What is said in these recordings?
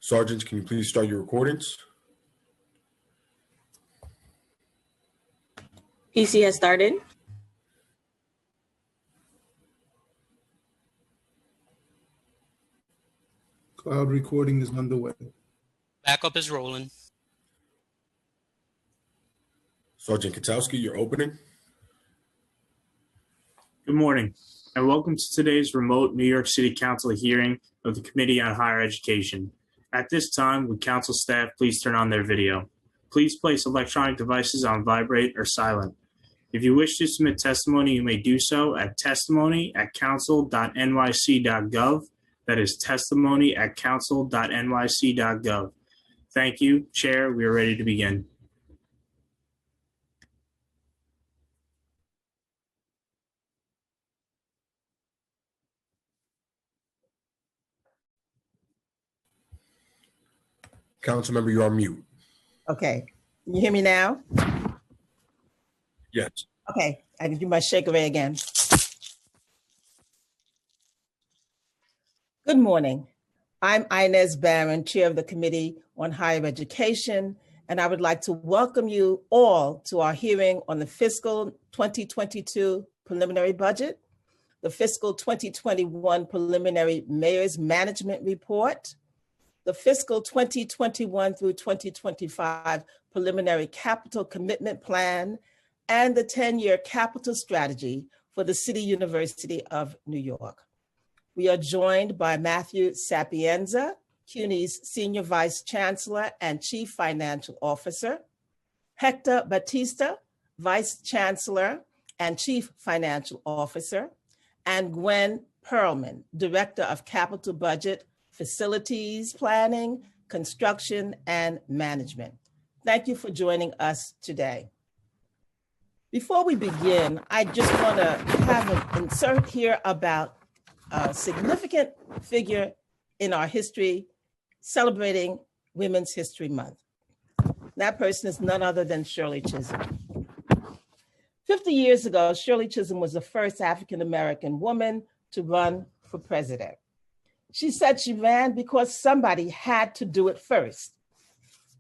Sergeants, can you please start your recordings? PC has started. Cloud recording is underway. Backup is rolling. Sergeant Katowski, your opening. Good morning, and welcome to today's remote New York City Council hearing of the Committee on Higher Education. At this time, would Council staff please turn on their video? Please place electronic devices on vibrate or silent. If you wish to submit testimony, you may do so at testimony@council.nyc.gov. That is testimony@council.nyc.gov. Thank you, Chair. We are ready to begin. Councilmember, you're on mute. Okay, can you hear me now? Yes. Okay, I can do my shake away again. Good morning. I'm Inez Barron, Chair of the Committee on Higher Education, and I would like to welcome you all to our hearing on the fiscal 2022 preliminary budget, the fiscal 2021 preliminary Mayor's Management Report, the fiscal 2021 through 2025 preliminary capital commitment plan, and the 10-year capital strategy for the City University of New York. We are joined by Matthew Sapienza, CUNY's Senior Vice Chancellor and Chief Financial Officer, Hector Batista, Vice Chancellor and Chief Financial Officer, and Gwen Perlman, Director of Capital Budget, Facilities Planning, Construction, and Management. Thank you for joining us today. Before we begin, I just want to have an insert here about a significant figure in our history celebrating Women's History Month. That person is none other than Shirley Chisholm. 50 years ago, Shirley Chisholm was the first African-American woman to run for president. She said she ran because somebody had to do it first.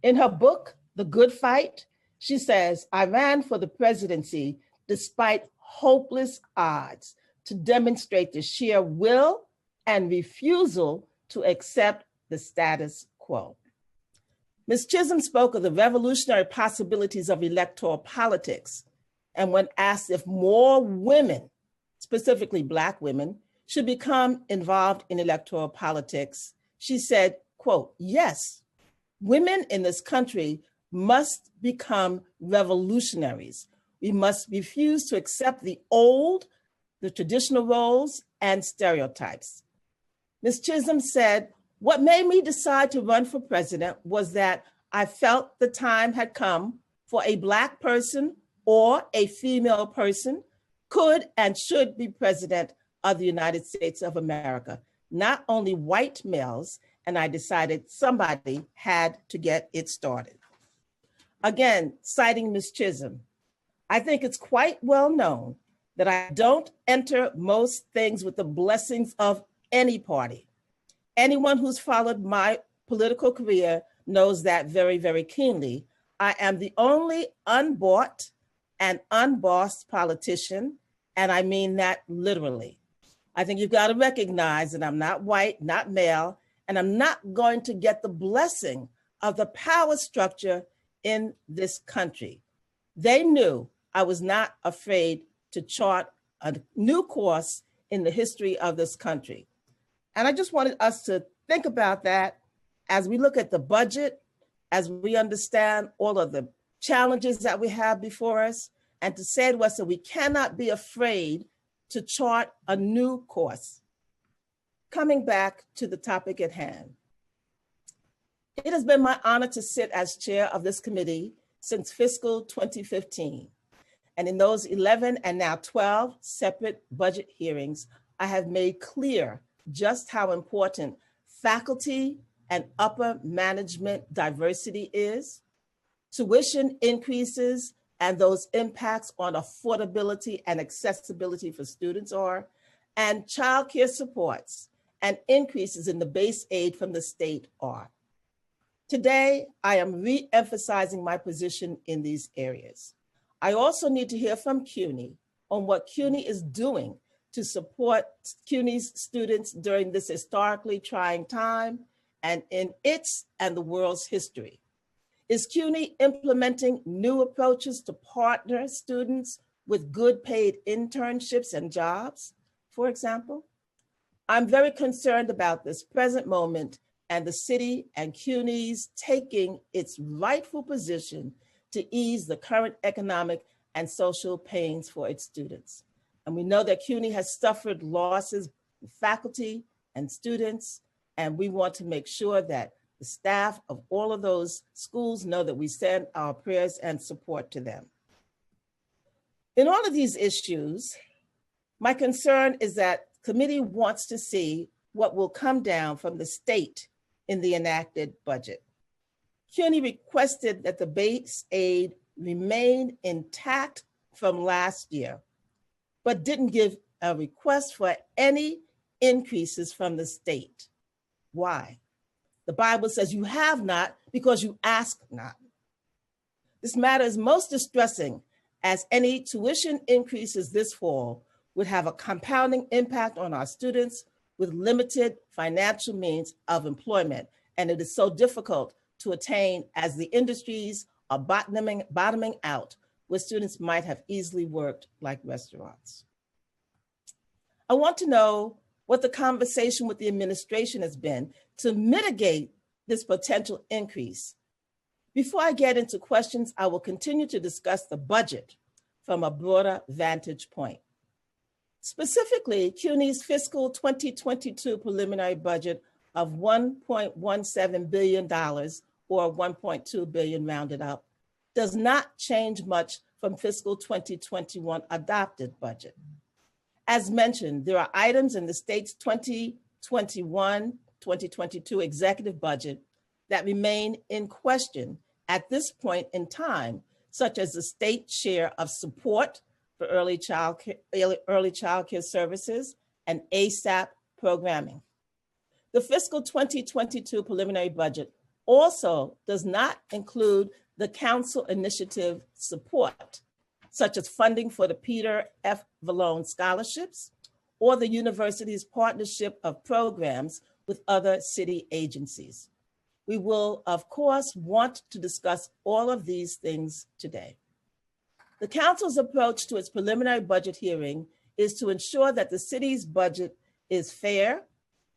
In her book, The Good Fight, she says, "I ran for the presidency despite hopeless odds to demonstrate the sheer will and refusal to accept the status quo." Ms. Chisholm spoke of the revolutionary possibilities of electoral politics, and when asked if more women, specifically Black women, should become involved in electoral politics, she said, quote, "Yes, women in this country must become revolutionaries. We must refuse to accept the traditional roles and stereotypes." Ms. Chisholm said, "What made me decide to run for president was that I felt the time had come for a Black person or a female person could and should be president of the United States of America, not only white males, and I decided somebody had to get it started." Again, citing Ms. Chisholm, "I think it's quite well known that I don't enter most things with the blessings of any party. Anyone who's followed my political career knows that very, very keenly. I am the only unbought and unbossed politician, and I mean that literally. I think you've got to recognize that I'm not white, not male, and I'm not going to get the blessing of the power structure in this country." They knew I was not afraid to chart a new course in the history of this country. And I just wanted us to think about that as we look at the budget, as we understand all of the challenges that we have before us, and to say to us that we cannot be afraid to chart a new course. Coming back to the topic at hand. It has been my honor to sit as chair of this committee since fiscal 2015. And in those 11 and now 12 separate budget hearings, I have made clear just how important faculty and upper management diversity is, tuition increases and those impacts on affordability and accessibility for students are, and childcare supports and increases in the base aid from the state are. Today, I am re-emphasizing my position in these areas. I also need to hear from CUNY on what CUNY is doing to support CUNY's students during this historically trying time and in its and the world's history. Is CUNY implementing new approaches to partner students with good paid internships and jobs, for example? I'm very concerned about this present moment and the city and CUNY's taking its rightful position to ease the current economic and social pains for its students. And we know that CUNY has suffered losses in faculty and students, and we want to make sure that the staff of all of those schools know that we send our prayers and support to them. In all of these issues, my concern is that committee wants to see what will come down from the state in the enacted budget. CUNY requested that the base aid remain intact from last year, but didn't give a request for any increases from the state. Why? The Bible says you have not because you ask not. This matter is most distressing as any tuition increases this fall would have a compounding impact on our students with limited financial means of employment. And it is so difficult to attain as the industries are bottoming out where students might have easily worked like restaurants. I want to know what the conversation with the administration has been to mitigate this potential increase. Before I get into questions, I will continue to discuss the budget from a broader vantage point. Specifically, CUNY's fiscal 2022 preliminary budget of $1.17 billion, or $1.2 billion rounded up, does not change much from fiscal 2021 adopted budget. As mentioned, there are items in the state's 2021-2022 executive budget that remain in question at this point in time, such as the state share of support for early child care services and ASAP programming. The fiscal 2022 preliminary budget also does not include the council initiative support, such as funding for the Peter F. Vallone scholarships or the university's partnership of programs with other city agencies. We will, of course, want to discuss all of these things today. The council's approach to its preliminary budget hearing is to ensure that the city's budget is fair,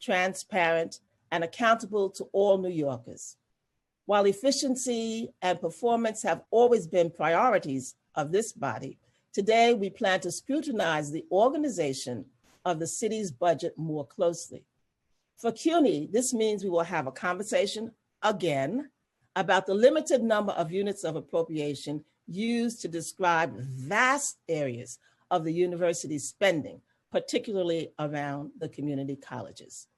transparent, and accountable to all New Yorkers. While efficiency and performance have always been priorities of this body, today we plan to scrutinize the organization of the city's budget more closely. For CUNY, this means we will have a conversation again about the limited number of units of appropriation used to describe vast areas of the university's spending, particularly around the community colleges.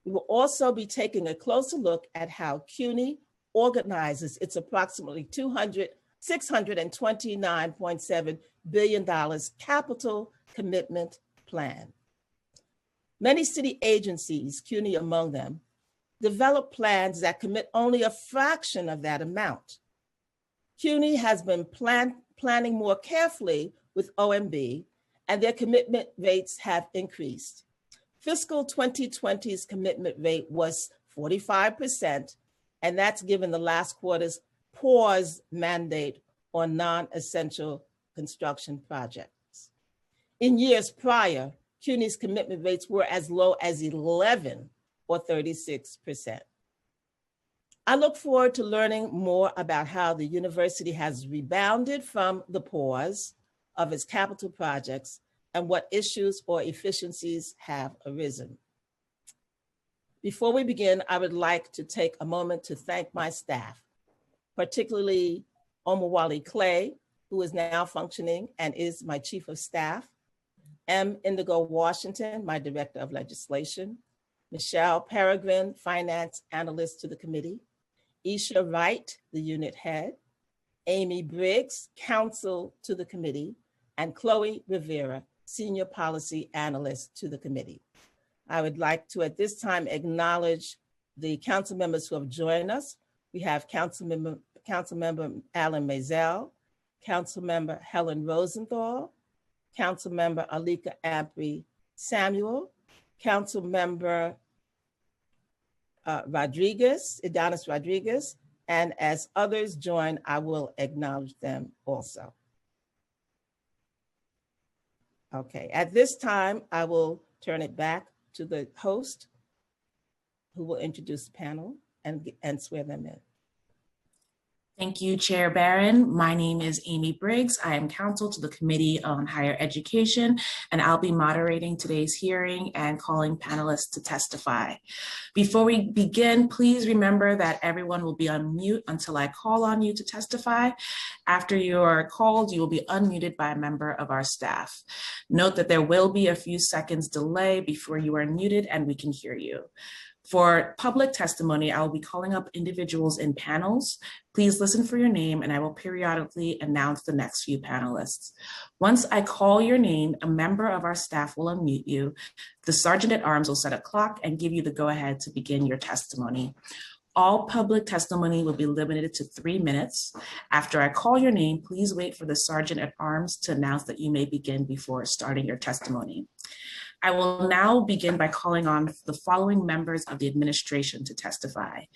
We will also be taking a closer look at how CUNY organizes its approximately $629.7 billion capital commitment plan. Many city agencies, CUNY among them, develop plans that commit only a fraction of that amount. CUNY has been planning more carefully with OMB, and their commitment rates have increased. Fiscal 2020's commitment rate was 45%, and that's given the last quarter's pause mandate on non-essential construction projects. In years prior, CUNY's commitment rates were as low as 11 or 36%. I look forward to learning more about how the university has rebounded from the pause of its capital projects and what issues or efficiencies have arisen. Before we begin, I would like to take a moment to thank my staff, particularly Omawale Clay, who is now functioning and is my chief of staff, M. Indigo Washington, my director of legislation, Michelle Peregrine, finance analyst to the committee, Isha Wright, the unit head, Amy Briggs, counsel to the committee, and Chloe Rivera, senior policy analyst to the committee. I would like to at this time acknowledge the council members who have joined us We have Councilmember Alan Maisel, Councilmember Helen Rosenthal, Councilmember Alika Ampry Samuel, Councilmember Adonis Rodriguez, and as others join, I will acknowledge them also. Okay, at this time, I will turn it back to the host who will introduce the panel and swear them in. Thank you, Chair Barron. My name is Amy Briggs. I am counsel to the Committee on Higher Education, and I'll be moderating today's hearing and calling panelists to testify. Before we begin, please remember that everyone will be on mute until I call on you to testify. After you are called, you will be unmuted by a member of our staff. Note that there will be a few seconds delay before you are muted and we can hear you. For public testimony, I will be calling up individuals in panels. Please listen for your name and I will periodically announce the next few panelists. Once I call your name, a member of our staff will unmute you. The Sergeant at Arms will set a clock and give you the go-ahead to begin your testimony. All public testimony will be limited to 3 minutes. After I call your name, please wait for the Sergeant at Arms to announce that you may begin before starting your testimony. I will now begin by calling on the following members of the administration to testify.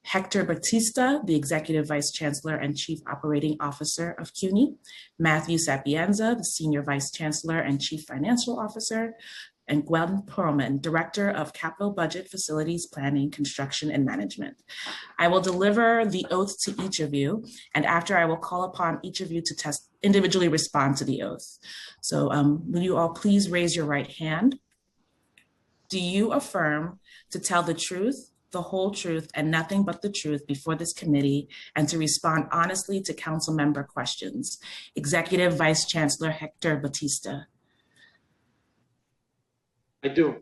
Hector Batista, the Executive Vice Chancellor and Chief Operating Officer of CUNY. Matthew Sapienza, the Senior Vice Chancellor and Chief Financial Officer. And Gwen Perlman, Director of Capital Budget, Facilities Planning, Construction, and Management. I will deliver the oath to each of you, and after I will call upon each of you to individually respond to the oath. So will you all please raise your right hand? Do you affirm to tell the truth, the whole truth, and nothing but the truth before this committee, and to respond honestly to council member questions? Executive Vice Chancellor Hector Batista. I do.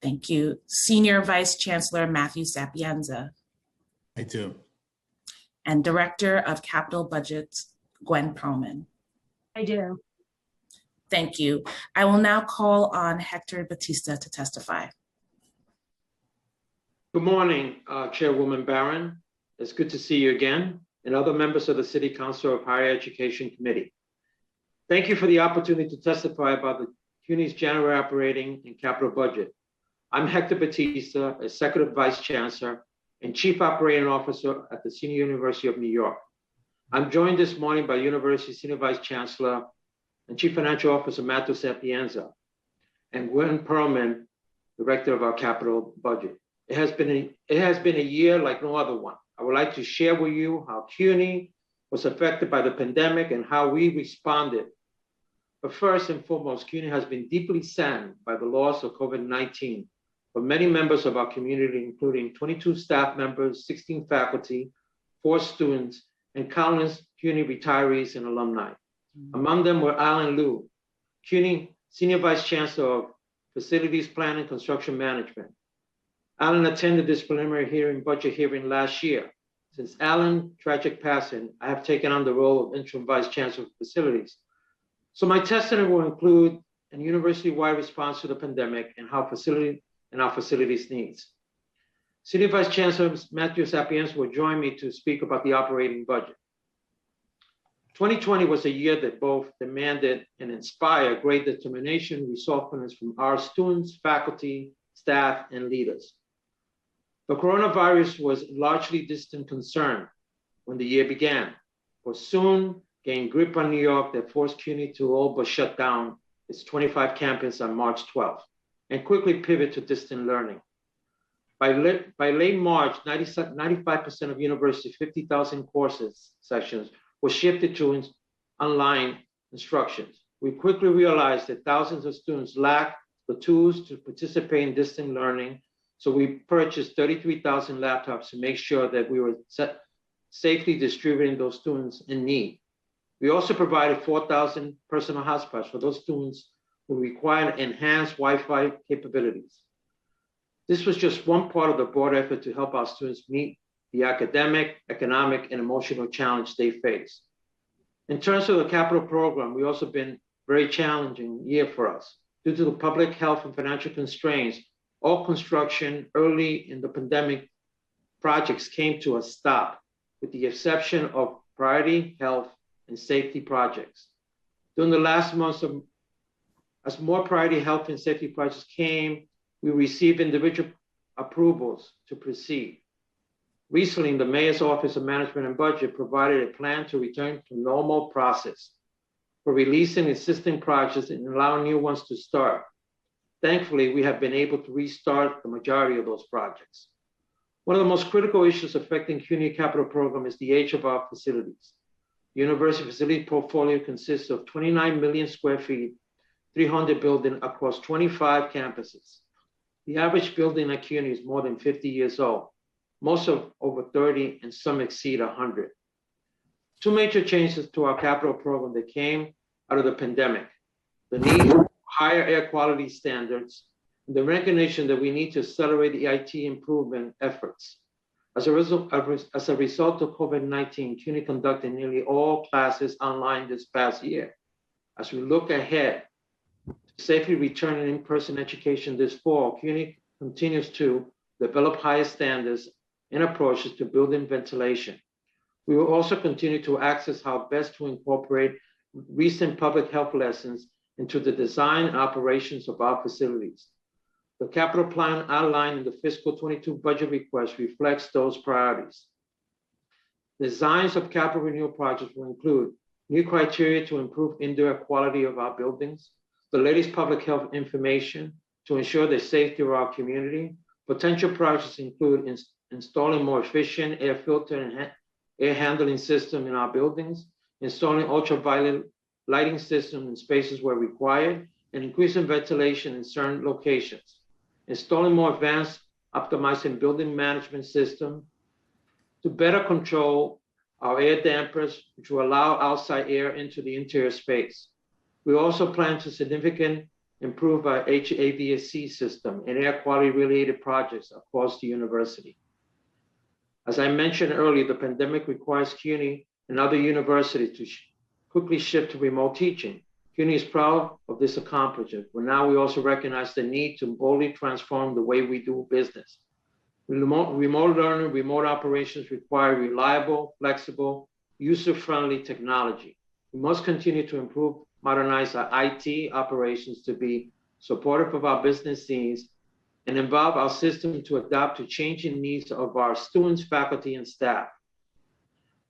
Thank you. Senior Vice Chancellor Matthew Sapienza. I do. And Director of Capital Budget, Gwen Perlman. I do. Thank you. I will now call on Hector Batista to testify. Good morning, Chairwoman Barron. It's good to see you again, and other members of the City Council of Higher Education Committee. Thank you for the opportunity to testify about the CUNY's January operating and capital budget. I'm Hector Batista, Executive Vice Chancellor and Chief Operating Officer at the Senior University of New York. I'm joined this morning by University Senior Vice Chancellor and Chief Financial Officer Matthew Sapienza and Gwen Perlman, Director of our capital budget. It has been a year like no other one. I would like to share with you how CUNY was affected by the pandemic and how we responded. But first and foremost, CUNY has been deeply saddened by the loss of COVID-19 for many members of our community, including 22 staff members, 16 faculty, 4 students, and countless CUNY retirees and alumni. Among them were Alan Liu, CUNY Senior Vice Chancellor of Facilities Planning and Construction Management. Alan attended this preliminary budget hearing last year. Since Alan's tragic passing, I have taken on the role of Interim Vice Chancellor of Facilities. So my testimony will include a university-wide response to the pandemic and our facilities needs. Senior Vice Chancellor Matthew Sapienza will join me to speak about the operating budget. 2020 was a year that both demanded and inspired great determination, resourcefulness from our students, faculty, staff, and leaders. The coronavirus was largely distant concern when the year began, but soon gained grip on New York that forced CUNY to all but shut down its 25 campuses on March 12th and quickly pivot to distant learning. By late March, 95% of university's 50,000 courses sessions were shifted to online instructions. We quickly realized that thousands of students lacked the tools to participate in distant learning, so we purchased 33,000 laptops to make sure that we were safely distributing those students in need. We also provided 4,000 personal hotspots for those students who required enhanced Wi-Fi capabilities. This was just one part of the broad effort to help our students meet the academic, economic, and emotional challenge they face. In terms of the capital program, we also been very challenging year for us. Due to the public health and financial constraints, all construction early in the pandemic projects came to a stop, with the exception of priority health and safety projects. During the last months, as more priority health and safety projects came, we received individual approvals to proceed. Recently, the Mayor's Office of Management and Budget provided a plan to return to normal process for releasing existing projects and allowing new ones to start. Thankfully, we have been able to restart the majority of those projects. One of the most critical issues affecting CUNY Capital Program is the age of our facilities. The university facility portfolio consists of 29 million square feet, 300 buildings across 25 campuses. The average building at CUNY is more than 50 years old, most of over 30, and some exceed 100. Two major changes to our capital program that came out of the pandemic: the need for higher air quality standards, and the recognition that we need to accelerate the IT improvement efforts. As a result of COVID-19, CUNY conducted nearly all classes online this past year. As we look ahead to safely returning in-person education this fall, CUNY continues to develop higher standards and approaches to building ventilation. We will also continue to access how best to incorporate recent public health lessons into the design and operations of our facilities. The capital plan outlined in the fiscal 22 budget request reflects those priorities. Designs of capital renewal projects will include new criteria to improve indoor air quality of our buildings, the latest public health information to ensure the safety of our community. Potential projects include installing more efficient air filter and air handling system in our buildings, installing ultraviolet lighting system in spaces where required, and increasing ventilation in certain locations. Installing more advanced optimizing building management system to better control our air dampers, which will allow outside air into the interior space. We also plan to significantly improve our HVAC system and air quality related projects across the university. As I mentioned earlier, the pandemic requires CUNY and other universities to quickly shift to remote teaching. CUNY is proud of this accomplishment, but now we also recognize the need to boldly transform the way we do business. Remote learning, remote operations require reliable, flexible, user-friendly technology. We must continue to improve, modernize our IT operations to be supportive of our business needs and involve our system to adapt to changing needs of our students, faculty, and staff.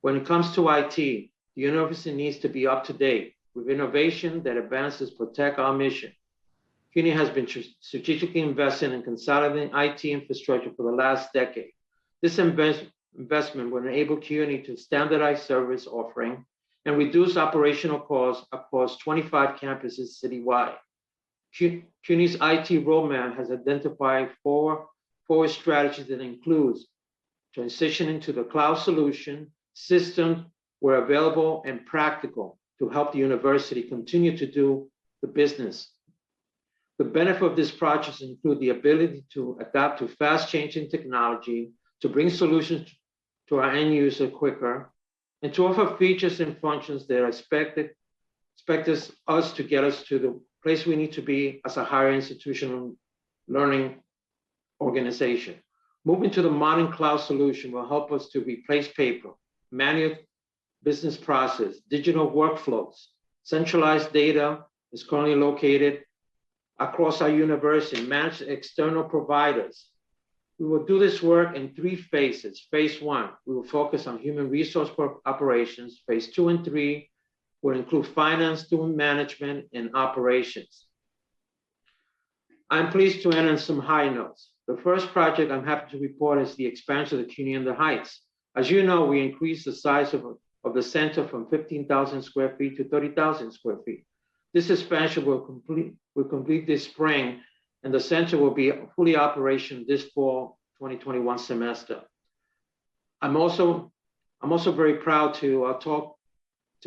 When it comes to IT, the university needs to be up to date with innovation that advances protect our mission. CUNY has been strategically investing in consolidating IT infrastructure for the last decade. This investment will enable CUNY to standardize service offering and reduce operational costs across 25 campuses citywide. CUNY's IT roadmap has identified four strategies that includes transitioning to the cloud solution, systems where available and practical to help the university continue to do the business. The benefit of this project include the ability to adapt to fast-changing technology, to bring solutions to our end user quicker, and to offer features and functions that are expect us to get us to the place we need to be as a higher institutional learning organization. Moving to the modern cloud solution will help us to replace paper, manual business process, digital workflows. Centralized data is currently located across our university, managed external providers. We will do this work in 3 phases. Phase 1, we will focus on human resource operations. Phase 2 and 3 will include finance, student management, and operations. I'm pleased to end on some high notes. The first project I'm happy to report is the expansion of the CUNY in the Heights. As you know, we increased the size of the center from 15,000 square feet to 30,000 square feet. This expansion will complete this spring, and the center will be fully operational this fall 2021 semester. I'm also very proud to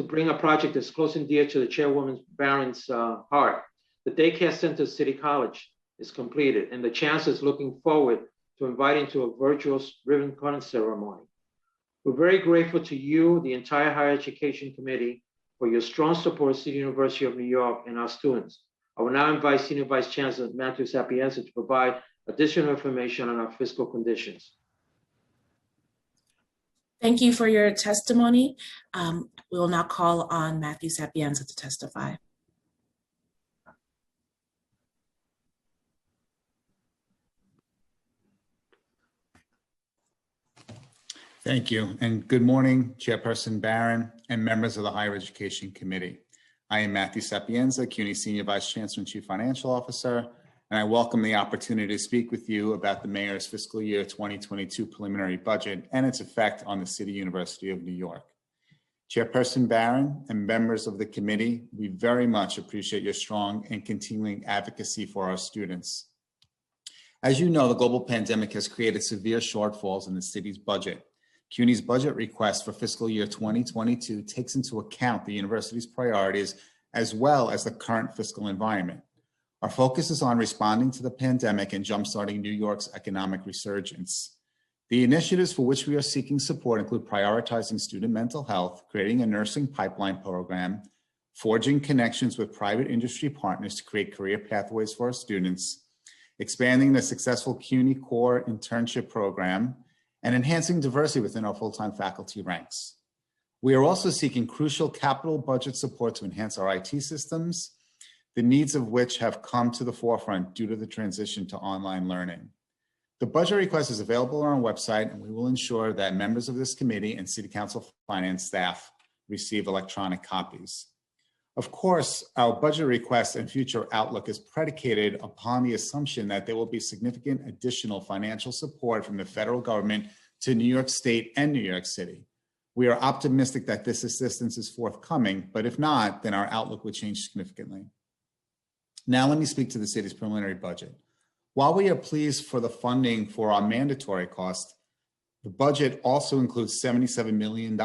bring a project that's close and dear to the Chairwoman Barron's heart. The daycare center at City College is completed, and the chancellor is looking forward to inviting to a virtual ribbon cutting ceremony. We're very grateful to you, the entire Higher Education Committee, for your strong support of City University of New York and our students. I will now invite Senior Vice Chancellor Matthew Sapienza to provide additional information on our fiscal conditions. Thank you for your testimony. We will now call on Matthew Sapienza to testify. Thank you, and good morning, Chairperson Barron and members of the Higher Education Committee. I am Matthew Sapienza, CUNY Senior Vice Chancellor and Chief Financial Officer, and I welcome the opportunity to speak with you about the Mayor's fiscal year 2022 preliminary budget and its effect on the City University of New York. Chairperson Barron and members of the committee, we very much appreciate your strong and continuing advocacy for our students. As you know, the global pandemic has created severe shortfalls in the city's budget. CUNY's budget request for fiscal year 2022 takes into account the university's priorities as well as the current fiscal environment. Our focus is on responding to the pandemic and jumpstarting New York's economic resurgence. The initiatives for which we are seeking support include prioritizing student mental health, creating a nursing pipeline program, forging connections with private industry partners to create career pathways for our students, expanding the successful CUNY Core internship program, and enhancing diversity within our full-time faculty ranks. We are also seeking crucial capital budget support to enhance our IT systems, the needs of which have come to the forefront due to the transition to online learning. The budget request is available on our website, and we will ensure that members of this committee and City Council Finance staff receive electronic copies. Of course, our budget request and future outlook is predicated upon the assumption that there will be significant additional financial support from the federal government to New York State and New York City. We are optimistic that this assistance is forthcoming, but if not, then our outlook would change significantly. Now let me speak to the city's preliminary budget. While we are pleased for the funding for our mandatory costs, the budget also includes a $77 million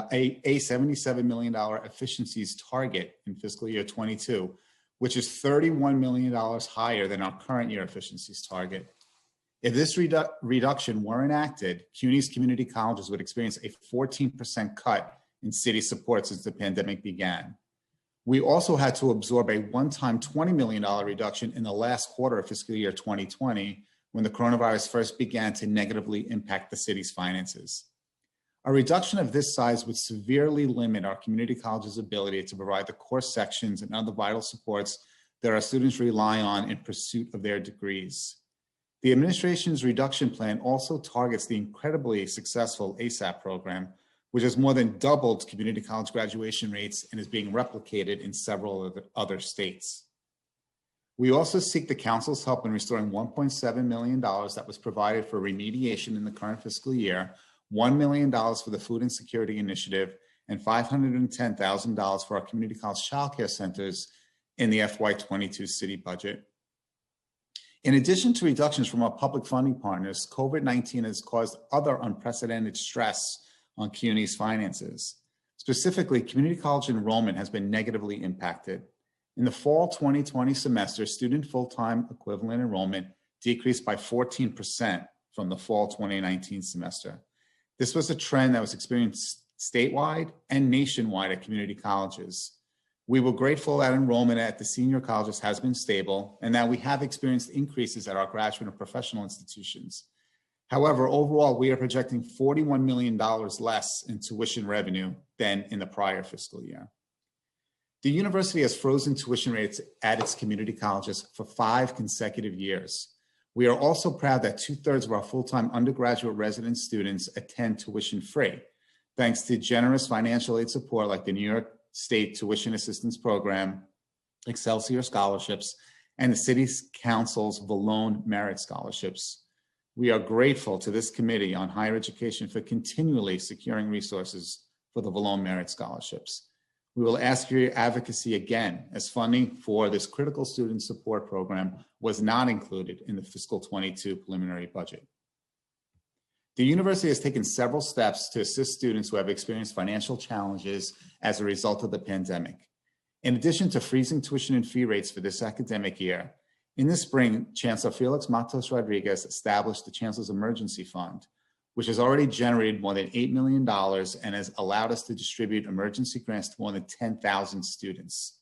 efficiencies target in fiscal year 22, which is $31 million higher than our current year efficiencies target. If this reduction were enacted, CUNY's community colleges would experience a 14% cut in city support since the pandemic began. We also had to absorb a one-time $20 million reduction in the last quarter of fiscal year 2020, when the coronavirus first began to negatively impact the city's finances. A reduction of this size would severely limit our community college's ability to provide the course sections and other vital supports that our students rely on in pursuit of their degrees. The administration's reduction plan also targets the incredibly successful ASAP program, which has more than doubled community college graduation rates and is being replicated in several other states. We also seek the council's help in restoring $1.7 million that was provided for remediation in the current fiscal year, $1 million for the Food Insecurity Initiative, and $510,000 for our community college childcare centers in the FY22 city budget. In addition to reductions from our public funding partners, COVID-19 has caused other unprecedented stress on CUNY's finances. Specifically, community college enrollment has been negatively impacted. In the fall 2020 semester, student full-time equivalent enrollment decreased by 14% from the fall 2019 semester. This was a trend that was experienced statewide and nationwide at community colleges. We were grateful that enrollment at the senior colleges has been stable and that we have experienced increases at our graduate and professional institutions. However, overall, we are projecting $41 million less in tuition revenue than in the prior fiscal year. The university has frozen tuition rates at its community colleges for 5 consecutive years. We are also proud that 2/3 of our full-time undergraduate resident students attend tuition free, thanks to generous financial aid support like the New York State Tuition Assistance Program, Excelsior Scholarships, and the City Council's Vallone Merit Scholarships. We are grateful to this Committee on Higher Education for continually securing resources for the Vallone Merit Scholarships. We will ask for your advocacy again, as funding for this critical student support program was not included in the fiscal 22 preliminary budget. The university has taken several steps to assist students who have experienced financial challenges as a result of the pandemic. In addition to freezing tuition and fee rates for this academic year, in the spring, Chancellor Felix Matos Rodriguez established the Chancellor's Emergency Fund, which has already generated more than $8 million and has allowed us to distribute emergency grants to more than 10,000 students.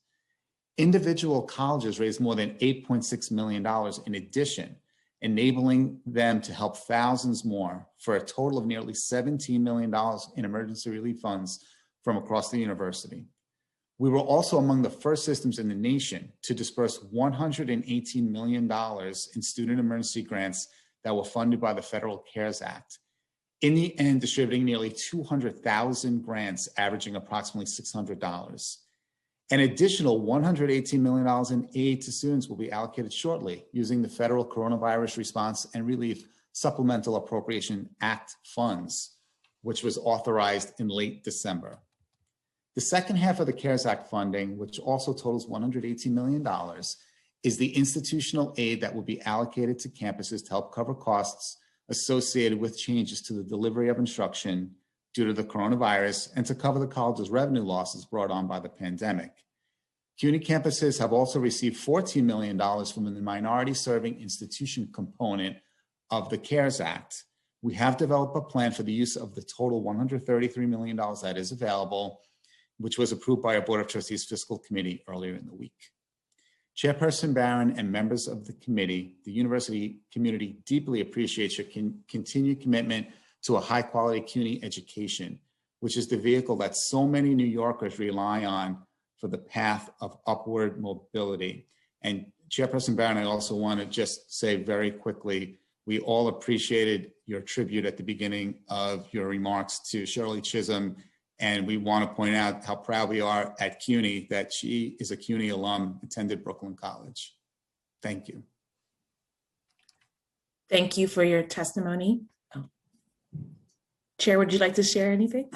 Individual colleges raised more than $8.6 million in addition, enabling them to help thousands more for a total of nearly $17 million in emergency relief funds from across the university. We were also among the first systems in the nation to disperse $118 million in student emergency grants that were funded by the Federal CARES Act. In the end, distributing nearly 200,000 grants, averaging approximately $600. An additional $118 million in aid to students will be allocated shortly using the Federal Coronavirus Response and Relief Supplemental Appropriation Act funds, which was authorized in late December. The second half of the CARES Act funding, which also totals $118 million, is the institutional aid that will be allocated to campuses to help cover costs associated with changes to the delivery of instruction due to the coronavirus and to cover the college's revenue losses brought on by the pandemic. CUNY campuses have also received $14 million from the minority serving institution component of the CARES Act. We have developed a plan for the use of the total $133 million that is available, which was approved by our Board of Trustees Fiscal Committee earlier in the week. Chairperson Barron and members of the committee, the university community deeply appreciates your continued commitment to a high-quality CUNY education, which is the vehicle that so many New Yorkers rely on for the path of upward mobility. And Chairperson Barron, I also want to just say very quickly, we all appreciated your tribute at the beginning of your remarks to Shirley Chisholm. And we want to point out how proud we are at CUNY that she is a CUNY alum, attended Brooklyn College. Thank you. Thank you for your testimony. Chair, would you like to share anything?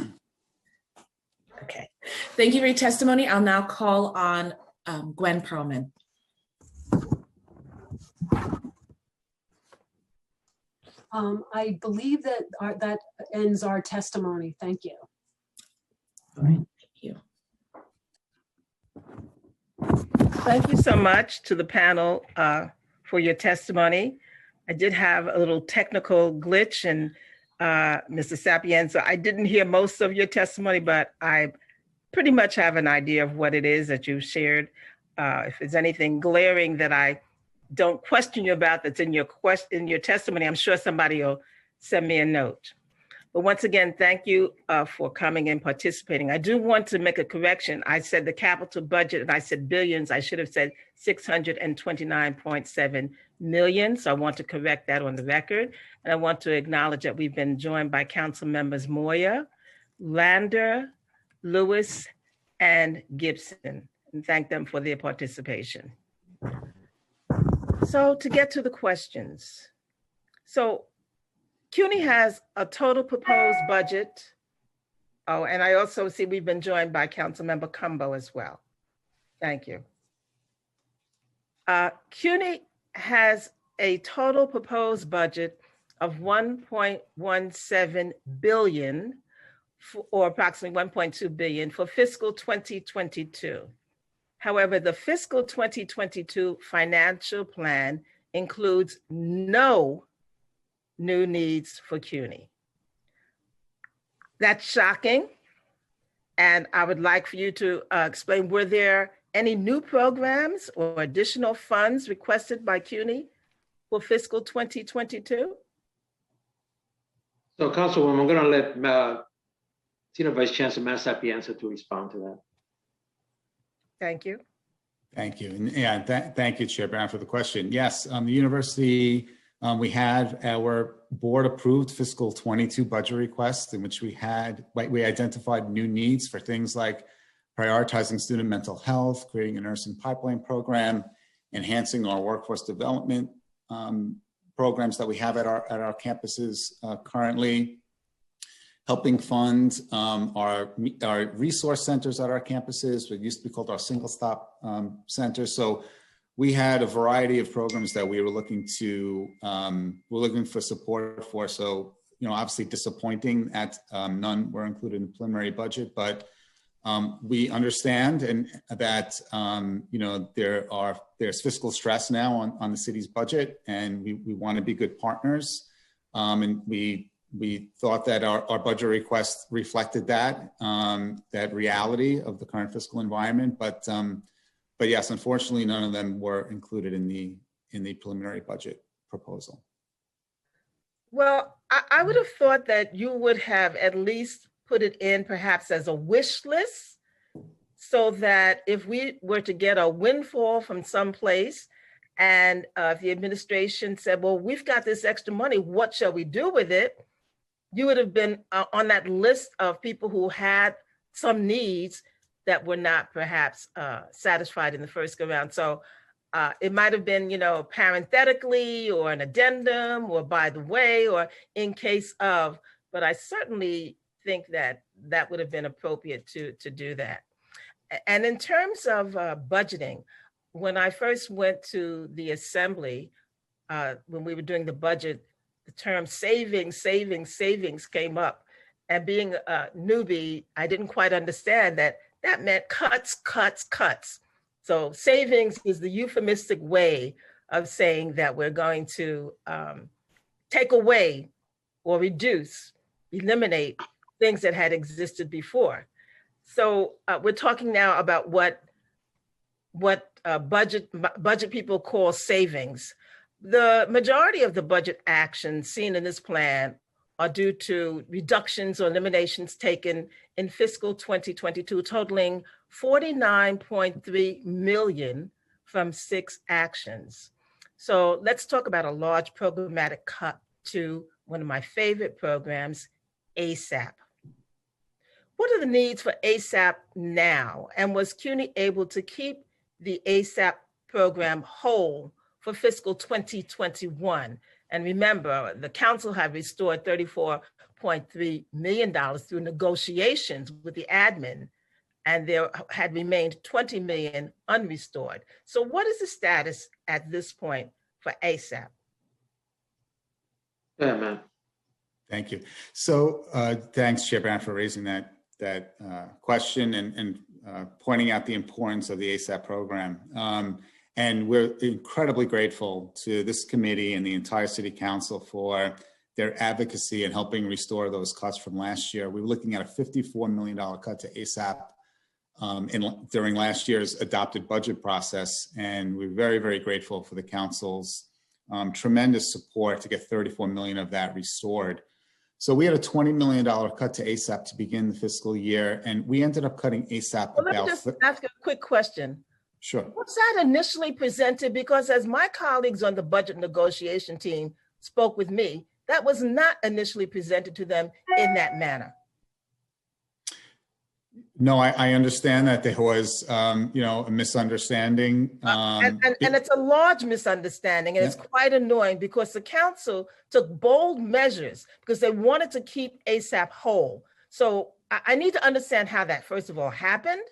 Okay. Thank you for your testimony. I'll now call on Gwen Perlman. I believe that that ends our testimony. Thank you. All right, thank you. Thank you so much to the panel for your testimony. I did have a little technical glitch, and Mr. Sapienza, I didn't hear most of your testimony, but I pretty much have an idea of what it is that you've shared. If there's anything glaring that I don't question you about that's in your testimony, I'm sure somebody will send me a note. But once again, thank you for coming and participating. I do want to make a correction. I said the capital budget and I said billions. I should have said 629.7 million. So I want to correct that on the record. And I want to acknowledge that we've been joined by council members Moya, Lander, Lewis, and Gibson, and thank them for their participation. So to get to the questions. So CUNY has a total proposed budget. Oh, and I also see we've been joined by Councilmember Cumbo as well. Thank you. CUNY has a total proposed budget of $1.17 billion, or approximately $1.2 billion for fiscal 2022. However, the fiscal 2022 financial plan includes no new needs for CUNY. That's shocking. And I would like for you to explain, were there any new programs or additional funds requested by CUNY for fiscal 2022? So Councilwoman, I'm going to let Senior Vice Chancellor Matt Sapienza to respond to that. Thank you. Thank you. And yeah, thank you, Chair Barron, for the question. Yes, the university, we had our board approved fiscal 22 budget request in which we identified new needs for things like prioritizing student mental health, creating a nursing pipeline program, enhancing our workforce development programs that we have at our campuses currently, helping fund our resource centers at our campuses, what used to be called our single stop centers. So we had a variety of programs that we were looking for support for. So, obviously disappointing that none were included in the preliminary budget, but we understand that there's fiscal stress now on the city's budget, and we want to be good partners. And we thought that our budget request reflected that reality of the current fiscal environment, but yes, unfortunately, none of them were included in the preliminary budget proposal. Well, I would have thought that you would have at least put it in perhaps as a wish list, so that if we were to get a windfall from someplace and if the administration said, well, we've got this extra money, what shall we do with it? You would have been on that list of people who had some needs that were not perhaps satisfied in the first go round. So it might have been, parenthetically or an addendum or by the way, or in case of, but I certainly think that that would have been appropriate to do that. And in terms of budgeting, when I first went to the assembly, when we were doing the budget, the term savings came up. And being a newbie, I didn't quite understand that meant cuts. So savings is the euphemistic way of saying that we're going to take away or reduce, eliminate things that had existed before. So we're talking now about what budget people call savings. The majority of the budget actions seen in this plan are due to reductions or eliminations taken in fiscal 2022, totaling $49.3 million from 6 actions. So let's talk about a large programmatic cut to one of my favorite programs, ASAP. What are the needs for ASAP now? And was CUNY able to keep the ASAP program whole for fiscal 2021? And remember, the council had restored $34.3 million through negotiations with the admin, and there had remained $20 million unrestored. So what is the status at this point for ASAP? Yeah, man. Thank you. So thanks, Chair Brown, for raising that question and pointing out the importance of the ASAP program. And we're incredibly grateful to this committee and the entire City Council for their advocacy in helping restore those cuts from last year. We were looking at a $54 million cut to ASAP during last year's adopted budget process. And we're very, very grateful for the council's tremendous support to get $34 million of that restored. So we had a $20 million cut to ASAP to begin the fiscal year, and we ended up cutting ASAP Well, let me just ask a quick question. Sure. Was that initially presented? Because as my colleagues on the budget negotiation team spoke with me, that was not initially presented to them in that manner. No, I understand that there was, a misunderstanding. And it's a large misunderstanding, and it's quite annoying because the council took bold measures because they wanted to keep ASAP whole. So I need to understand how that, first of all, happened,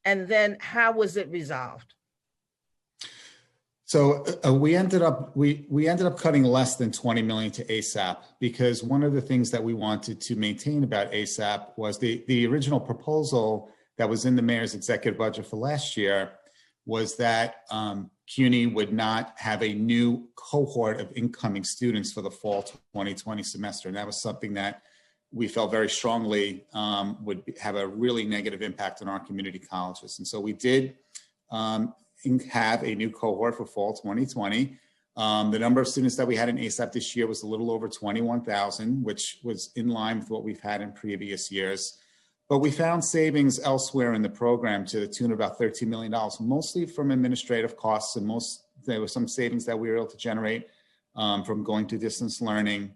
and then how was it resolved? So we ended up cutting less than $20 million to ASAP because one of the things that we wanted to maintain about ASAP was the original proposal that was in the mayor's executive budget for last year was that CUNY would not have a new cohort of incoming students for the fall 2020 semester. And that was something that we felt very strongly would have a really negative impact on our community colleges. And so we did have a new cohort for fall 2020. The number of students that we had in ASAP this year was a little over 21,000, which was in line with what we've had in previous years. But we found savings elsewhere in the program to the tune of about $13 million, mostly from administrative costs, and there were some savings that we were able to generate from going to distance learning.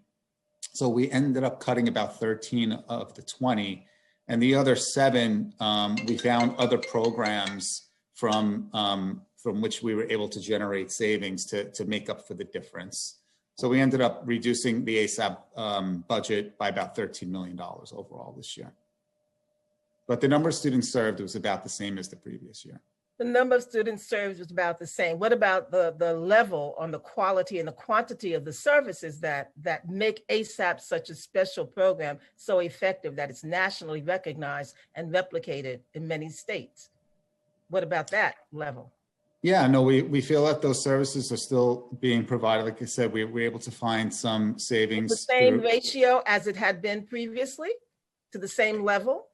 So we ended up cutting about 13 of the 20, and the other 7, we found other programs from which we were able to generate savings to make up for the difference. So we ended up reducing the ASAP budget by about $13 million overall this year. But the number of students served was about the same as the previous year. The number of students served was about the same. What about the level on the quality and the quantity of the services that make ASAP such a special program so effective that it's nationally recognized and replicated in many states? What about that level? Yeah, no, we feel that those services are still being provided. Like I said, we were able to find some savings. The same ratio as it had been previously, to the same level?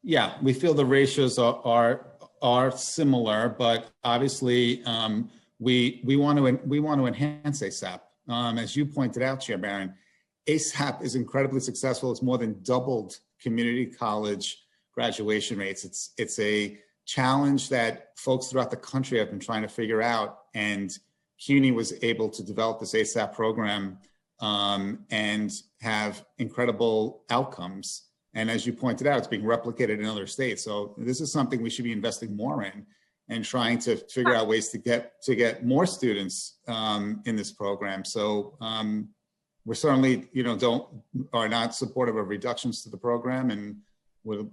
Yeah, we feel the ratios are similar, but obviously we want to enhance ASAP. as you pointed out, Chair Barron, ASAP is incredibly successful. It's more than doubled community college graduation rates. It's a challenge that folks throughout the country have been trying to figure out, and CUNY was able to develop this ASAP program and have incredible outcomes. And as you pointed out, it's being replicated in other states. So this is something we should be investing more in and trying to figure out ways to get more students in this program. So we're certainly, are not supportive of reductions to the program, and would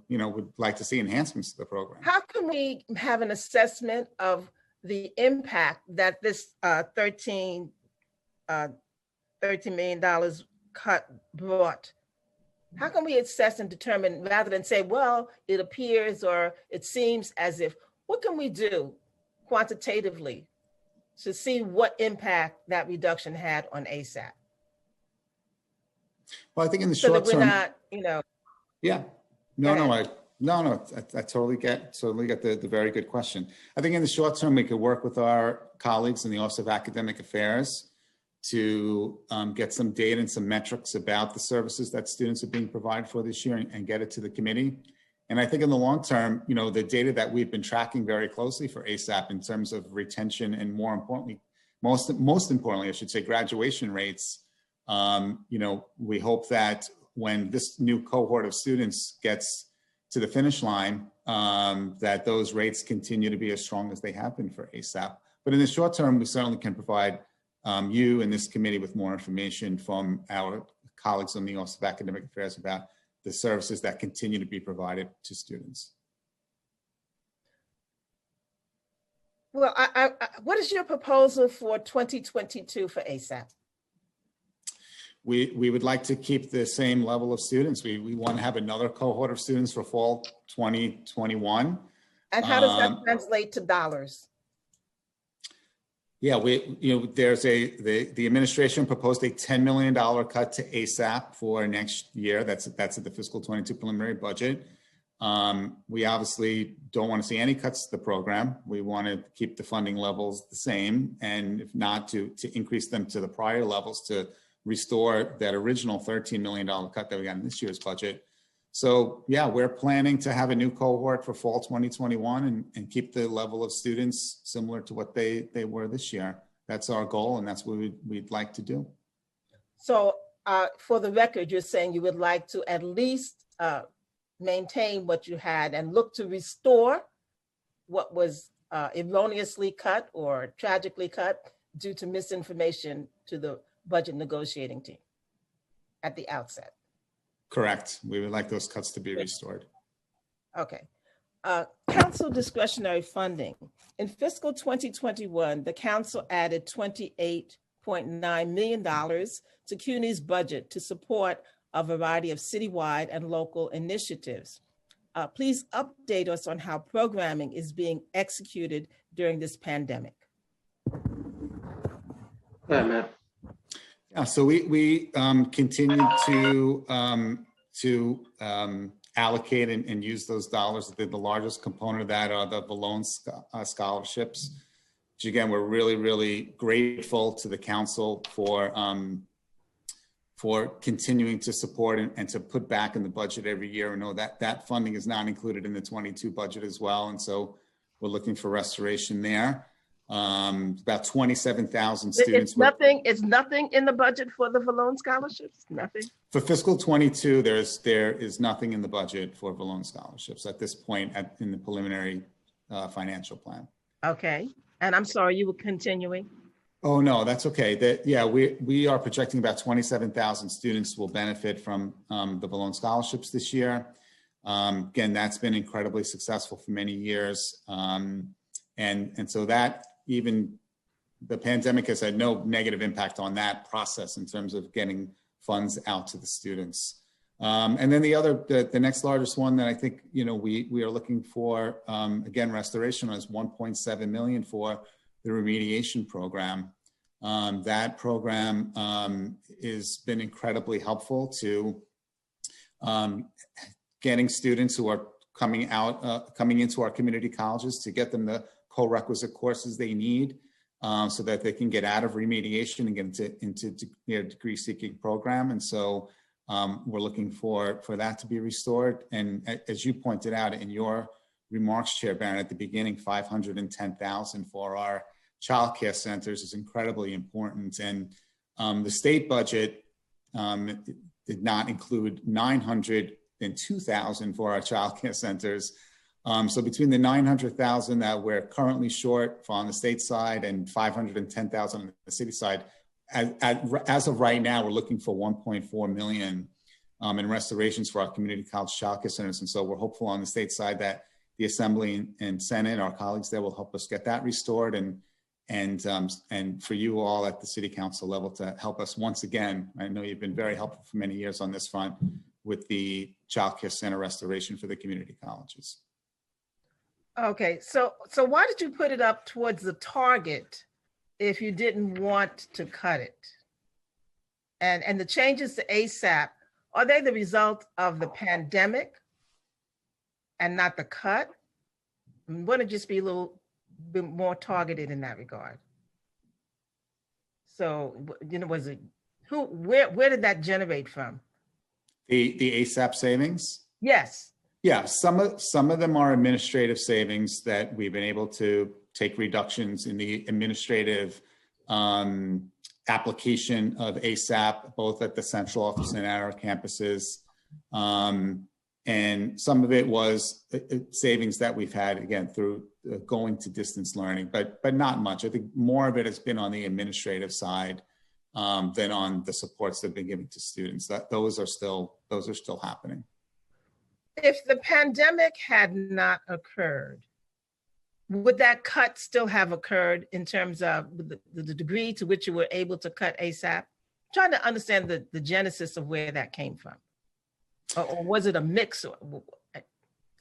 like to see enhancements to the program. How can we have an assessment of the impact that this $13 million cut brought? How can we assess and determine, rather than say, well, it appears or it seems as if, what can we do quantitatively to see what impact that reduction had on ASAP? Well, I think in the So short that we're term, not, yeah, I totally get the very good question. I think in the short term, we could work with our colleagues in the Office of Academic Affairs to get some data and some metrics about the services that students are being provided for this year and get it to the committee. And I think in the long term, the data that we've been tracking very closely for ASAP in terms of retention and more importantly, most importantly, I should say, graduation rates. We hope that when this new cohort of students gets to the finish line, that those rates continue to be as strong as they have been for ASAP. But in the short term, we certainly can provide you and this committee with more information from our colleagues on the Office of Academic Affairs about the services that continue to be provided to students. well, what is your proposal for 2022 for ASAP? We would like to keep the same level of students. We want to have another cohort of students for fall 2021. And how does that translate to dollars? Yeah, there's the administration proposed a $10 million cut to ASAP for next year. That's at the fiscal 22 preliminary budget. We obviously don't want to see any cuts to the program. We want to keep the funding levels the same, and if not, to increase them to the prior levels to restore that original $13 million cut that we got in this year's budget. So yeah, we're planning to have a new cohort for fall 2021 and keep the level of students similar to what they were this year. That's our goal, and that's what we'd like to do. So for the record, you're saying you would like to at least maintain what you had and look to restore what was erroneously cut or tragically cut due to misinformation to the budget negotiating team at the outset. Correct. We would like those cuts to be restored. Okay. Council discretionary funding. In fiscal 2021, the council added $28.9 million to CUNY's budget to support a variety of citywide and local initiatives. Please update us on how programming is being executed during this pandemic. Go ahead, Matt. Yeah, so we continue to allocate and use those dollars. The largest component of that are the Vallone scholarships, which again, we're really, really grateful to the council for continuing to support and to put back in the budget every year. We know that funding is not included in the 22 budget as well. And so we're looking for restoration there. About 27,000 students. It's nothing in the budget for the Vallone scholarships? Nothing? For fiscal 22, there is nothing in the budget for Vallone scholarships at this point in the preliminary financial plan. Okay. And I'm sorry, you were continuing? Oh, no, that's okay. We are projecting about 27,000 students will benefit from the Vallone scholarships this year. Again, that's been incredibly successful for many years. And so that even the pandemic has had no negative impact on that process in terms of getting funds out to the students. And then the next largest one that I think, we are looking for, again, restoration is $1.7 million for the remediation program. That program has been incredibly helpful to getting students who are coming into our community colleges to get them the co-requisite courses they need so that they can get out of remediation and get into their degree-seeking program. And so we're looking for that to be restored. And as you pointed out in your remarks, Chair Barron, at the beginning, $510,000 for our child care centers is incredibly important. And the state budget did not include $902,000 for our child care centers. So between the $900,000 that we're currently short on the state side and $510,000 on the city side, as of right now, we're looking for $1.4 million in restorations for our community college child care centers. And so we're hopeful on the state side that the Assembly and Senate, our colleagues there, will help us get that restored, and for you all at the City Council level to help us once again. I know you've been very helpful for many years on this front with the child care center restoration for the community colleges. Okay, so why did you put it up towards the target if you didn't want to cut it? And the changes to ASAP, are they the result of the pandemic and not the cut? Wouldn't it just be a little bit more targeted in that regard? So, was it where did that generate from? The ASAP savings? Yes. Yeah, some of them are administrative savings that we've been able to take reductions in the administrative application of ASAP, both at the central office and at our campuses. And some of it was savings that we've had, again, through going to distance learning, but not much. I think more of it has been on the administrative side than on the supports that have been given to students. Those are still happening. If the pandemic had not occurred, would that cut still have occurred in terms of the degree to which you were able to cut ASAP? I'm trying to understand the genesis of where that came from. Or was it a mix?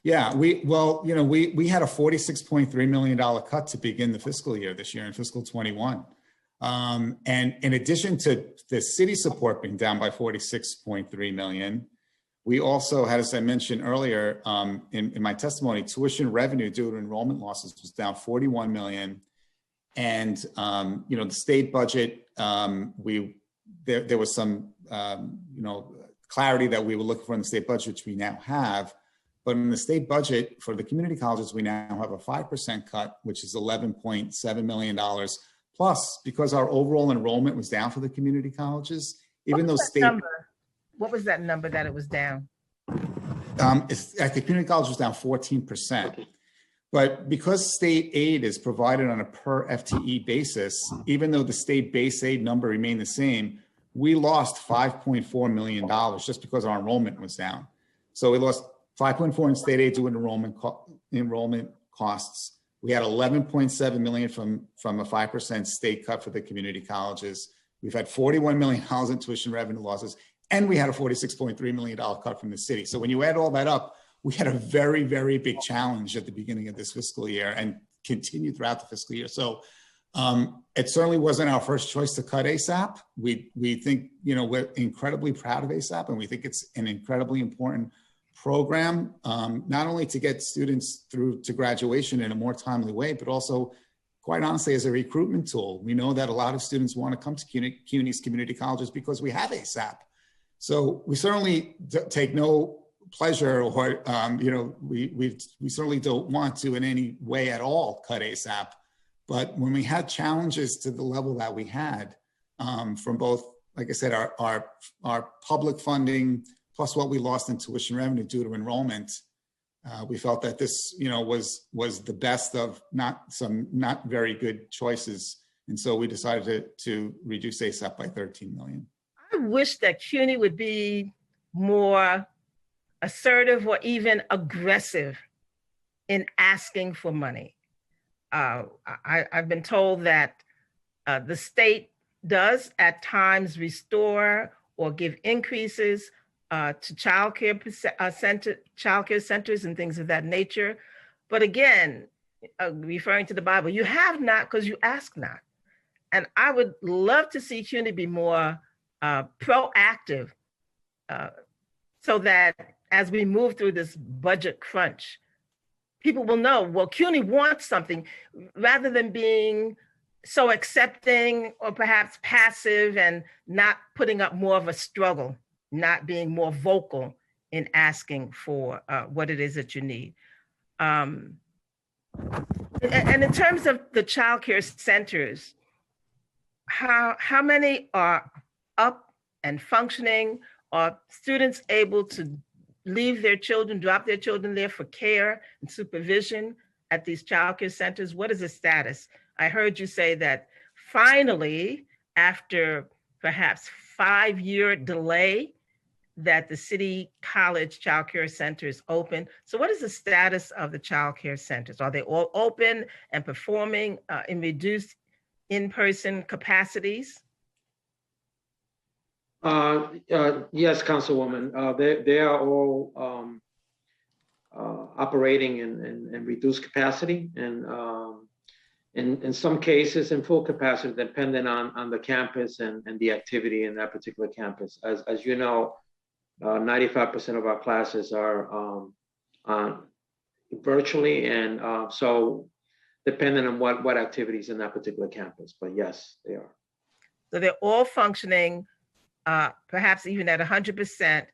Yeah, we had a $46.3 million cut to begin the fiscal year this year in fiscal 21. And in addition to the city support being down by $46.3 million, we also had, as I mentioned earlier in my testimony, tuition revenue due to enrollment losses was down $41 million. And, the state budget, there was some, clarity that we were looking for in the state budget, which we now have. But in the state budget for the community colleges, we now have a 5% cut, which is $11.7 million. Plus, because our overall enrollment was down for the community colleges, even though state... What was that number that it was down? At the community college was down 14%. But because state aid is provided on a per FTE basis, even though the state base aid number remained the same, we lost $5.4 million just because our enrollment was down. So we lost 5.4 in state aid due to enrollment costs. We had 11.7 million from a 5% state cut for the community colleges. We've had $41 million in tuition revenue losses, and we had a $46.3 million cut from the city. So when you add all that up, we had a very, very big challenge at the beginning of this fiscal year and continued throughout the fiscal year. So it certainly wasn't our first choice to cut ASAP. We think, we're incredibly proud of ASAP, and we think it's an incredibly important program, not only to get students through to graduation in a more timely way, but also, quite honestly, as a recruitment tool. We know that a lot of students want to come to CUNY's community colleges because we have ASAP. So we certainly take no pleasure or, we certainly don't want to in any way at all cut ASAP. But when we had challenges to the level that we had from both, like I said, our public funding, plus what we lost in tuition revenue due to enrollment, we felt that this, was the best of not very good choices. And so we decided to reduce ASAP by 13 million. I wish that CUNY would be more assertive or even aggressive in asking for money. I've been told that the state does at times restore or give increases to childcare centers and things of that nature. But again, referring to the Bible, you have not because you ask not. And I would love to see CUNY be more proactive so that as we move through this budget crunch, people will know, well, CUNY wants something rather than being so accepting or perhaps passive and not putting up more of a struggle, not being more vocal in asking for what it is that you need. And in terms of the childcare centers, how many are up and functioning? Are students able to leave their children, drop their children there for care and supervision at these childcare centers? What is the status? I heard you say that finally, after perhaps 5-year delay, that the City College Child Care Center is open. So what is the status of the child care centers? Are they all open and performing in reduced in-person capacities? Yes, Councilwoman, they are all operating in reduced capacity, and in some cases in full capacity, depending on the campus and the activity in that particular campus. As you know, 95% of our classes are virtually, and so depending on what activities in that particular campus. But yes, they are. So they're all functioning, perhaps even at 100%,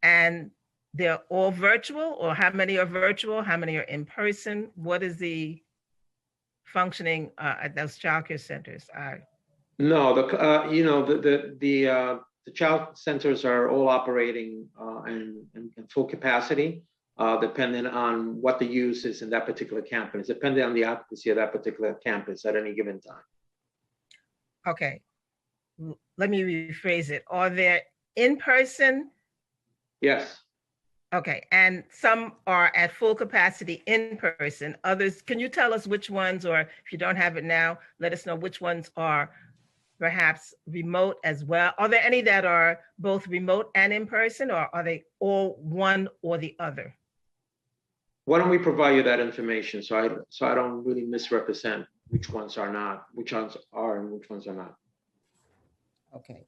and they're all virtual, or how many are virtual? How many are in person? What is the functioning at those childcare centers? No, the child centers are all operating in full capacity, depending on what the use is in that particular campus, depending on the occupancy of that particular campus at any given time. Okay, let me rephrase it. Are there in person? Yes. Okay, and some are at full capacity in person. Others, can you tell us which ones, or if you don't have it now, let us know which ones are perhaps remote as well? Are there any that are both remote and in person, or are they all one or the other? Why don't we provide you that information so I don't really misrepresent which ones are not, which ones are and which ones are not. Okay,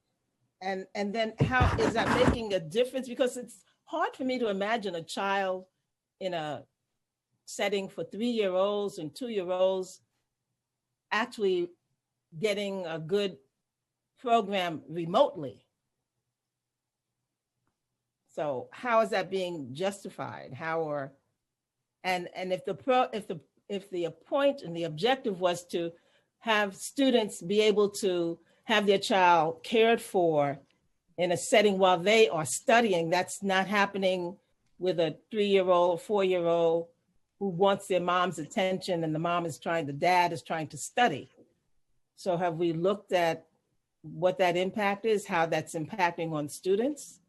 and then how is that making a difference? Because it's hard for me to imagine a child in a setting for 3-year-olds and 2-year-olds actually getting a good program remotely. So how is that being justified? And if the point and the objective was to have students be able to have their child cared for in a setting while they are studying, that's not happening with a 3-year-old, 4-year-old who wants their mom's attention, and the dad is trying to study. So have we looked at what that impact is, how that's impacting on students?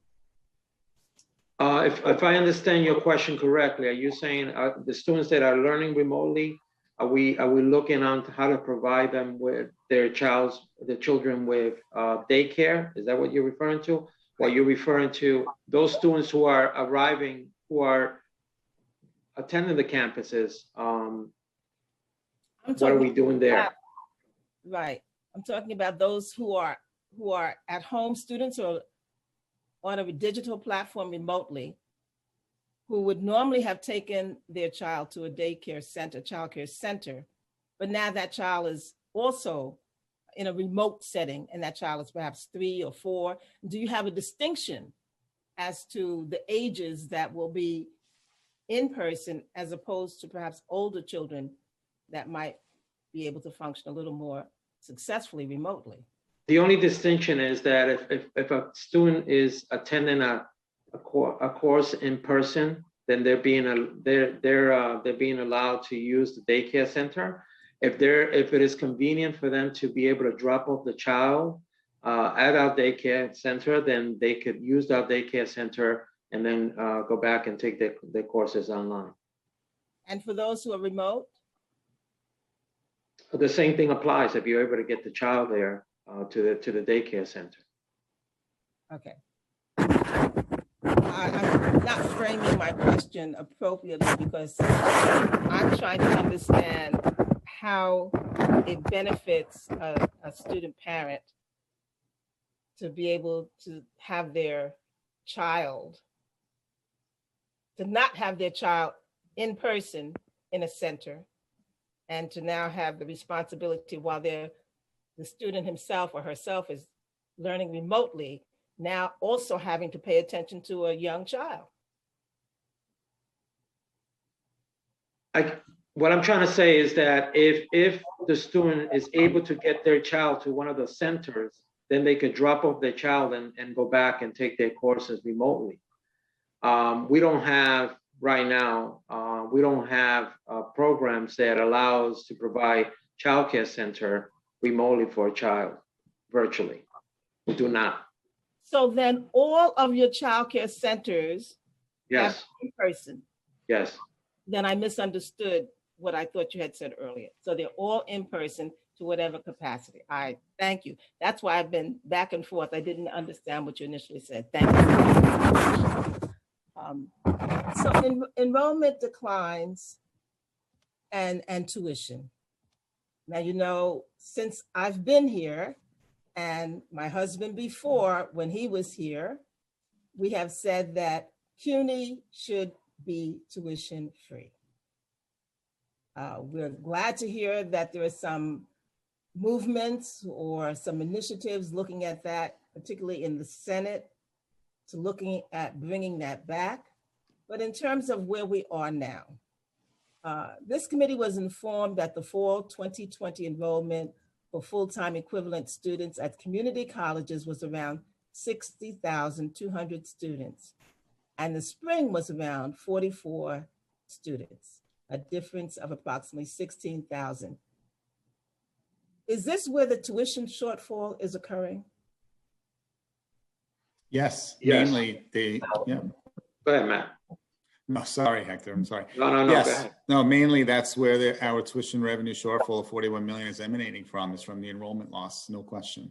If I understand your question correctly, are you saying the students that are learning remotely, are we looking on how to provide them with the children with daycare? Is that what you're referring to? Or are you referring to those students who are arriving, who are attending the campuses? What are we doing there? Right. I'm talking about those who are at home students or on a digital platform remotely, who would normally have taken their child to a daycare center, childcare center, but now that child is also in a remote setting, and that child is perhaps 3 or 4. Do you have a distinction as to the ages that will be in person as opposed to perhaps older children that might be able to function a little more successfully remotely? The only distinction is that if a student is attending a course in person, then they're being allowed to use the daycare center. If it is convenient for them to be able to drop off the child at our daycare center, then they could use our daycare center and then go back and take their courses online. And for those who are remote? The same thing applies if you're able to get the child there to the daycare center. Okay. I'm not framing my question appropriately because I'm trying to understand how it benefits a student parent to be able to have their child, to not have their child in person in a center, and to now have the responsibility while the student himself or herself is learning remotely, now also having to pay attention to a young child. What I'm trying to say is that if the student is able to get their child to one of the centers, then they could drop off their child and go back and take their courses remotely. We don't have right now, we don't have programs that allow us to provide childcare center remotely for a child virtually. We do not. So then all of your childcare centers Yes, have in person. yes. Then I misunderstood what I thought you had said earlier. So they're all in person to whatever capacity. All right, thank you. That's why I've been back and forth. I didn't understand what you initially said. Thank you. So enrollment declines and tuition. Now, you know, since I've been here and my husband before, when he was here, we have said that CUNY should be tuition free. We're glad to hear that there are some movements or some initiatives looking at that, particularly in the Senate, to looking at bringing that back. But in terms of where we are now, this committee was informed that the fall 2020 enrollment for full-time equivalent students at community colleges was around 60,200 students. And the spring was around 44 students, a difference of approximately 16,000. Is this where the tuition shortfall is occurring? Yes, Yes. mainly yeah. Go ahead, Matt. No, sorry, Hector, I'm sorry. No, go Yes, ahead. no, mainly that's where our tuition revenue shortfall of 41 million is emanating from, is from the enrollment loss, no question.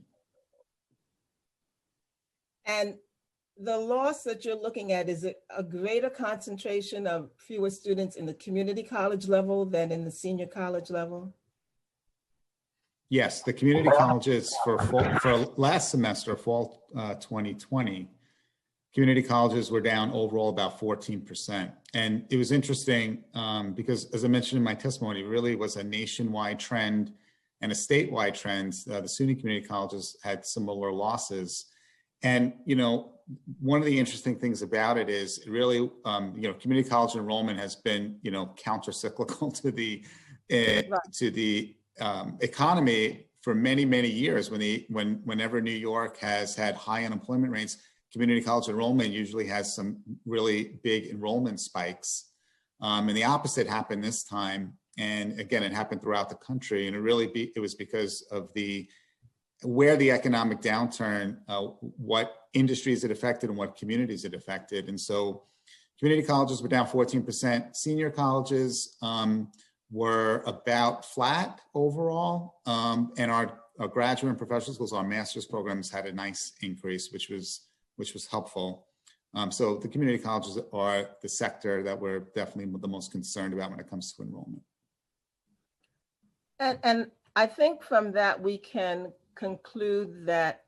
And the loss that you're looking at, is it a greater concentration of fewer students in the community college level than in the senior college level? Yes, the community colleges for last semester, fall 2020, community colleges were down overall about 14%. And it was interesting because, as I mentioned in my testimony, it really was a nationwide trend and a statewide trend. The SUNY community colleges had similar losses. And, you know, one of the interesting things about it is really, you know, community college enrollment has been, you know, counter-cyclical to the economy for many, many years. Whenever New York has had high unemployment rates, community college enrollment usually has some really big enrollment spikes. And the opposite happened this time. And again, it happened throughout the country. And it was because of where the economic downturn, what industries it affected and what communities it affected. And so community colleges were down 14%. Senior colleges were about flat overall. And our graduate and professional schools, our master's programs had a nice increase, which was helpful. So the community colleges are the sector that we're definitely the most concerned about when it comes to enrollment. And I think from that, we can conclude that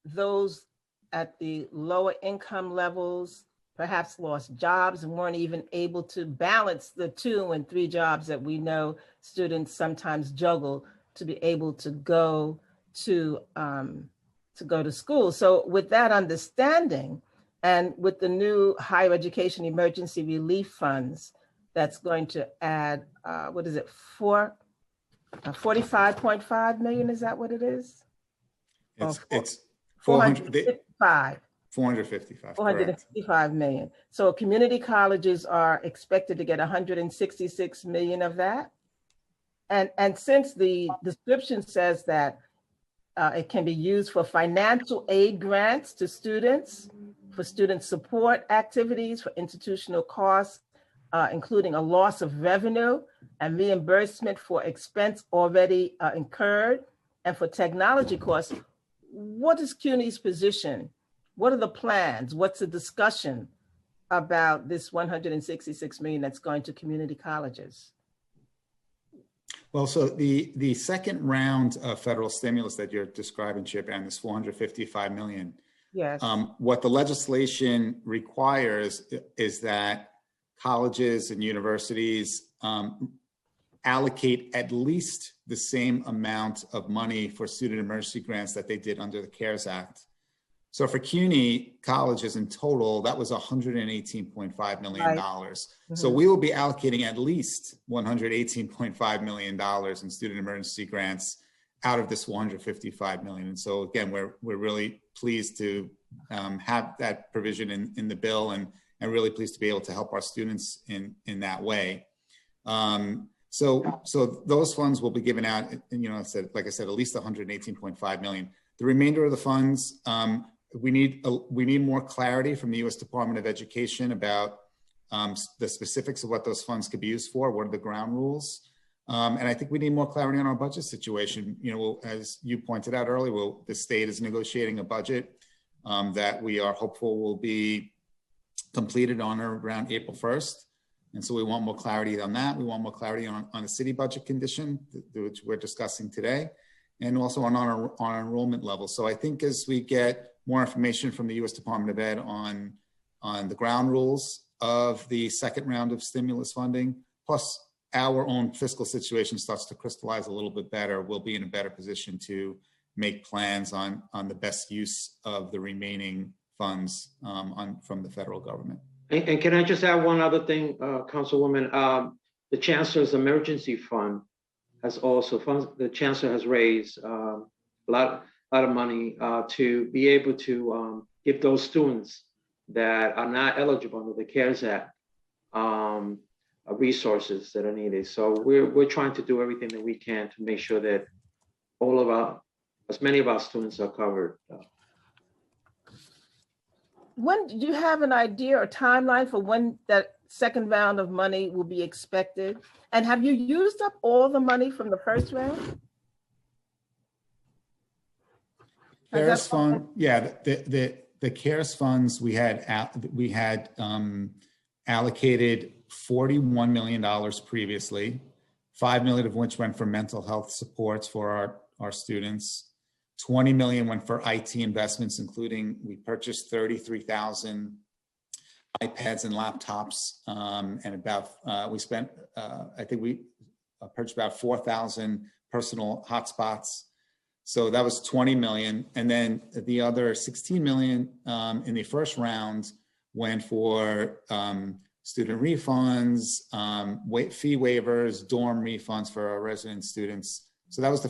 those at the lower income levels perhaps lost jobs and weren't even able to balance the 2 and 3 jobs that we know students sometimes juggle to be able to go to school. So with that understanding, and with the new higher education emergency relief funds, that's going to add, 45.5 million, is that what it is? It's 455. 455. 455 million. So community colleges are expected to get 166 million of that. And since the description says that it can be used for financial aid grants to students, for student support activities, for institutional costs, including a loss of revenue and reimbursement for expense already incurred, and for technology costs. What is CUNY's position? What are the plans? What's the discussion about this 166 million that's going to community colleges? Well, so the second round of federal stimulus that you're describing, Chip, and this 455 million. Yes. What the legislation requires is that colleges and universities allocate at least the same amount of money for student emergency grants that they did under the CARES Act. So for CUNY colleges in total, that was $118.5 million. Right. So we will be allocating at least $118.5 million in student emergency grants out of this $155 million. And so again, we're really pleased to have that provision in the bill, and really pleased to be able to help our students in that way. So those funds will be given out, and like I said, at least $118.5 million. The remainder of the funds, we need more clarity from the U.S. Department of Education about the specifics of what those funds could be used for. What are the ground rules? And I think we need more clarity on our budget situation. As you pointed out earlier, the state is negotiating a budget that we are hopeful will be completed on or around April 1st. And so we want more clarity on that. We want more clarity on a city budget condition, which we're discussing today, and also on our enrollment level. So I think as we get more information from the U.S. Department of Ed on the ground rules of the second round of stimulus funding, plus our own fiscal situation starts to crystallize a little bit better, we'll be in a better position to make plans on the best use of the remaining funds from the federal government. And can I just add one other thing, Councilwoman? The Chancellor's Emergency Fund has also the Chancellor has raised a lot of money to be able to give those students that are not eligible under the CARES Act resources that are needed. So we're trying to do everything that we can to make sure that as many of our students are covered. When do you have an idea or timeline for when that second round of money will be expected? And have you used up all the money from the first round? CARES fund, yeah, the CARES funds we had allocated $41 million previously, $5 million of which went for mental health supports for our students. 20 million went for IT investments, including we purchased 33,000 iPads and laptops, and we spent, I think we purchased about 4,000 personal hotspots. So that was 20 million. And then the other 16 million in the first round went for student refunds, fee waivers, dorm refunds for our resident students. So that was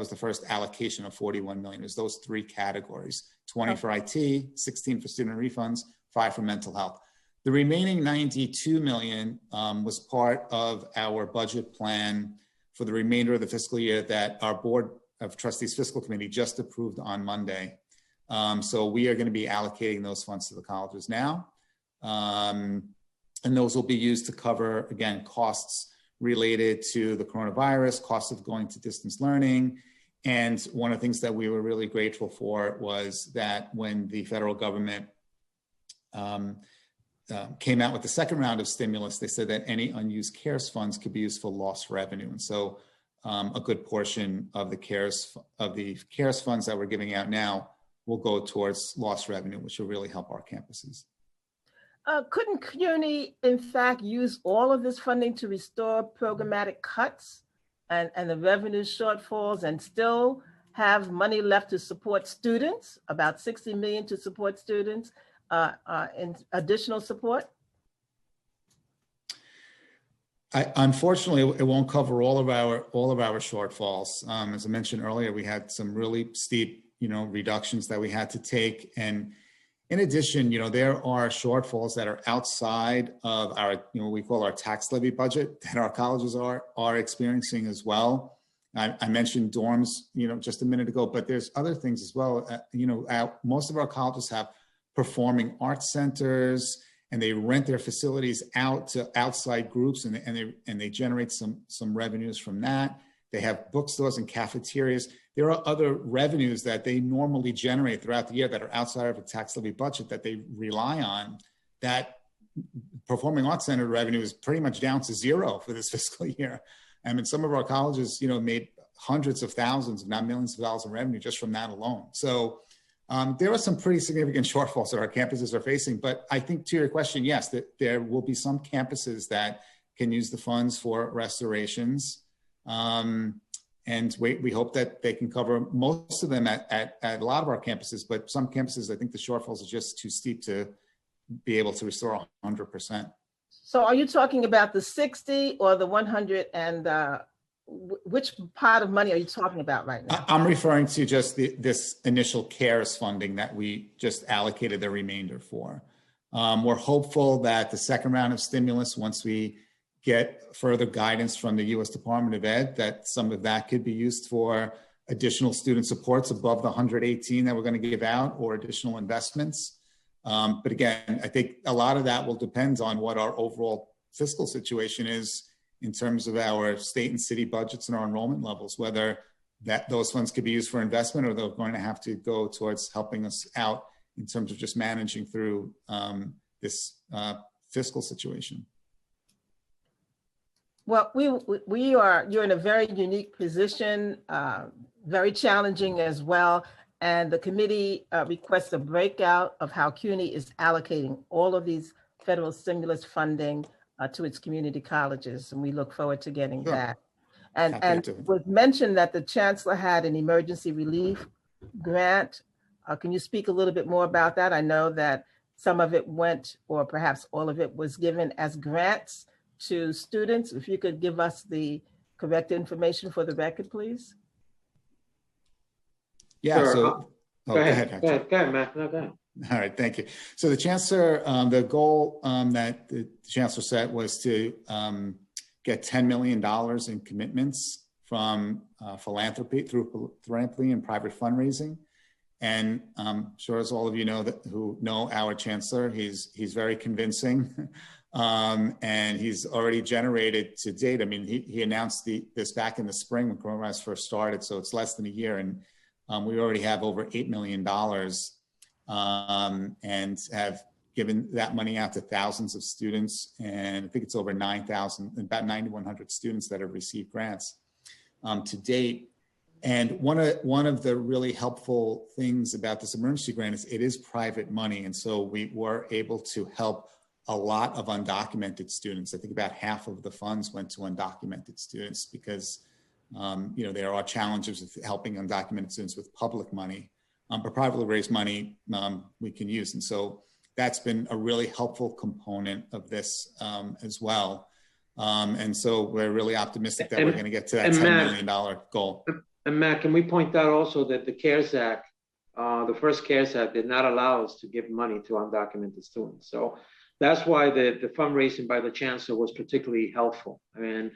the first allocation of 41 million. Is those three categories: 20 for IT, 16 for student refunds, 5 for mental health. The remaining 92 million was part of our budget plan for the remainder of the fiscal year that our Board of Trustees Fiscal Committee just approved on Monday. So we are going to be allocating those funds to the colleges now. And those will be used to cover, again, costs related to the coronavirus, costs of going to distance learning. And one of the things that we were really grateful for was that when the federal government came out with the second round of stimulus, they said that any unused CARES funds could be used for lost revenue. And so a good portion of the CARES funds that we're giving out now will go towards lost revenue, which will really help our campuses. Couldn't CUNY, in fact, use all of this funding to restore programmatic cuts and the revenue shortfalls and still have money left to support students, about 60 million to support students in additional support? Unfortunately, it won't cover all of our shortfalls. As I mentioned earlier, we had some really steep, reductions that we had to take. And in addition, there are shortfalls that are outside of our, what we call our tax levy budget that our colleges are experiencing as well. I mentioned dorms, just a minute ago, but there's other things as well. Most of our colleges have performing arts centers, and they rent their facilities out to outside groups, and they generate some revenues from that. They have bookstores and cafeterias. There are other revenues that they normally generate throughout the year that are outside of a tax levy budget that they rely on. That performing arts center revenue is pretty much down to zero for this fiscal year. I mean, some of our colleges, made hundreds of thousands, if not millions of dollars in revenue just from that alone. So there are some pretty significant shortfalls that our campuses are facing. But I think to your question, yes, that there will be some campuses that can use the funds for restorations. And we hope that they can cover most of them at a lot of our campuses, but some campuses, I think the shortfalls are just too steep to be able to restore 100%. So are you talking about the 60 or the 100, and which part of money are you talking about right now? I'm referring to just this initial CARES funding that we just allocated the remainder for. We're hopeful that the second round of stimulus, once we get further guidance from the U.S. Department of Ed, that some of that could be used for additional student supports above the 118 that we're going to give out, or additional investments. But again, I think a lot of that will depend on what our overall fiscal situation is in terms of our state and city budgets and our enrollment levels, whether those funds could be used for investment or they're going to have to go towards helping us out in terms of just managing through this fiscal situation. Well, you're in a very unique position, very challenging as well. And the committee requests a breakout of how CUNY is allocating all of these federal stimulus funding to its community colleges. And we look forward to getting that. And it was mentioned that the chancellor had an emergency relief grant. Can you speak a little bit more about that? I know that some of it went, or perhaps all of it was given as grants to students. If you could give us the correct information for the record, please. Yeah, Sure. so Go ahead, Matt. No, go ahead. All right, thank you. So the chancellor, the goal that the chancellor set was to get $10 million in commitments from philanthropy, through philanthropy and private fundraising. And I'm sure, as all of you know who know our chancellor, he's very convincing. And he's already generated to date. I mean, he announced this back in the spring when coronavirus first started, so it's less than a year, and we already have over $8 million and have given that money out to thousands of students. And I think it's over 9,000, about 9,100 students that have received grants to date. And one of the really helpful things about this emergency grant is it is private money, and so we were able to help a lot of undocumented students. I think about half of the funds went to undocumented students because, there are challenges with helping undocumented students with public money, but privately raised money we can use. And so that's been a really helpful component of this as well. And so we're really optimistic that we're going to get to that $10 million goal. And Matt, can we point out also that the CARES Act, the first CARES Act, did not allow us to give money to undocumented students. So that's why the fundraising by the chancellor was particularly helpful. I mean,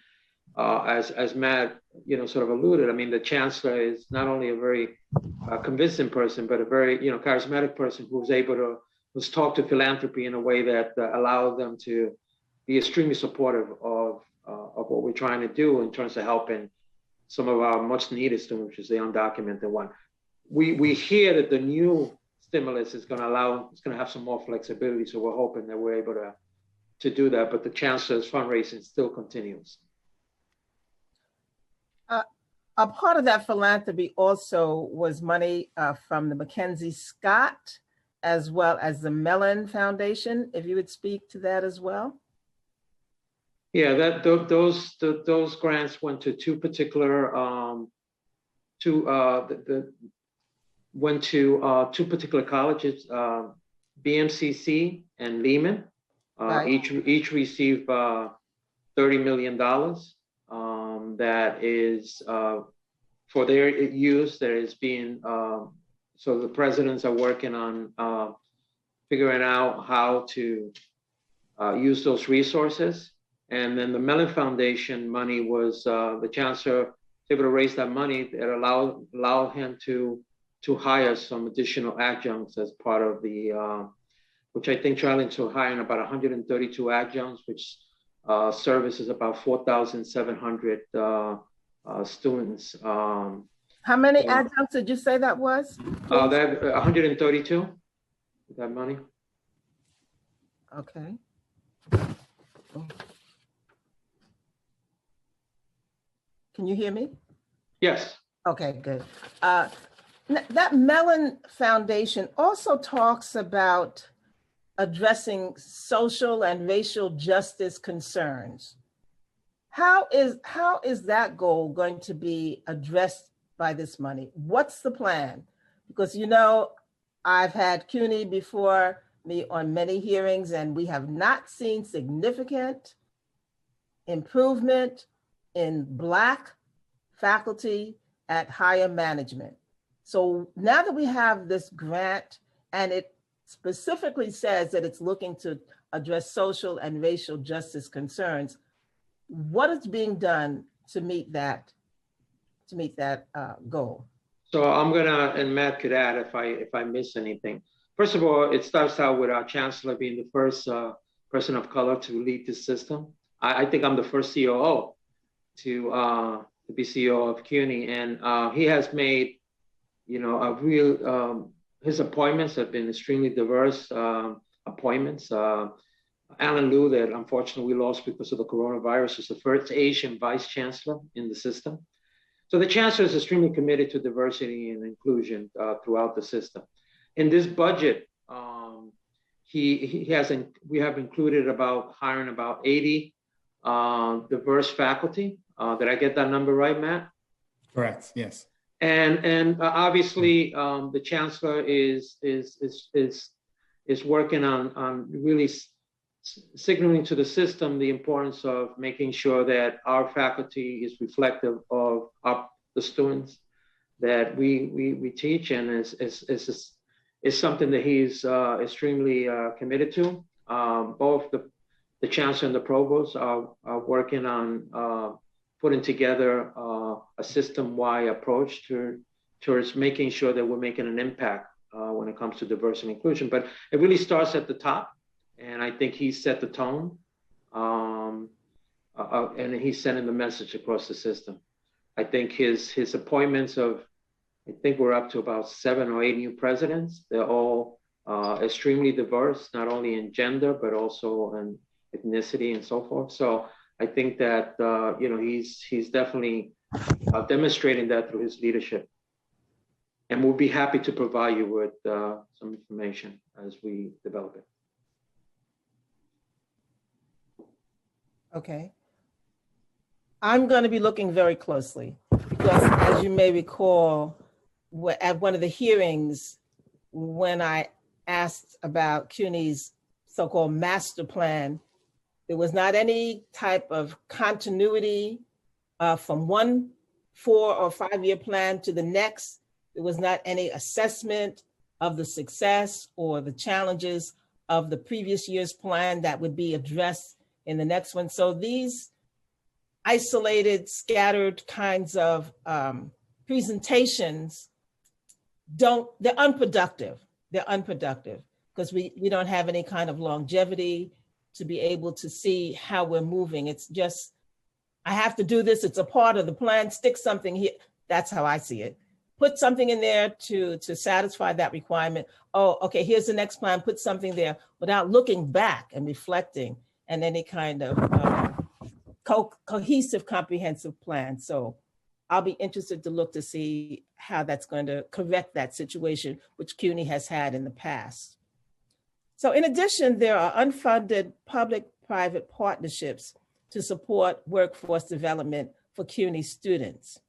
as Matt, sort of alluded, I mean, the chancellor is not only a very convincing person, but a very, charismatic person who's able to talk to philanthropy in a way that allowed them to be extremely supportive of what we're trying to do in terms of helping some of our much needed students, which is the undocumented one. We hear that the new stimulus is going to have some more flexibility. So we're hoping that we're able to do that, but the chancellor's fundraising still continues. A part of that philanthropy also was money from the Mackenzie Scott, as well as the Mellon Foundation. If you would speak to that as well. Yeah, those grants went to two particular two particular colleges, BMCC and Lehman. Right. Each received $30 million. That is for their use. There is being so the presidents are working on figuring out how to use those resources. And then the Mellon Foundation money was the chancellor was able to raise that money that allowed him to hire some additional adjuncts as part of the which I think Charlie to hiring about 132 adjuncts, which services about 4,700 students. How many adjuncts did you say that was? That 132. That money. Okay. Can you hear me? Yes. Okay, good. That Mellon Foundation also talks about addressing social and racial justice concerns. How is that goal going to be addressed by this money? What's the plan? Because I've had CUNY before me on many hearings, and we have not seen significant improvement in Black faculty at higher management. So now that we have this grant, and it specifically says that it's looking to address social and racial justice concerns, what is being done to meet that goal? So I'm gonna, and Matt could add if I miss anything. First of all, it starts out with our chancellor being the first person of color to lead this system. I think I'm the first COO to be CEO of CUNY, and he has made, a real. His appointments have been extremely diverse appointments. Alan Liu, that unfortunately we lost because of the coronavirus, is the first Asian vice chancellor in the system. So the chancellor is extremely committed to diversity and inclusion throughout the system. In this budget, we have included hiring about 80 diverse faculty. Did I get that number right, Matt? Correct, yes. And obviously the chancellor is working on really signaling to the system the importance of making sure that our faculty is reflective of the students that we teach, and is something that he's extremely committed to. Both the chancellor and the provost are working on putting together a system-wide approach towards making sure that we're making an impact when it comes to diversity and inclusion. But it really starts at the top. And I think he set the tone, and he's sending the message across the system. I think his appointments I think we're up to about 7 or 8 new presidents. They're all extremely diverse, not only in gender, but also in ethnicity and so forth. So I think that, he's definitely demonstrating that through his leadership. And we'll be happy to provide you with some information as we develop it. Okay. I'm going to be looking very closely because, as you may recall, at one of the hearings, when I asked about CUNY's so-called master plan, there was not any type of continuity from one 4 or 5 year plan to the next. There was not any assessment of the success or the challenges of the previous year's plan that would be addressed in the next one. So these isolated, scattered kinds of presentations they're unproductive. They're unproductive because we don't have any kind of longevity to be able to see how we're moving. It's just, I have to do this. It's a part of the plan. Stick something here. That's how I see it. Put something in there to satisfy that requirement. Oh, okay, here's the next plan. Put something there without looking back and reflecting and any kind of cohesive, comprehensive plan. So I'll be interested to look to see how that's going to correct that situation, which CUNY has had in the past. So in addition, there are unfunded public-private partnerships to support workforce development for CUNY students.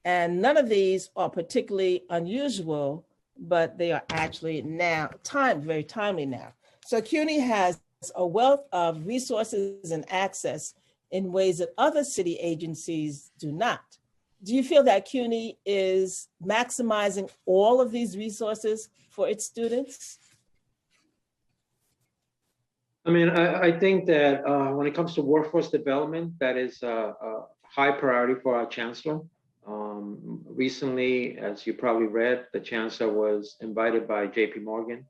And none of these are particularly unusual, but they are actually now very timely now. So CUNY has a wealth of resources and access in ways that other city agencies do not. Do you feel that CUNY is maximizing all of these resources for its students? I mean, I think that when it comes to workforce development, that is a high priority for our chancellor. Recently, as you probably read, the chancellor was invited by JP Morgan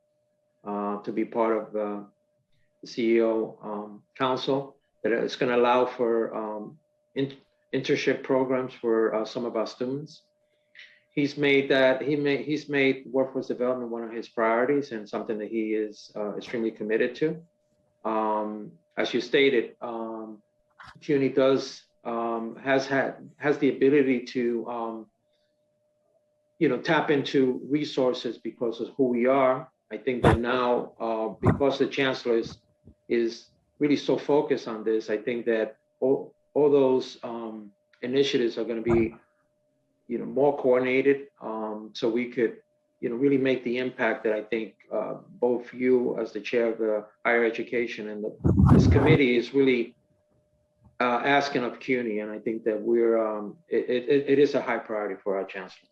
to be part of the CEO council that is going to allow for internship programs for some of our students. He's made workforce development one of his priorities and something that he is extremely committed to. As you stated, CUNY has the ability to tap into resources because of who we are. I think that now, because the chancellor is really so focused on this, I think that all those initiatives are going to be, more coordinated, so we could, really make the impact that I think both you as the chair of the higher education and this committee is really asking of CUNY. And I think that it is a high priority for our chancellor.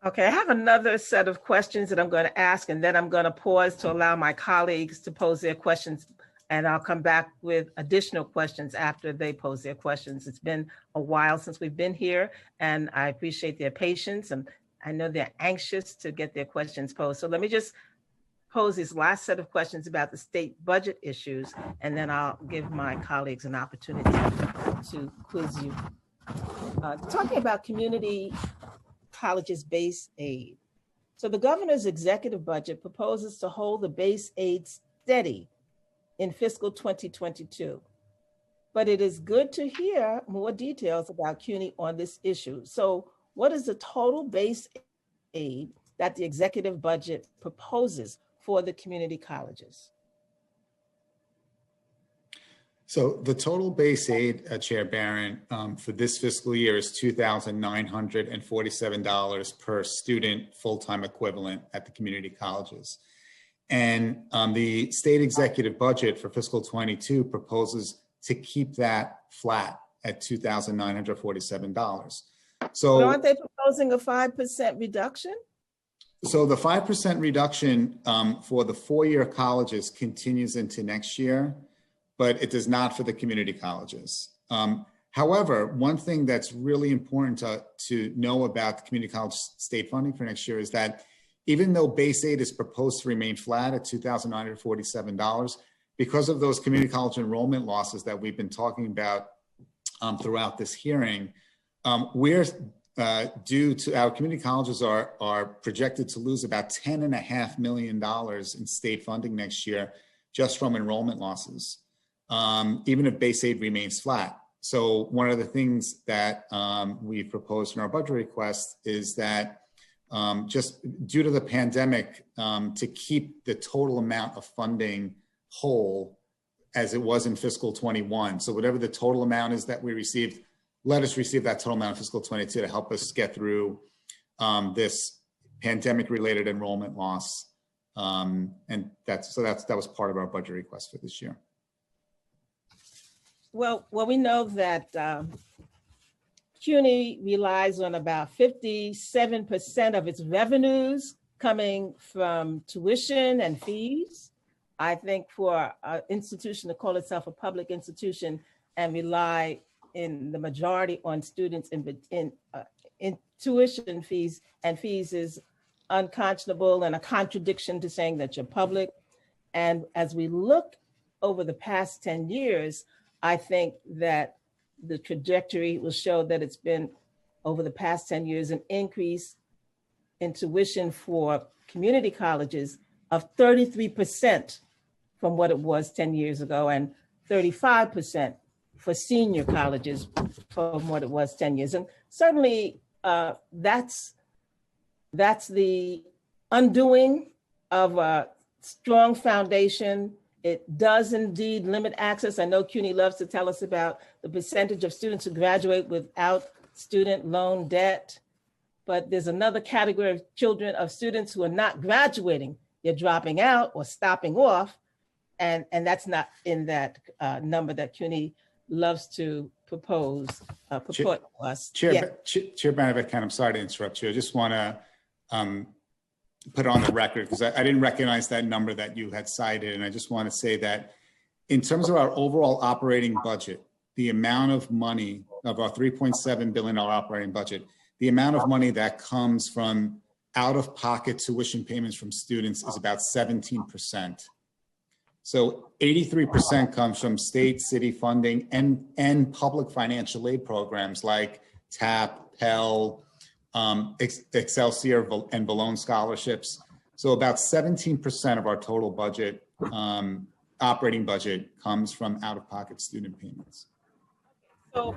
Okay, I have another set of questions that I'm going to ask, and then I'm going to pause to allow my colleagues to pose their questions, and I'll come back with additional questions after they pose their questions. It's been a while since we've been here, and I appreciate their patience, and I know they're anxious to get their questions posed. So let me just pose this last set of questions about the state budget issues, and then I'll give my colleagues an opportunity to quiz you. Talking about community colleges base aid. So the governor's executive budget proposes to hold the base aid steady in fiscal 2022. But it is good to hear more details about CUNY on this issue. So what is the total base aid that the executive budget proposes for the community colleges? So the total base aid, Chair Barron, for this fiscal year is $2,947 per student full-time equivalent at the community colleges. And the state executive budget for fiscal 22 proposes to keep that flat at $2,947. So But aren't they proposing a 5% reduction? So the 5% reduction for the four-year colleges continues into next year, but it does not for the community colleges. However, one thing that's really important to know about the community college state funding for next year is that even though base aid is proposed to remain flat at $2,947, because of those community college enrollment losses that we've been talking about throughout this hearing, we're due to our community colleges are projected to lose about $10.5 million in state funding next year just from enrollment losses, even if base aid remains flat. So one of the things that we've proposed in our budget request is that just due to the pandemic, to keep the total amount of funding whole as it was in fiscal 21. So whatever the total amount is that we received, let us receive that total amount of fiscal 22 to help us get through this pandemic-related enrollment loss. And that was part of our budget request for this year. Well, we know that CUNY relies on about 57% of its revenues coming from tuition and fees. I think for an institution to call itself a public institution and rely in the majority on students in tuition fees and fees is unconscionable and a contradiction to saying that you're public. And as we look over the past 10 years, I think that the trajectory will show that it's been over the past 10 years an increase in tuition for community colleges of 33% from what it was 10 years ago and 35% for senior colleges from what it was 10 years. And certainly that's the undoing of a strong foundation. It does indeed limit access. I know CUNY loves to tell us about the percentage of students who graduate without student loan debt, but there's another category of students who are not graduating. They're dropping out or stopping off, and that's not in that number that CUNY loves to purport to us. Chair Barron, I'm sorry to interrupt you. I just want to put it on the record because I didn't recognize that number that you had cited. And I just want to say that in terms of our overall operating budget, the amount of money of our $3.7 billion operating budget, the amount of money that comes from out-of-pocket tuition payments from students is about 17%. So 83% comes from state, city funding and public financial aid programs like TAP, Pell, Excelsior and Balloon scholarships. So about 17% of our total budget, operating budget, comes from out-of-pocket student payments. So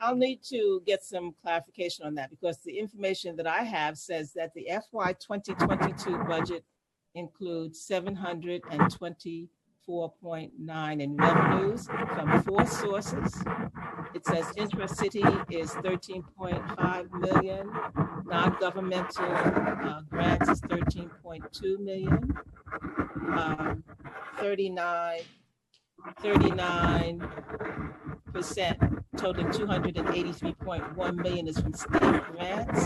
I'll need to get some clarification on that because the information that I have says that the FY 2022 budget includes $722 4.9 in revenues from 4 sources. It says intra-city is 13.5 million. Non-governmental grants is 13.2 million. 39% totaling 283.1 million is from state grants,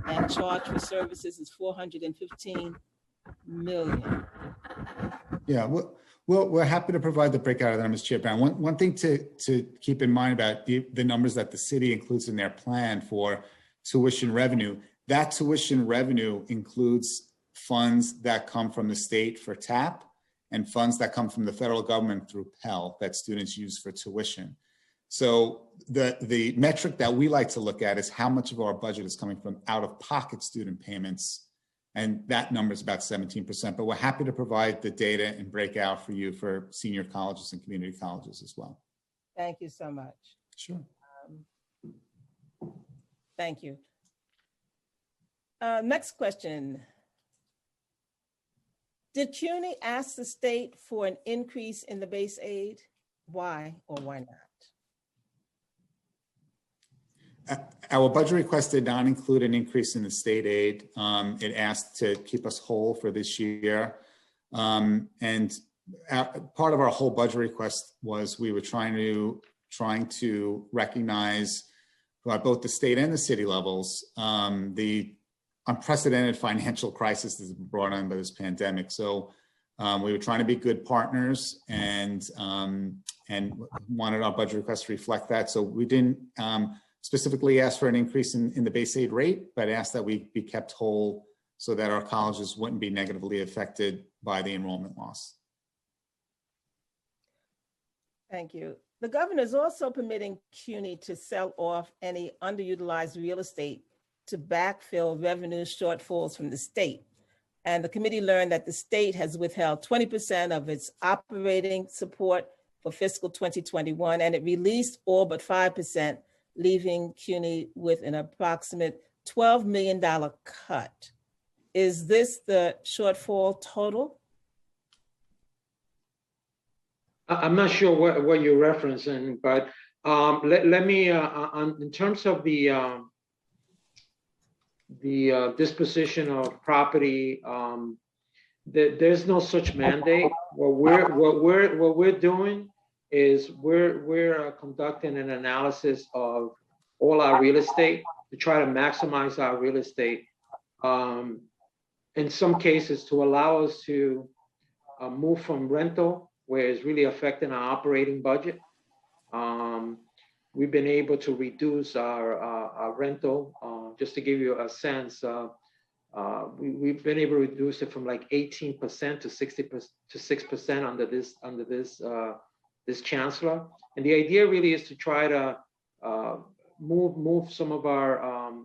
and charge for services is 415 million. Yeah, we're happy to provide the breakout of the numbers, Chair Brown. One thing to keep in mind about the numbers that the city includes in their plan for tuition revenue, that tuition revenue includes funds that come from the state for TAP and funds that come from the federal government through Pell that students use for tuition. So the metric that we like to look at is how much of our budget is coming from out-of-pocket student payments. And that number is about 17%, but we're happy to provide the data and breakout for you for senior colleges and community colleges as well. Thank you so much. Sure. Thank you. Next question. Did CUNY ask the state for an increase in the base aid? Why or why not? Our budget request did not include an increase in the state aid. It asked to keep us whole for this year. And part of our whole budget request was we were trying to recognize at both the state and the city levels the unprecedented financial crisis that's been brought on by this pandemic. So we were trying to be good partners and wanted our budget request to reflect that. So we didn't specifically ask for an increase in the base aid rate, but asked that we be kept whole so that our colleges wouldn't be negatively affected by the enrollment loss. Thank you. The governor is also permitting CUNY to sell off any underutilized real estate to backfill revenue shortfalls from the state. And the committee learned that the state has withheld 20% of its operating support for fiscal 2021, and it released all but 5%, leaving CUNY with an approximate $12 million cut. Is this the shortfall total? I'm not sure what you're referencing, but let me, in terms of the disposition of property, there's no such mandate. What we're doing is we're conducting an analysis of all our real estate to try to maximize our real estate. In some cases, to allow us to move from rental, where it's really affecting our operating budget. We've been able to reduce our rental. Just to give you a sense, we've been able to reduce it from like 18% to 6% under this chancellor. And the idea really is to try to move some of our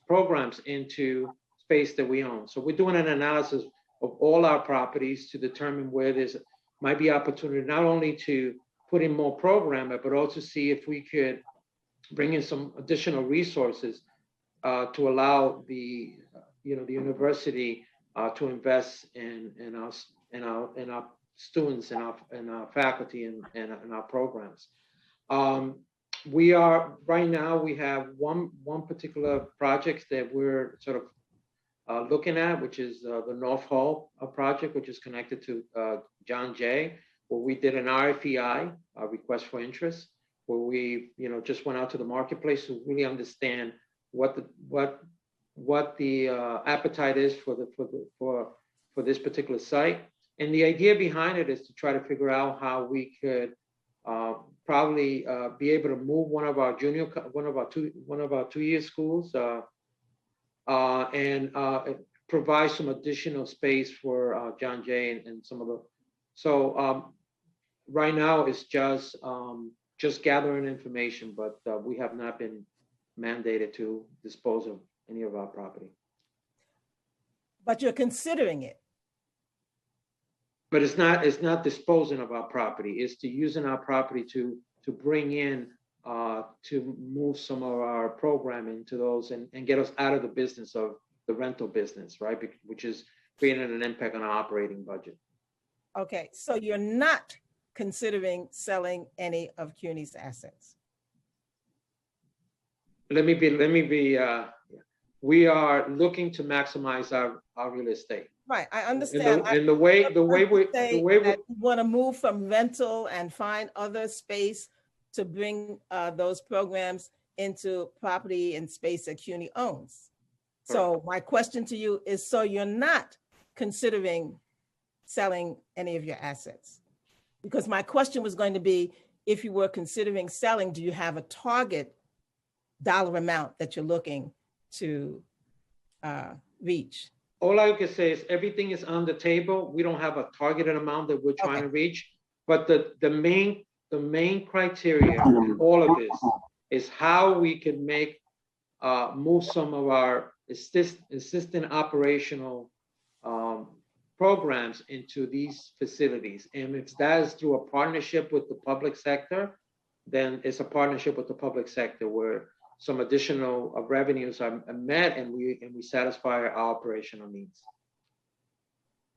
programs into space that we own. So we're doing an analysis of all our properties to determine where there's might be opportunity not only to put in more programming, but also see if we could bring in some additional resources to allow the university to invest in our students and our faculty and our programs. We are right now, we have one particular project that we're sort of looking at, which is the North Hall project, which is connected to John Jay, where we did an RFEI, a request for interest, where we just went out to the marketplace to really understand what the appetite is for this particular site. And the idea behind it is to try to figure out how we could probably be able to move one of our two-year schools and provide some additional space for John Jay and some of the. So right now it's just gathering information, but we have not been mandated to dispose of any of our property. But you're considering it. But it's not disposing of our property. It's to using our property to bring in to move some of our programming to those and get us out of the business of the rental business, right? Which is creating an impact on our operating budget. Okay, so you're not considering selling any of CUNY's assets? We are looking to maximize our real estate. Right, I understand. And the way we want to move from rental and find other space to bring those programs into property and space that CUNY owns. So my question to you is, so you're not considering selling any of your assets? Because my question was going to be, if you were considering selling, do you have a target dollar amount that you're looking to reach? all I can say is everything is on the table. We don't have a targeted amount that we're trying to reach, but the main criteria in all of this is how we can make move some of our assistant operational programs into these facilities. And if that is through a partnership with the public sector, then it's a partnership with the public sector where some additional revenues are met and we satisfy our operational needs.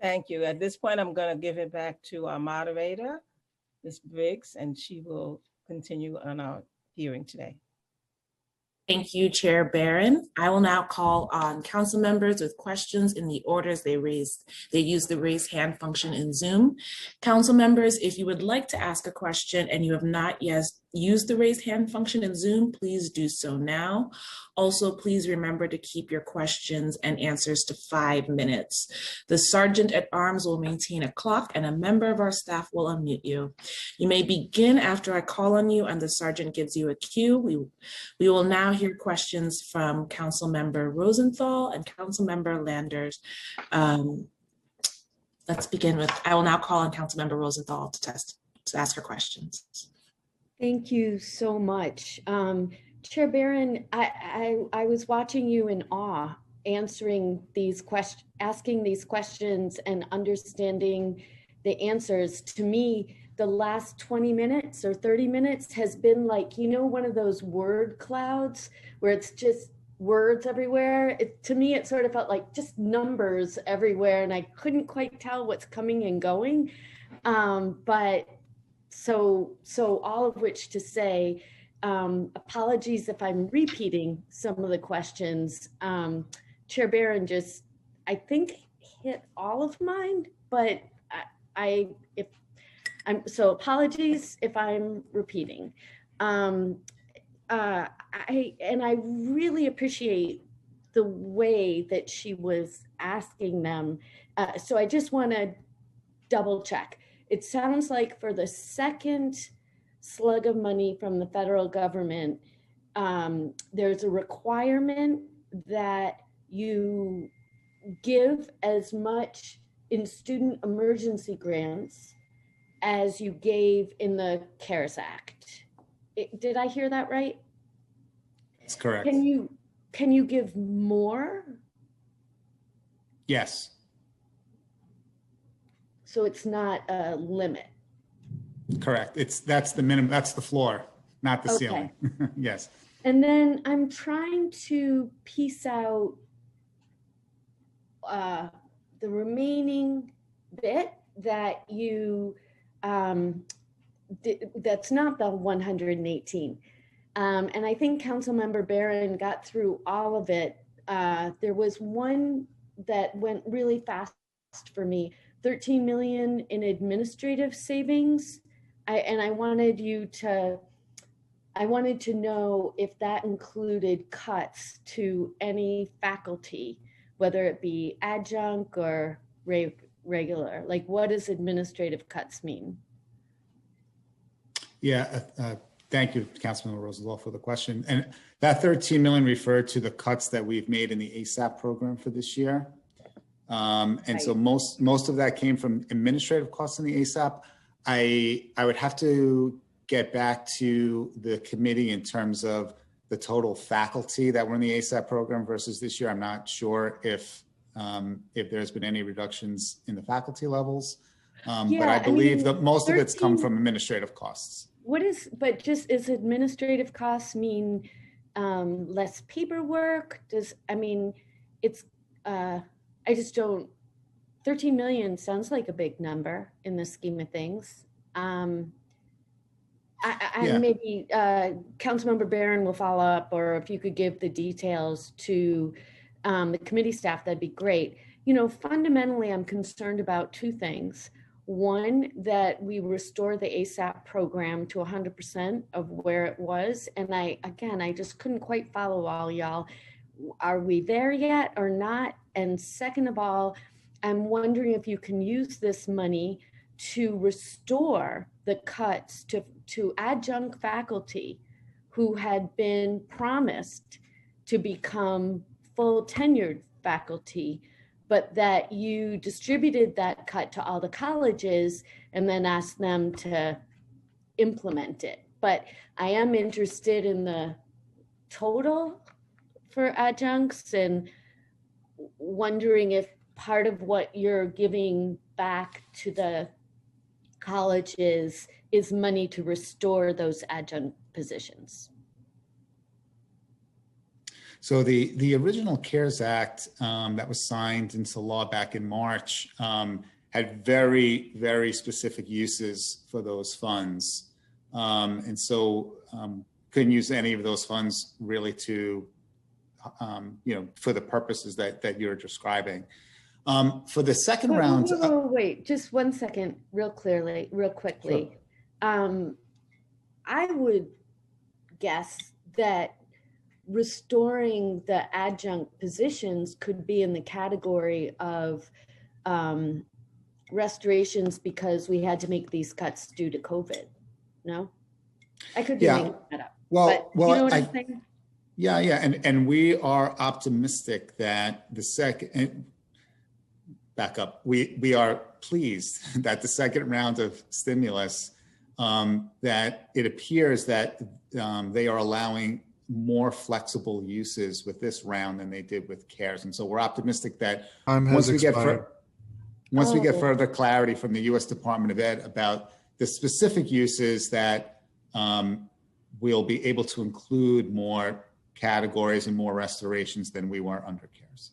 Thank you. At this point, I'm going to give it back to our moderator, Ms. Briggs, and she will continue on our hearing today. Thank you, Chair Barron. I will now call on council members with questions in the orders they raised. They use the raise hand function in Zoom. Council members, if you would like to ask a question and you have not yet used the raise hand function in Zoom, please do so now. Also, please remember to keep your questions and answers to 5 minutes. The Sergeant at Arms will maintain a clock and a member of our staff will unmute you. You may begin after I call on you and the Sergeant gives you a cue. We will now hear questions from Councilmember Rosenthal and Councilmember Landers. Let's begin with, I will now call on Councilmember Rosenthal to ask her questions. Thank you so much. Chair Barron, I was watching you in awe, answering these questions, asking these questions and understanding the answers. To me, the last 20 minutes or 30 minutes has been like, you know, one of those word clouds where it's just words everywhere. To me, it sort of felt like just numbers everywhere and I couldn't quite tell what's coming and going. But so all of which to say, apologies if I'm repeating some of the questions. Chair Barron just, I think, hit all of mine, but so apologies if I'm repeating. I really appreciate the way that she was asking them. So I just want to double check. It sounds like for the second slug of money from the federal government, there's a requirement that you give as much in student emergency grants as you gave in the CARES Act. Did I hear that right? That's correct. Can you give more? Yes. So it's not a limit. Correct. That's the minimum. That's the floor, not the ceiling. Yes. And then I'm trying to piece out the remaining bit that you that's not the 118. And I think Councilmember Barron got through all of it. There was one that went really fast for me, 13 million in administrative savings. I wanted to know if that included cuts to any faculty, whether it be adjunct or regular. Like, what does administrative cuts mean? Yeah, thank you, Councilman Rosenthal, for the question. And that 13 million referred to the cuts that we've made in the ASAP program for this year. And so most of that came from administrative costs in the ASAP. I would have to get back to the committee in terms of the total faculty that were in the ASAP program versus this year. I'm not sure if there's been any reductions in the faculty levels, but I believe that most of it's come from administrative costs. But just is administrative costs mean less paperwork? I just don't 13 million sounds like a big number in the scheme of things. Yeah. Maybe Councilmember Barron will follow up, or if you could give the details to the committee staff, that'd be great. You know, fundamentally, I'm concerned about two things. One, that we restore the ASAP program to 100% of where it was. And I just couldn't quite follow all y'all. Are we there yet or not? And second of all, I'm wondering if you can use this money to restore the cuts to adjunct faculty who had been promised to become full tenured faculty, but that you distributed that cut to all the colleges and then asked them to implement it. But I am interested in the total for adjuncts and wondering if part of what you're giving back to the colleges is money to restore those adjunct positions. So the original CARES Act that was signed into law back in March had very, very specific uses for those funds. And so couldn't use any of those funds really to, for the purposes that you're describing. For the second round. Wait, just 1 second, real quickly. Sure. I would guess that restoring the adjunct positions could be in the category of restorations because we had to make these cuts due to COVID. No? I could be making that up. Well, but you know what I'm saying? Yeah. And we are optimistic that the second, back up, we are pleased that the second round of stimulus, that it appears that they are allowing more flexible uses with this round than they did with CARES. And so we're optimistic that once we get further clarity from the U.S. Department of Ed about the specific uses, that we'll be able to include more categories and more restorations than we were under CARES.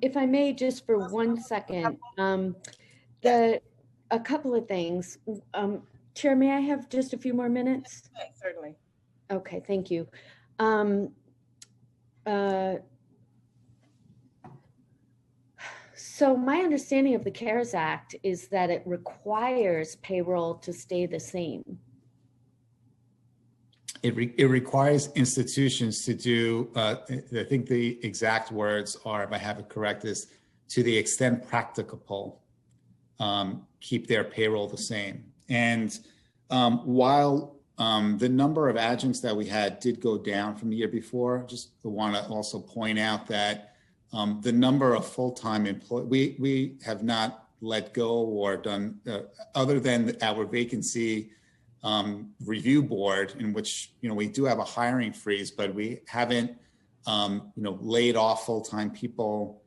If I may, just for 1 second, a couple of things. Chair, may I have just a few more minutes? Okay, certainly. Okay, thank you. So my understanding of the CARES Act is that it requires payroll to stay the same. It requires institutions to do, I think the exact words are, if I have it correct, is to the extent practicable, keep their payroll the same. And while the number of adjuncts that we had did go down from the year before, just want to also point out that the number of full-time employees, we have not let go or done, other than our vacancy review board, in which we do have a hiring freeze, but we haven't laid off full-time people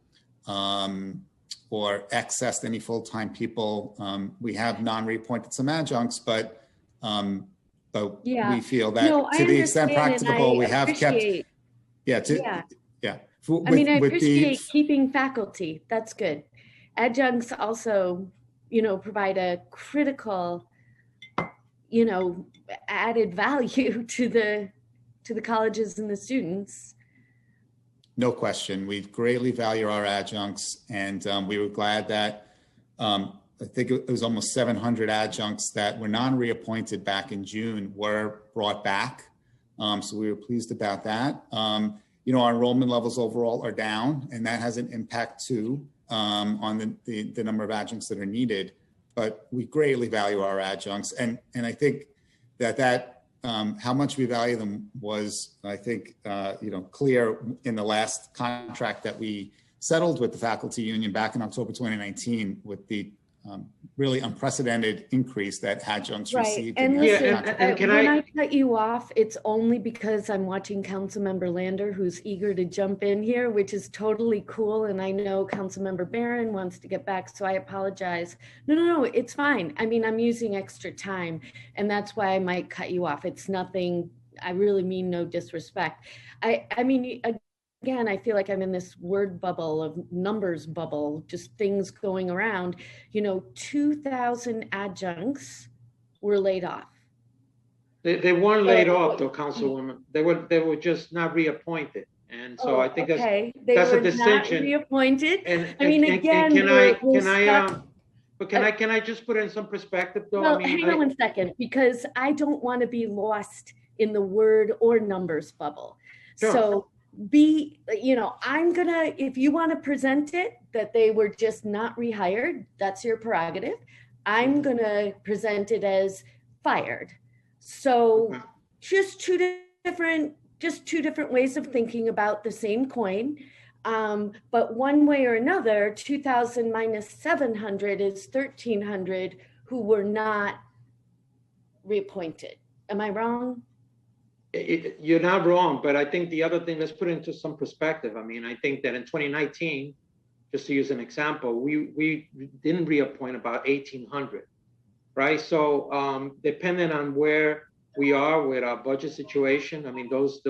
or accessed any full-time people. We have non-reappointed some adjuncts, but we feel that to the extent practicable, we have kept. I appreciate keeping faculty. That's good. Adjuncts also, provide a critical, added value to the colleges and the students. No question. We greatly value our adjuncts, and we were glad that I think it was almost 700 adjuncts that were non-reappointed back in June were brought back. So we were pleased about that. Our enrollment levels overall are down, and that has an impact too on the number of adjuncts that are needed. But we greatly value our adjuncts, and I think that how much we value them was, I think, clear in the last contract that we settled with the faculty union back in October 2019 with the really unprecedented increase that adjuncts received. And listen, when I cut you off, it's only because I'm watching Councilmember Lander, who's eager to jump in here, which is totally cool. And I know Councilmember Barron wants to get back, so I apologize. No, it's fine. I mean, I'm using extra time, and that's why I might cut you off. It's nothing, I really mean no disrespect. I mean, again, I feel like I'm in this word bubble of numbers bubble, just things going around. 2,000 adjuncts were laid off. They weren't laid Oh, off though, Councilwoman. They were just not reappointed. And so I think that's They that's a were not decision. reappointed. And I mean, and again, can we're I stuck. but can I just put in some perspective though? Well, I mean, hang on one second, because I don't want to be lost in the word or numbers bubble. Sure. So I'm gonna, if you want to present it, that they were just not rehired, that's your prerogative. I'm gonna present it as fired. So Okay. just two different ways of thinking about the same coin. But one way or another, 2,000 minus 700 is 1,300 who were not reappointed. Am I wrong? You're not wrong, but I think the other thing, let's put it into some perspective. I mean, I think that in 2019, just to use an example, we didn't reappoint about 1,800, right? So depending on where we are with our budget situation, I mean, those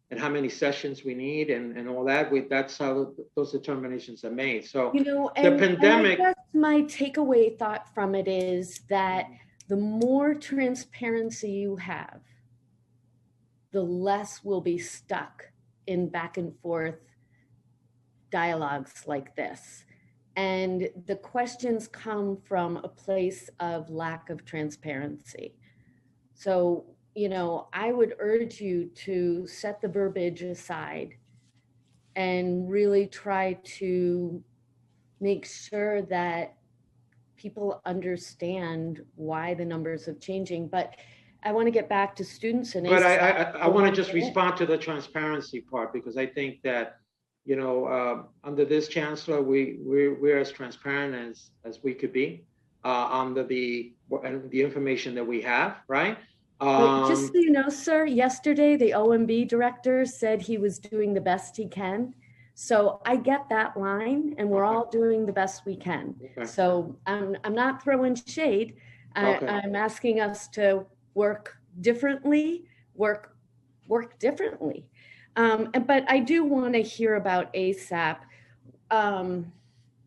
and how many sessions we need and all that, that's how those determinations are made. So and pandemic. I guess my takeaway thought from it is that the more transparency you have, the less we'll be stuck in back and forth dialogues like this. And the questions come from a place of lack of transparency. So, I would urge you to set the verbiage aside and really try to make sure that people understand why the numbers are changing. But I want to get back to students and. But I want to just respond to the transparency part, because I think that, under this chancellor, we're as transparent as we could be under the information that we have, right? Just so you know, sir, yesterday the OMB director said he was doing the best he can. So I get that line, and we're all doing the best we can. Okay. So I'm not throwing shade. Okay. I'm asking us to work differently, work differently. But I do want to hear about ASAP.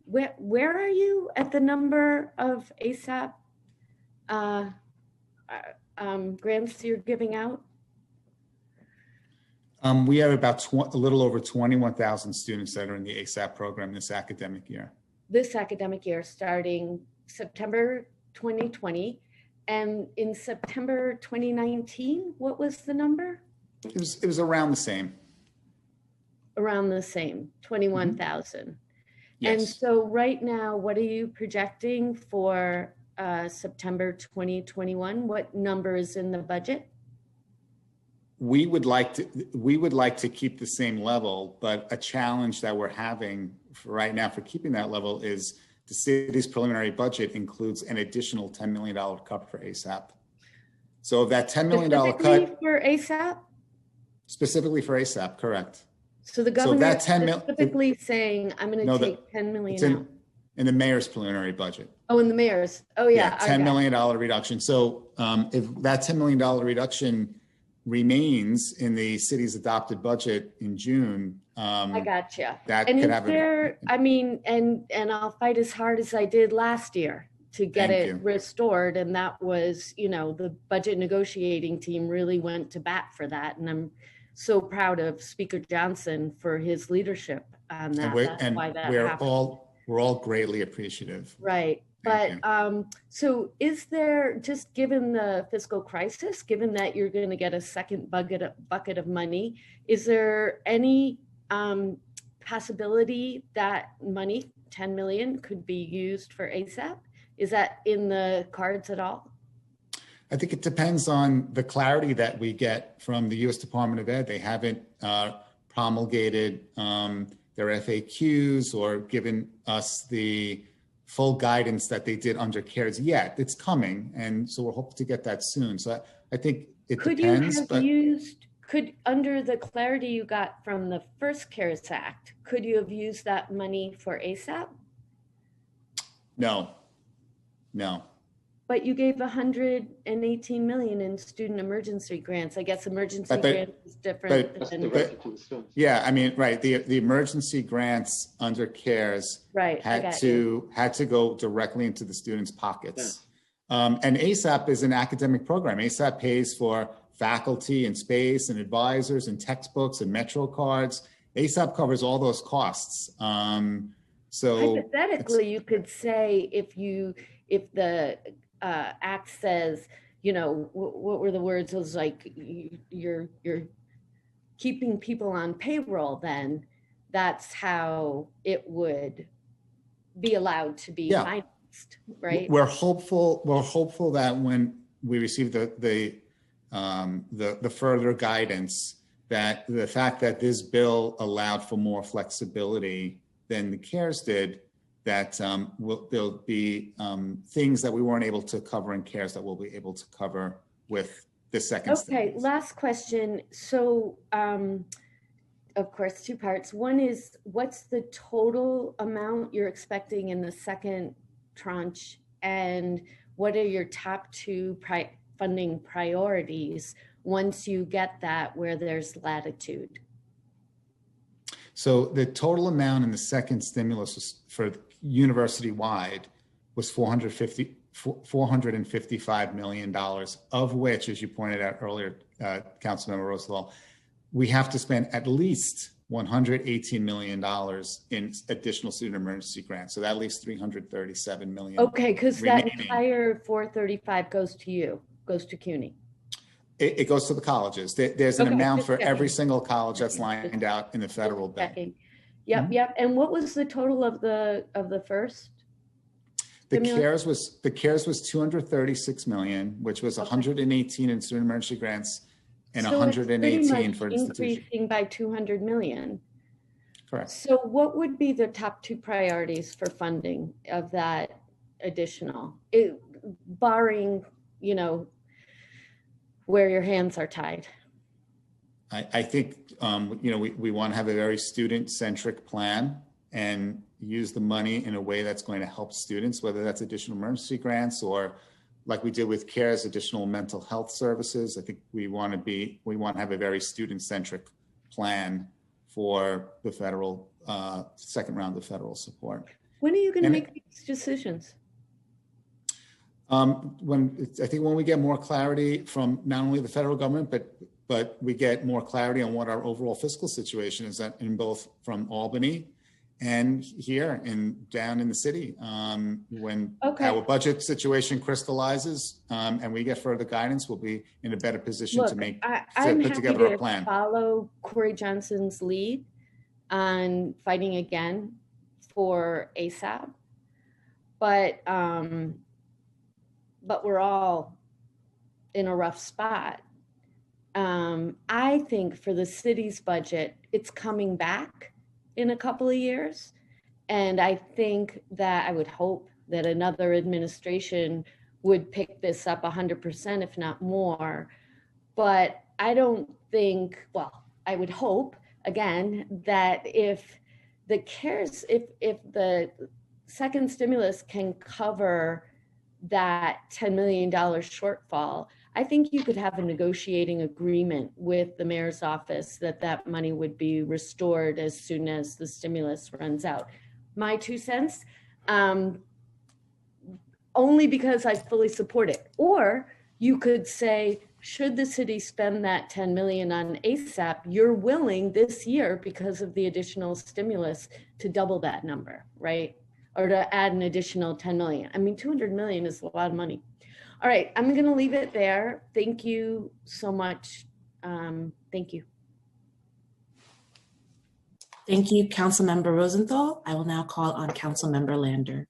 Where are you at the number of ASAP grants you're giving out? We have about a little over 21,000 students that are in the ASAP program this academic year. This academic year, starting September 2020. And in September 2019, what was the number? It was around the same. Around the same, 21,000. Yes. And so right now, what are you projecting for September 2021? What number is in the budget? We would like to keep the same level, but a challenge that we're having right now for keeping that level is the city's preliminary budget includes an additional $10 million cut for ASAP. So of that $10 million cut for ASAP? Specifically for ASAP, correct. So the governor that 10 specifically saying, I'm going to take 10 million out. In the mayor's preliminary budget. Oh, in the mayor's. Oh, yeah. $10 million reduction. So if that $10 million reduction remains in the city's adopted budget in June, I gotcha. That and could have and I'll fight as hard as I did last year to get it restored. And that was, the budget negotiating team really went to bat for that. And I'm so proud of Speaker Johnson for his leadership on that. And we're all greatly appreciative. Right. But so is there, just given the fiscal crisis, given that you're going to get a second bucket of money, is there any possibility that money, 10 million, could be used for ASAP? Is that in the cards at all? I think it depends on the clarity that we get from the U.S. Department of Ed. They haven't promulgated their FAQs or given us the full guidance that they did under CARES yet. It's coming, and so we're hoping to get that soon. So I think it depends. Under the clarity you got from the first CARES Act, could you have used that money for ASAP? No. But you gave 118 million in student emergency grants. I guess emergency But grants is different That's than, directed to the students. Yeah, I mean, right, the emergency grants under CARES right, I got you. had to go directly into the students' pockets. And ASAP is an academic program. ASAP pays for faculty and space and advisors and textbooks and Metro cards. ASAP covers all those costs. So Hypothetically, you could say if the act says, you know, what were the words? It was like you're keeping people on payroll, then that's how it would be allowed to be Yeah. financed, right? we're hopeful that when we receive the further guidance, that the fact that this bill allowed for more flexibility than the CARES did, that there'll be things that we weren't able to cover in CARES that we'll be able to cover with the second. Okay, stimulus. last question. So, of course, two parts. One is, what's the total amount you're expecting in the second tranche? And what are your top two funding priorities once you get that, where there's latitude? So the total amount in the second stimulus was, for university-wide, was $455 million, of which, as you pointed out earlier, Councilmember Rosenthal, we have to spend at least $118 million in additional student emergency grants. So that leaves $337 million. Okay, because that remaining. entire 435 goes to you, goes to CUNY. It goes to the colleges. There's an Okay, amount just for checking. every single college that's lined out in the federal bill. Checking. Yep, yep. And what was the total of the first? The Stimulus? CARES was 236 million, which was 118 in student emergency grants and So it's pretty 118 much for institutions. increasing by 200 million. Correct. So what would be the top two priorities for funding of that additional, barring, you know, where your hands are tied? I think, you know, we want to have a very student-centric plan and use the money in a way that's going to help students, whether that's additional emergency grants or, like we did with CARES, additional mental health services. I think we want to have a very student-centric plan for the federal, second round of federal support. When are you going to And make these decisions? I think when we get more clarity from not only the federal government, but we get more clarity on what our overall fiscal situation is in both from Albany and here and down in the city. When our budget situation crystallizes and we get further guidance, we'll be in a better position to put together a plan. Follow Corey Johnson's lead on fighting again for ASAP, but we're all in a rough spot. I think for the city's budget, it's coming back in a couple of years. And I think that I would hope that another administration would pick this up 100%, if not more. But I don't think, well, I would hope, again, that if the CARES, if the second stimulus can cover that $10 million shortfall, I think you could have a negotiating agreement with the mayor's office that money would be restored as soon as the stimulus runs out. My 2 cents, only because I fully support it. Or you could say, should the city spend that 10 million on ASAP, you're willing this year, because of the additional stimulus, to double that number, right? Or to add an additional 10 million. I mean, 200 million is a lot of money. All right, I'm going to leave it there. Thank you so much. Thank you. Thank you, Councilmember Rosenthal. I will now call on Councilmember Lander.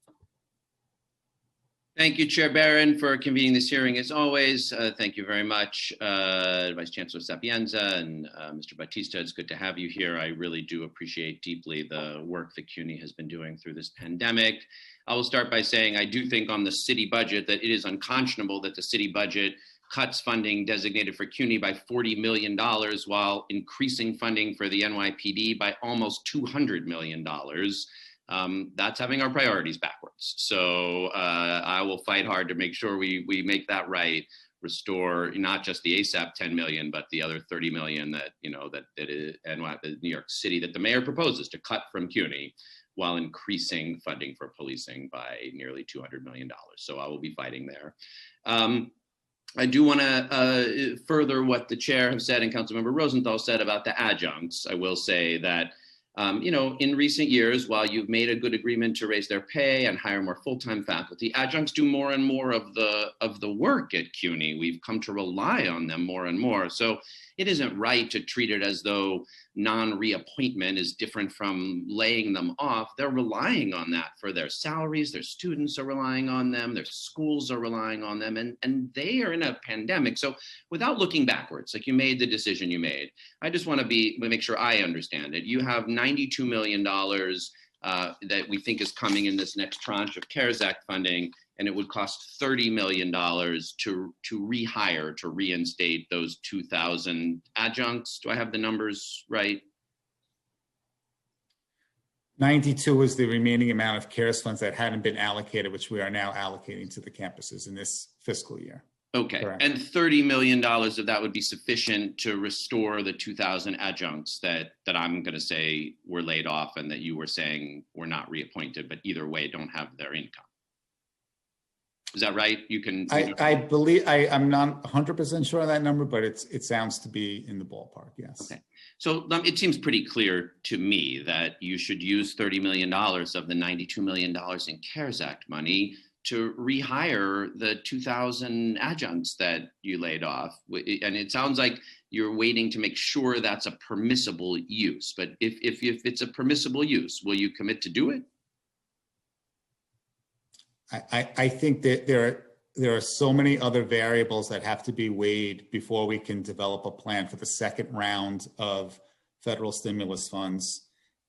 Thank you, Chair Barron, for convening this hearing as always. Thank you very much, Vice Chancellor Sapienza and Mr. Batista. It's good to have you here. I really do appreciate deeply the work that CUNY has been doing through this pandemic. I will start by saying I do think on the city budget that it is unconscionable that the city budget cuts funding designated for CUNY by $40 million while increasing funding for the NYPD by almost $200 million. that's having our priorities backwards. So I will fight hard to make sure we make that right, restore not just the ASAP 10 million, but the other 30 million that, that is, and what the New York City that the mayor proposes to cut from CUNY, while increasing funding for policing by nearly $200 million. So I will be fighting there. I do want to further what the chair has said and Councilmember Rosenthal said about the adjuncts. I will say that, in recent years, while you've made a good agreement to raise their pay and hire more full-time faculty, adjuncts do more and more of the work at CUNY. We've come to rely on them more and more. So it isn't right to treat it as though non-reappointment is different from laying them off. They're relying on that for their salaries. Their students are relying on them. Their schools are relying on them. And they are in a pandemic. So without looking backwards, like you made the decision you made, I just want to make sure I understand it. You have $92 million that we think is coming in this next tranche of CARES Act funding, and it would cost $30 million to rehire, to reinstate those 2,000 adjuncts. Do I have the numbers right? 92 is the remaining amount of CARES funds that hadn't been allocated, which we are now allocating to the campuses in this fiscal year. Okay, Correct. And $30 million of that would be sufficient to restore the 2,000 adjuncts that I'm going to say were laid off and that you were saying were not reappointed, but either way don't have their income. Is that right? You can. I believe I'm not 100% sure on that number, but it sounds to be in the ballpark. Yes. Okay. So it seems pretty clear to me that you should use $30 million of the $92 million in CARES Act money to rehire the 2,000 adjuncts that you laid off. And it sounds like you're waiting to make sure that's a permissible use. But if it's a permissible use, will you commit to do it? I think that there are so many other variables that have to be weighed before we can develop a plan for the second round of federal stimulus funds.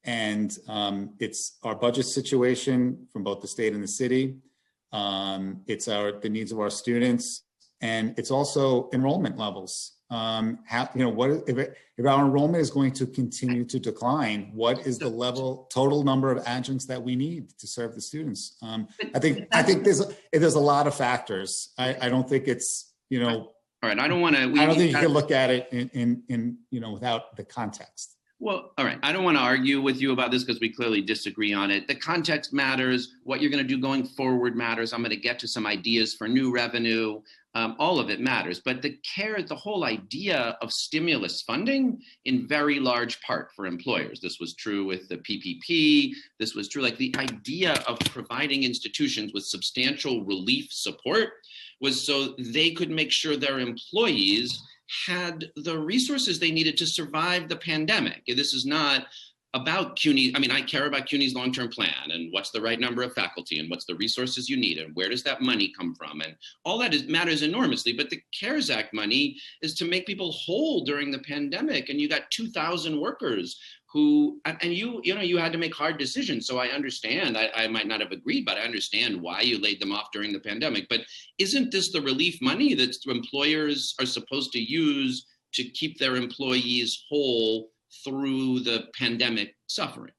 And it's our budget situation from both the state and the city. It's the needs of our students, and it's also enrollment levels. If our enrollment is going to continue to decline, what is the total number of adjuncts that we need to serve the students? I think there's a lot of factors. I don't think it's, All right, I don't want to. I don't think you can look at it in without the context. Well, all right. I don't want to argue with you about this because we clearly disagree on it. The context matters. What you're going to do going forward matters. I'm going to get to some ideas for new revenue. All of it matters. But the whole idea of stimulus funding in very large part for employers. This was true with the PPP. This was true, like the idea of providing institutions with substantial relief support was so they could make sure their employees had the resources they needed to survive the pandemic. This is not about CUNY. I mean, I care about CUNY's long-term plan and what's the right number of faculty and what's the resources you need and where does that money come from, and all that matters enormously. But the CARES Act money is to make people whole during the pandemic, and you got 2,000 workers who, and you had to make hard decisions. So I understand, I might not have agreed, but I understand why you laid them off during the pandemic. But isn't this the relief money that employers are supposed to use to keep their employees whole through the pandemic suffering?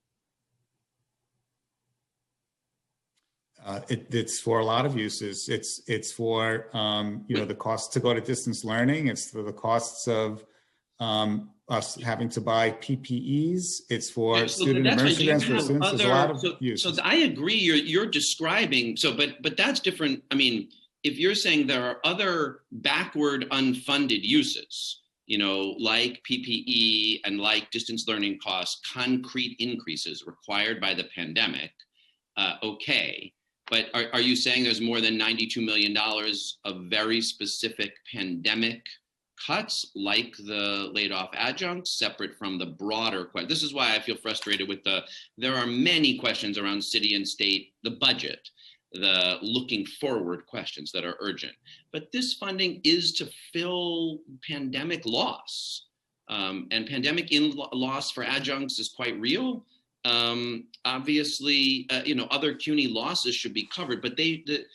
It's for a lot of uses. It's for the cost to go to distance learning. It's for the costs of us having to buy PPEs. It's for student immersion events for students. There's a lot of uses. So I agree. You're describing. So, but that's different. I mean, if you're saying there are other backward unfunded uses, like PPE and like distance learning costs, concrete increases required by the pandemic, okay. But are you saying there's more than $92 million of very specific pandemic cuts, like the laid off adjuncts, separate from the broader question? This is why I feel frustrated with there are many questions around city and state, the budget, the looking forward questions that are urgent. But this funding is to fill pandemic loss. And pandemic loss for adjuncts is quite real. Obviously, other CUNY losses should be covered, but the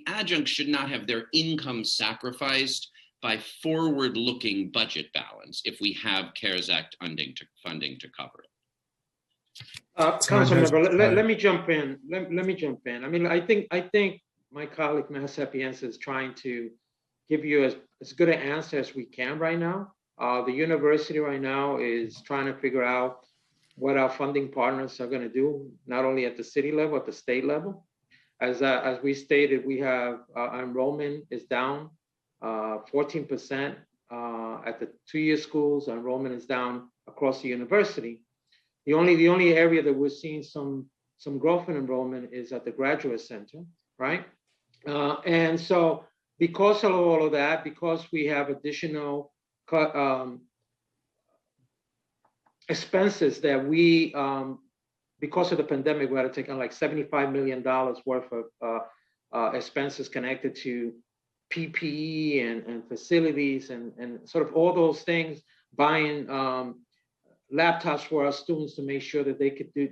adjuncts should not have their income sacrificed by forward-looking budget balance if we have CARES Act funding to cover it. Council has member, expired. let me jump in. Let me jump in. I mean, I think my colleague Matt Sapienza is trying to give you as good an answer as we can right now. The university right now is trying to figure out what our funding partners are going to do, not only at the city level, at the state level. As we stated, we have our enrollment is down 14% at the two-year schools. Our enrollment is down across the university. The only area that we're seeing some growth in enrollment is at the graduate center, right? And so because of all of that, because we have additional expenses that we, because of the pandemic, we had to take on like $75 million worth of expenses connected to PPE and facilities and sort of all those things, buying laptops for our students to make sure that they could do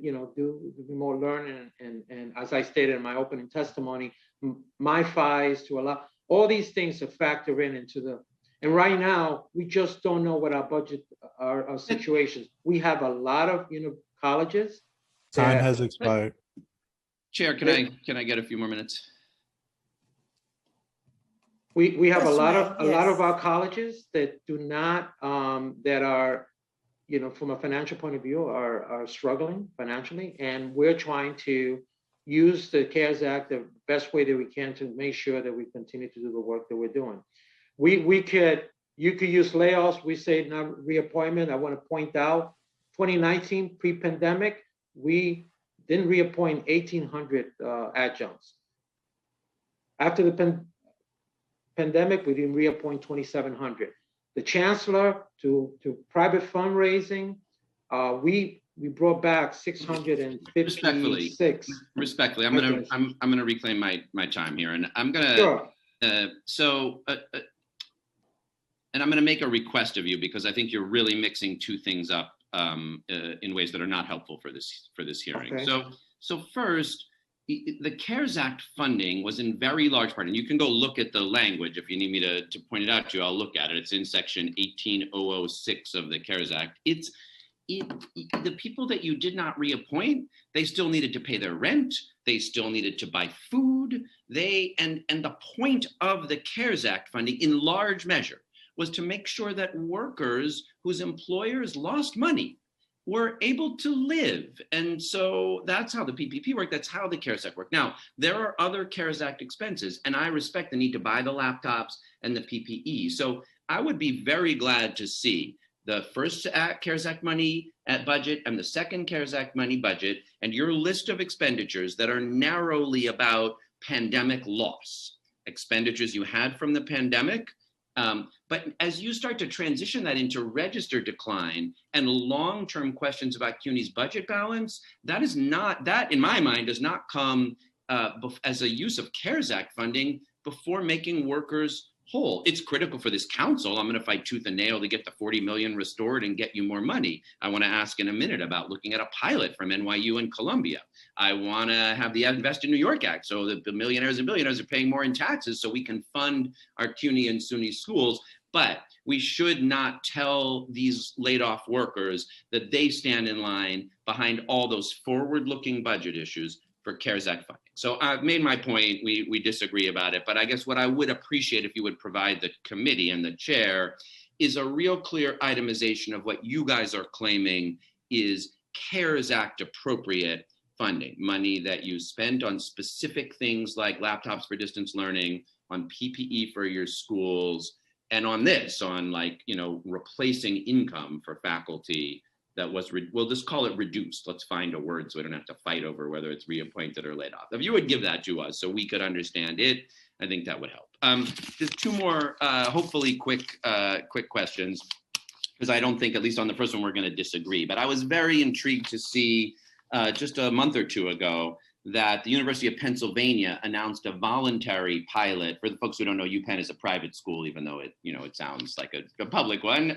more learning. And as I stated in my opening testimony, MiFis to allow all these things to factor into the, and right now, we just don't know what our budget, our situations. We have a lot of colleges. Time has expired. Chair, can I get a few more minutes? We have Yes, a lot yes. of our colleges that do not that are, from a financial point of view, are struggling financially, and we're trying to use the CARES Act the best way that we can to make sure that we continue to do the work that we're doing. You could use layoffs. We say now reappointment. I want to point out 2019 pre-pandemic, we didn't reappoint 1,800 adjuncts. After the pandemic, we didn't reappoint 2,700. The chancellor to private fundraising, we brought back 656. Respectfully, I'm gonna reclaim my time here, and I'm gonna Sure. And I'm going to make a request of you because I think you're really mixing two things up in ways that are not helpful for this hearing. Okay. So first, the CARES Act funding was in very large part, and you can go look at the language if you need me to point it out to you. I'll look at it. It's in section 18006 of the CARES Act. The people that you did not reappoint, they still needed to pay their rent. They still needed to buy food. And the point of the CARES Act funding, in large measure, was to make sure that workers whose employers lost money were able to live. And so that's how the PPP worked. That's how the CARES Act worked. Now, there are other CARES Act expenses, and I respect the need to buy the laptops and the PPE. So I would be very glad to see the first CARES Act money at budget and the second CARES Act money budget, and your list of expenditures that are narrowly about pandemic loss, expenditures you had from the pandemic. But as you start to transition that into register decline and long-term questions about CUNY's budget balance, that in my mind does not come as a use of CARES Act funding before making workers whole. It's critical for this council. I'm going to fight tooth and nail to get the 40 million restored and get you more money. I want to ask in a minute about looking at a pilot from NYU and Columbia. I want to have the Invest in New York Act so that the millionaires and billionaires are paying more in taxes so we can fund our CUNY and SUNY schools. But we should not tell these laid off workers that they stand in line behind all those forward-looking budget issues for CARES Act funding. So I've made my point. We disagree about it. But I guess what I would appreciate if you would provide the committee and the chair is a real clear itemization of what you guys are claiming is CARES Act appropriate funding, money that you spent on specific things like laptops for distance learning, on PPE for your schools, and on this, on replacing income for faculty that was, we'll just call it reduced. Let's find a word so we don't have to fight over whether it's reappointed or laid off. If you would give that to us so we could understand it, I think that would help. Just two more, hopefully quick questions, because I don't think, at least on the first one, we're going to disagree. But I was very intrigued to see just a month or two ago that the University of Pennsylvania announced a voluntary pilot. For the folks who don't know, UPenn is a private school, even though it sounds like a public one.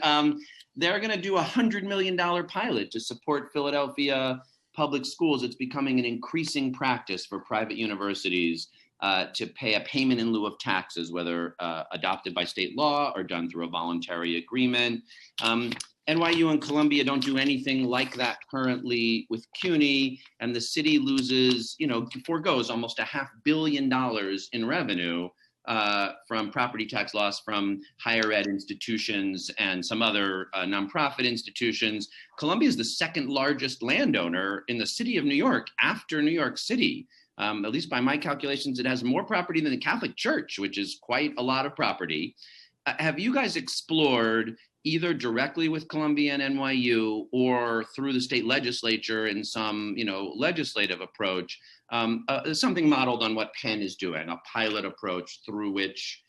They're going to do a $100 million pilot to support Philadelphia public schools. It's becoming an increasing practice for private universities to pay a payment in lieu of taxes, whether adopted by state law or done through a voluntary agreement. NYU and Columbia don't do anything like that currently with CUNY, and the city loses, foregoes almost $500 million in revenue from property tax loss from higher ed institutions and some other nonprofit institutions. Columbia is the second largest landowner in the city of New York after New York City. At least by my calculations, it has more property than the Catholic Church, which is quite a lot of property. Have you guys explored, either directly with Columbia and NYU or through the state legislature in some, legislative approach, something modeled on what Penn is doing, a pilot approach through which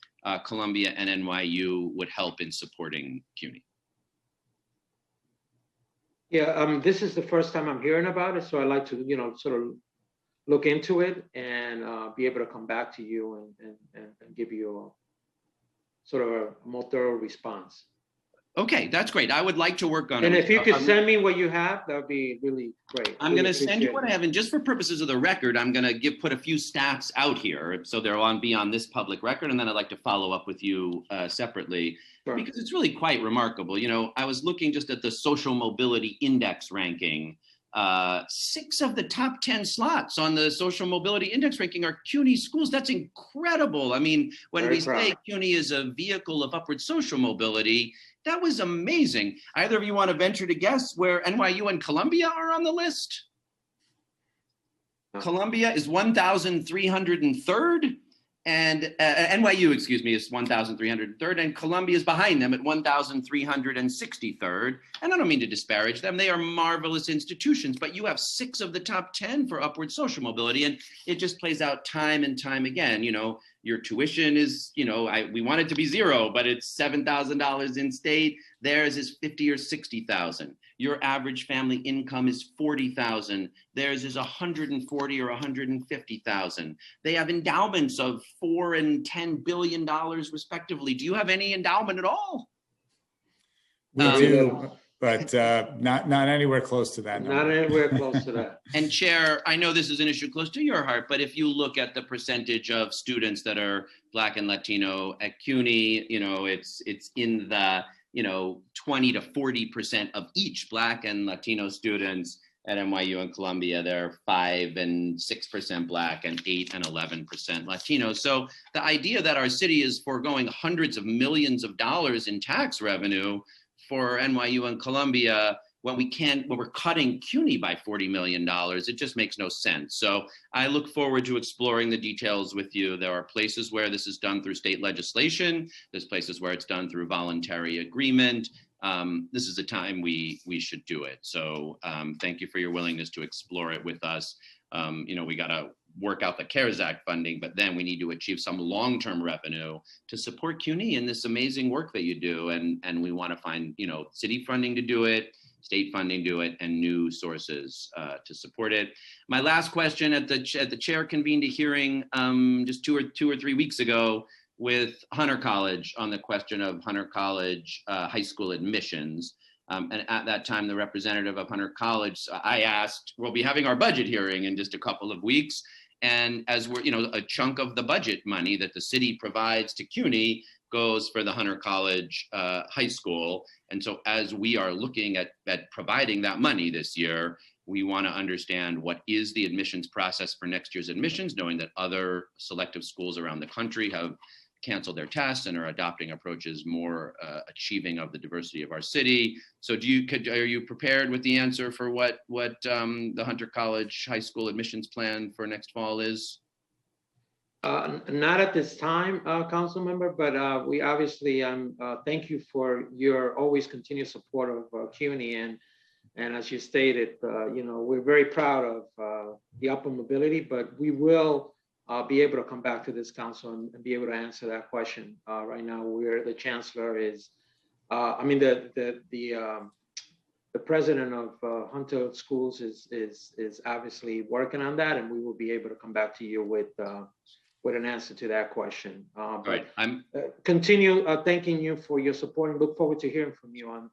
Columbia and NYU would help in supporting CUNY? Yeah, this is the first time I'm hearing about it, so I'd like to, sort of look into it and be able to come back to you and give you sort of a more thorough response. Okay, that's great. I would like to work on it. And if you could send me what you have, that would be really great. I'm going to send you what I have, and just for purposes of the record, I'm going to put a few stats out here, so they'll be on this public record, and then I'd like to follow up with you separately, because it's really quite remarkable. I was looking just at the Social Mobility Index ranking. 6 of the top 10 slots on the Social Mobility Index ranking are CUNY schools. That's incredible. I mean, when we say CUNY is a vehicle of upward social mobility, that was amazing. Either of you want to venture to guess where NYU and Columbia are on the list? Columbia is 1,303rd, and NYU, is 1,303rd, and Columbia is behind them at 1,363rd. And I don't mean to disparage them. They are marvelous institutions, but you have 6 of the top 10 for upward social mobility, and it just plays out time and time again. Your tuition is, we want it to be 0, but it's $7,000 in state. Theirs is $50,000 or $60,000. Your average family income is $40,000. Theirs is $140,000 or $150,000. They have endowments of $4 and $10 billion respectively. Do you have any endowment at all? We do, but not anywhere close to that number. Not anywhere close to that. And Chair, I know this is an issue close to your heart, but if you look at the percentage of students that are Black and Latino at CUNY, it's in the 20 to 40% of each Black and Latino students. At NYU and Columbia, they're 5 and 6% Black and 8 and 11% Latino. So the idea that our city is foregoing hundreds of millions of dollars in tax revenue for NYU and Columbia when we're cutting CUNY by $40 million, it just makes no sense. So I look forward to exploring the details with you. There are places where this is done through state legislation. There's places where it's done through voluntary agreement. This is a time we should do it. So thank you for your willingness to explore it with us. We got to work out the CARES Act funding, but then we need to achieve some long-term revenue to support CUNY in this amazing work that you do. And we want to find, city funding to do it, state funding to do it, and new sources to support it. My last question: the chair convened a hearing just two or three weeks ago with Hunter College on the question of Hunter College high school admissions. And at that time, the representative of Hunter College, I asked, we'll be having our budget hearing in just a couple of weeks. And as we're, a chunk of the budget money that the city provides to CUNY goes for the Hunter College high school. And so as we are looking at providing that money this year, we want to understand what is the admissions process for next year's admissions, knowing that other selective schools around the country have canceled their tests and are adopting approaches more achieving of the diversity of our city. So are you prepared with the answer for what the Hunter College high school admissions plan for next fall is? Not at this time, council member, but we obviously thank you for your always continued support of CUNY, and as you stated, we're very proud of the upward mobility, but we will be able to come back to this council and be able to answer that question. Right now, the chancellor is, the president of Hunter Schools is obviously working on that, and we will be able to come back to you with with an answer to that question. All right, I'm Continue thanking you for your support and look forward to hearing from you on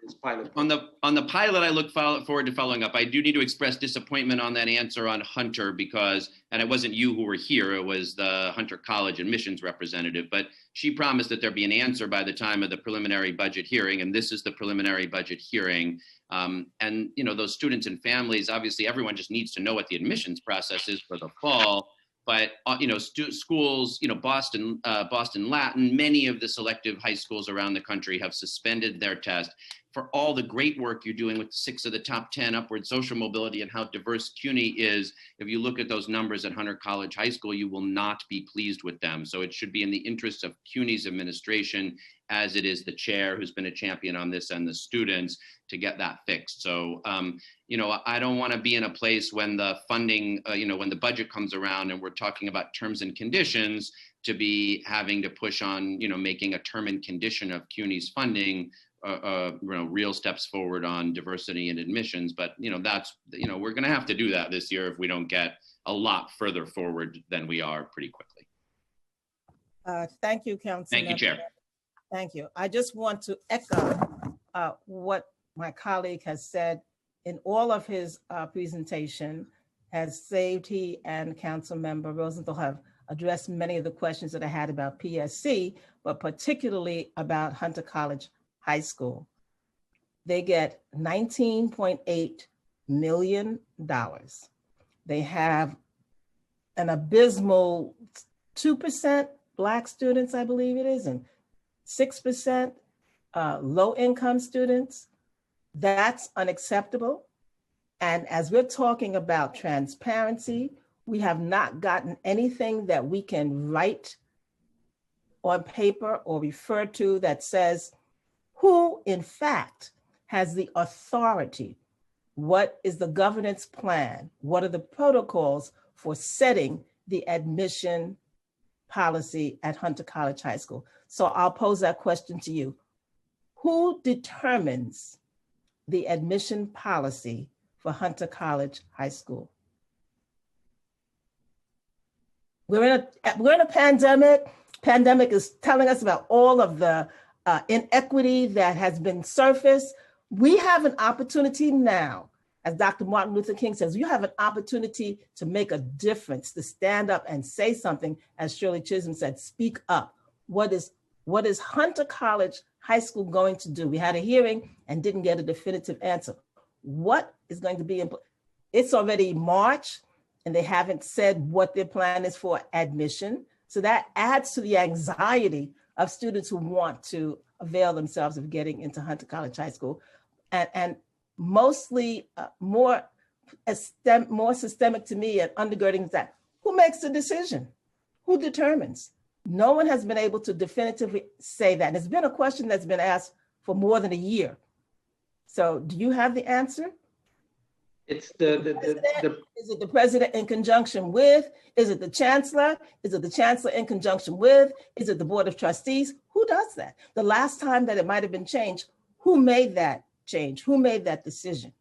this pilot. on the pilot. I look forward to following up. I do need to express disappointment on that answer on Hunter because, and it wasn't you who were here, it was the Hunter College admissions representative, but she promised that there'd be an answer by the time of the preliminary budget hearing, and this is the preliminary budget hearing. And you know, those students and families, obviously everyone just needs to know what the admissions process is for the fall. But you know, schools, you know, Boston Latin, many of the selective high schools around the country have suspended their test. For all the great work you're doing with 6 of the top 10 upward social mobility and how diverse CUNY is, if you look at those numbers at Hunter College High School, you will not be pleased with them. So it should be in the interest of CUNY's administration, as it is the chair who's been a champion on this and the students, to get that fixed. So, you know, I don't want to be in a place when the funding, you know, when the budget comes around and we're talking about terms and conditions, to be having to push on, you know, making a term and condition of CUNY's funding, you know, real steps forward on diversity and admissions. But, you know, that's, you know, we're going to have to do that this year if we don't get a lot further forward than we are pretty quickly. Thank you, Councilman. Thank you, Chair. Thank you. I just want to echo what my colleague has said in all of his presentation. As saved, he and Councilmember Rosenthal have addressed many of the questions that I had about PSC, but particularly about Hunter College High School. They get $19.8 million. They have an abysmal 2% Black students, I believe it is, and 6% low-income students. That's unacceptable. And as we're talking about transparency, we have not gotten anything that we can write on paper or refer to that says who, in fact, has the authority. What is the governance plan? What are the protocols for setting the admission policy at Hunter College High School? So I'll pose that question to you. Who determines the admission policy for Hunter College High School? We're in a pandemic. Pandemic is telling us about all of the inequity that has been surfaced. We have an opportunity now, as Dr. Martin Luther King says, you have an opportunity to make a difference, to stand up and say something, as Shirley Chisholm said, speak up. What is Hunter College High School going to do? We had a hearing and didn't get a definitive answer. What is going to be in place? It's already March and they haven't said what their plan is for admission. So that adds to the anxiety of students who want to avail themselves of getting into Hunter College High School. And mostly more systemic to me and undergirding that, who makes the decision? Who determines? No one has been able to definitively say that. And it's been a question that's been asked for more than a year. So do you have the answer? It's Is it the president in conjunction with? Is it the chancellor? Is it the chancellor in conjunction with? Is it the board of trustees? Who does that? The last time that it might have been changed, who made that change? Who made that decision?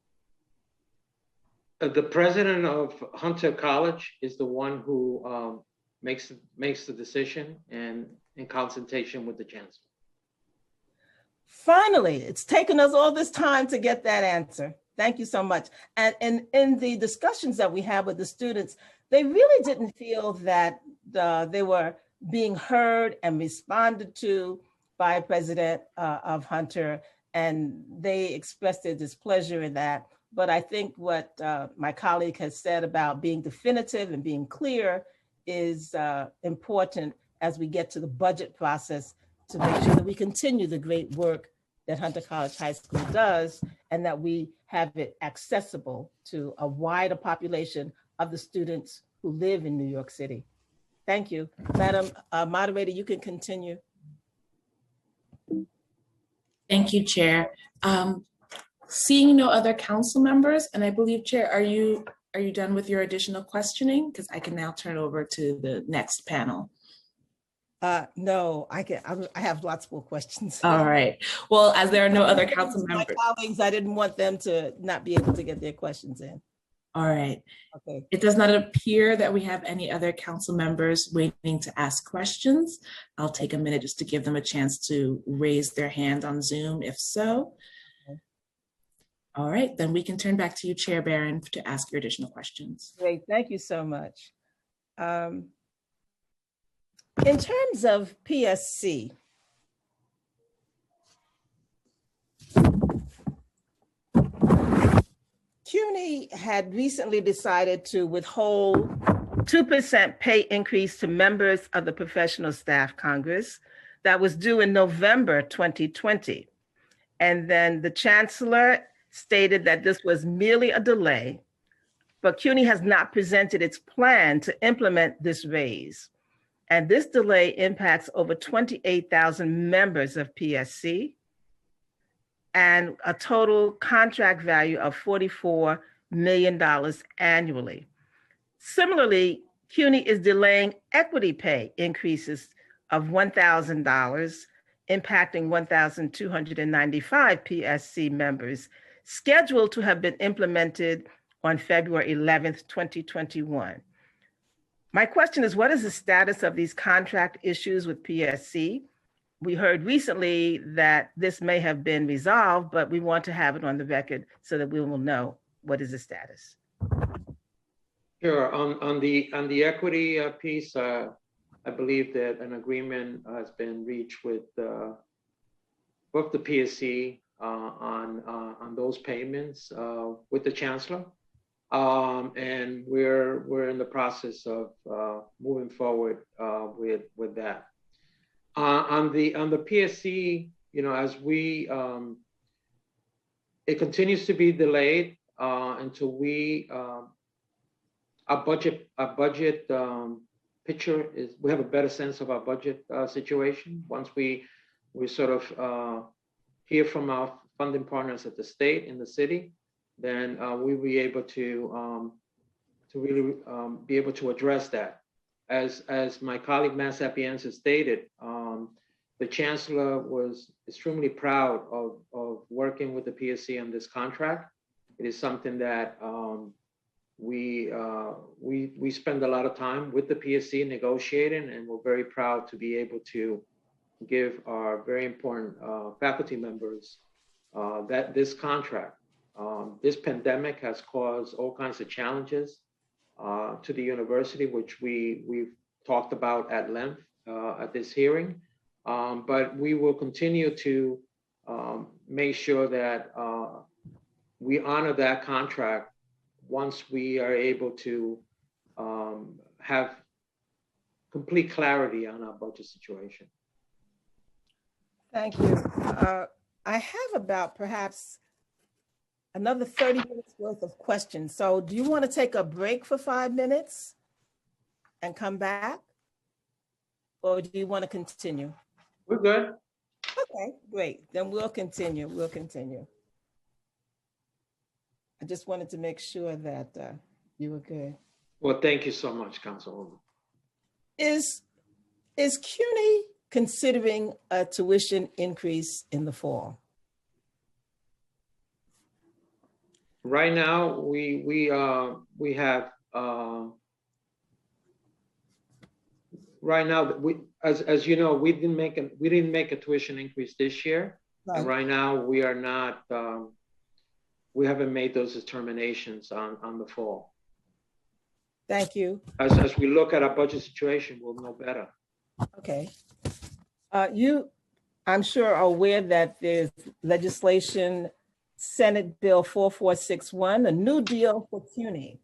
The president of Hunter College is the one who makes the decision and in consultation with the chancellor. Finally, it's taken us all this time to get that answer. Thank you so much. And in the discussions that we had with the students, they really didn't feel that they were being heard and responded to by President of Hunter, and they expressed their displeasure in that. But I think what my colleague has said about being definitive and being clear is important as we get to the budget process to make sure that we continue the great work that Hunter College High School does and that we have it accessible to a wider population of the students who live in New York City. Thank you. Madam Moderator, you can continue. Thank you, Chair. Seeing no other council members, and I believe, Chair, are you done with your additional questioning? Because I can now turn over to the next panel. No, I have lots more questions. All right. Well, as there are no other council members. My colleagues, I didn't want them to not be able to get their questions in. All right. Okay. It does not appear that we have any other council members waiting to ask questions. I'll take a minute just to give them a chance to raise their hand on Zoom if so. Okay. All right, then we can turn back to you, Chair Barron, to ask your additional questions. Great, thank you so much. In terms of PSC, CUNY had recently decided to withhold 2% pay increase to members of the Professional Staff Congress that was due in November 2020. And then the chancellor stated that this was merely a delay, but CUNY has not presented its plan to implement this raise. And this delay impacts over 28,000 members of PSC and a total contract value of $44 million annually. Similarly, CUNY is delaying equity pay increases of $1,000, impacting 1,295 PSC members, scheduled to have been implemented on February 11th, 2021. My question is, what is the status of these contract issues with PSC? We heard recently that this may have been resolved, but we want to have it on the record so that we will know what is the status. Sure. On the equity piece, I believe that an agreement has been reached with both the PSC on those payments with the chancellor, and we're in the process of moving forward with that. On the PSC, as we it continues to be delayed until we our budget picture is, we have a better sense of our budget situation. Once we sort of hear from our funding partners at the state and the city, then we'll be able to really be able to address that. As my colleague Matt Sapienza stated, the chancellor was extremely proud of working with the PSC on this contract. It is something that we spend a lot of time with the PSC negotiating, and we're very proud to be able to give our very important faculty members that this contract. This pandemic has caused all kinds of challenges to the university, which we've talked about at length at this hearing. But we will continue to make sure that we honor that contract once we are able to have complete clarity on our budget situation. Thank you. I have about perhaps another 30 minutes worth of questions. So do you want to take a break for 5 minutes and come back? Or do you want to continue? We're good. Okay, great. Then we'll continue. We'll continue. I just wanted to make sure that you were good. Well, thank you so much, Councilwoman. Is CUNY considering a tuition increase in the fall? Right now, we have right now, as you know, we didn't make a tuition increase this year. Right. And right now we are not. We haven't made those determinations on the fall. Thank you. As we look at our budget situation, we'll know better. Okay. I'm sure, are aware that there's legislation, Senate Bill 4461, a new deal for CUNY.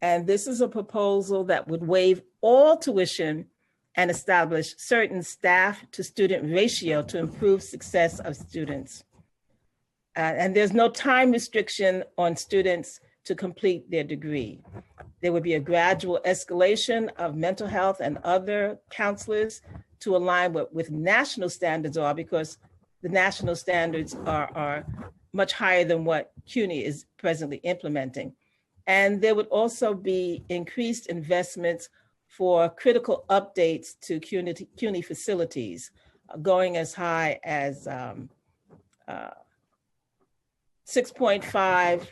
And this is a proposal that would waive all tuition and establish certain staff to student ratio to improve success of students. And there's no time restriction on students to complete their degree. There would be a gradual escalation of mental health and other counselors to align with national standards are, because the national standards are much higher than what CUNY is presently implementing. And there would also be increased investments for critical updates to CUNY facilities, going as high as 6.5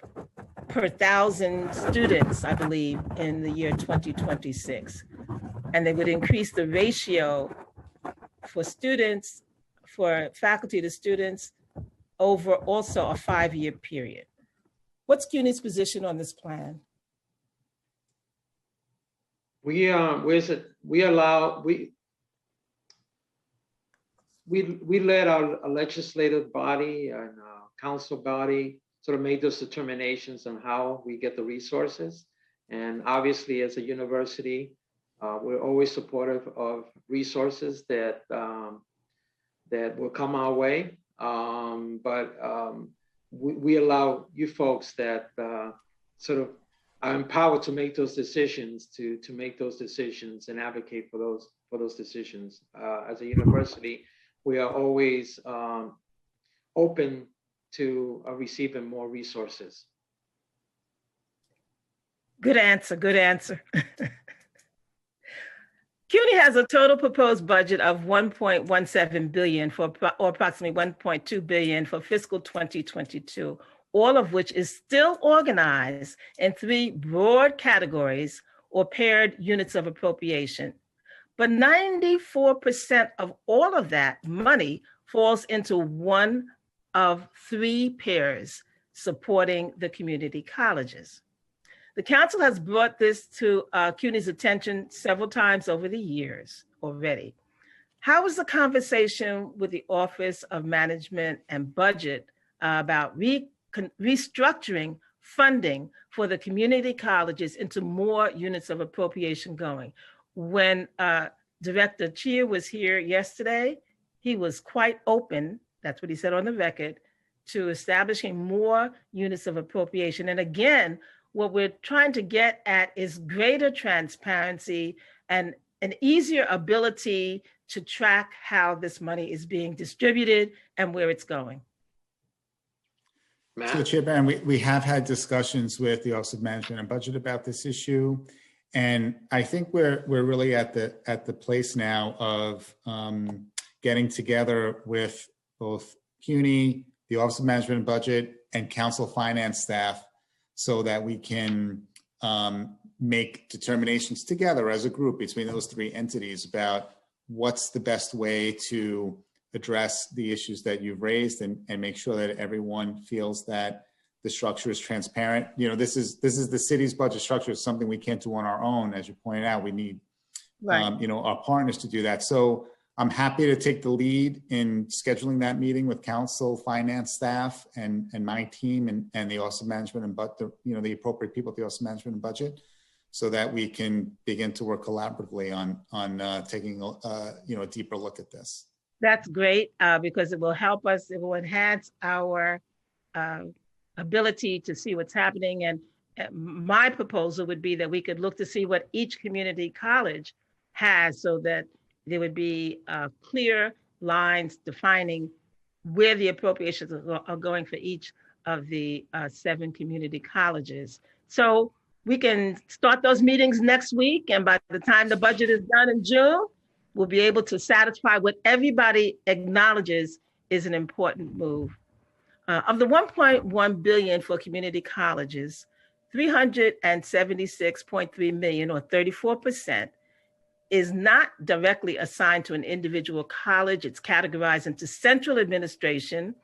per thousand students, I believe, in the year 2026. And they would increase the ratio for students, for faculty to students, over also a 5-year period. What's CUNY's position on this plan? We let our legislative body and council body sort of make those determinations on how we get the resources. And obviously, as a university, we're always supportive of resources that will come our way. We allow you folks that sort of are empowered to make those decisions, to make those decisions and advocate for those decisions. As a university, we are always open to receiving more resources. Good answer, good answer. CUNY has a total proposed budget of $1.17 billion or approximately $1.2 billion for fiscal 2022, all of which is still organized in 3 broad categories or paired units of appropriation. But 94% of all of that money falls into one of 3 pairs supporting the community colleges. The council has brought this to CUNY's attention several times over the years already. How is the conversation with the Office of Management and Budget about restructuring funding for the community colleges into more units of appropriation going? When Director Chia was here yesterday, he was quite open, that's what he said on the record, to establishing more units of appropriation. And again, what we're trying to get at is greater transparency and an easier ability to track how this money is being distributed and where it's going. So, Chair Barron, we have had discussions with the Office of Management and Budget about this issue. And I think we're really at the place now of getting together with both CUNY, the Office of Management and Budget, and Council Finance staff so that we can make determinations together as a group between those 3 entities about what's the best way to address the issues that you've raised and make sure that everyone feels that the structure is transparent. You know, this is the city's budget structure. Is something we can't do on our own. As you pointed out, we need, our partners to do that. So I'm happy to take the lead in scheduling that meeting with council, finance staff, and my team and the Office of Management and the appropriate people at the Office of Management and Budget, so that we can begin to work collaboratively on taking a deeper look at this. That's great because it will help us. It will enhance our ability to see what's happening. And my proposal would be that we could look to see what each community college has, so that there would be clear lines defining where the appropriations are going for each of the 7 community colleges. So we can start those meetings next week, and by the time the budget is done in June, we'll be able to satisfy what everybody acknowledges is an important move. Of the $1.1 billion for community colleges, $376.3 million, or 34%, is not directly assigned to an individual college. It's categorized into central administration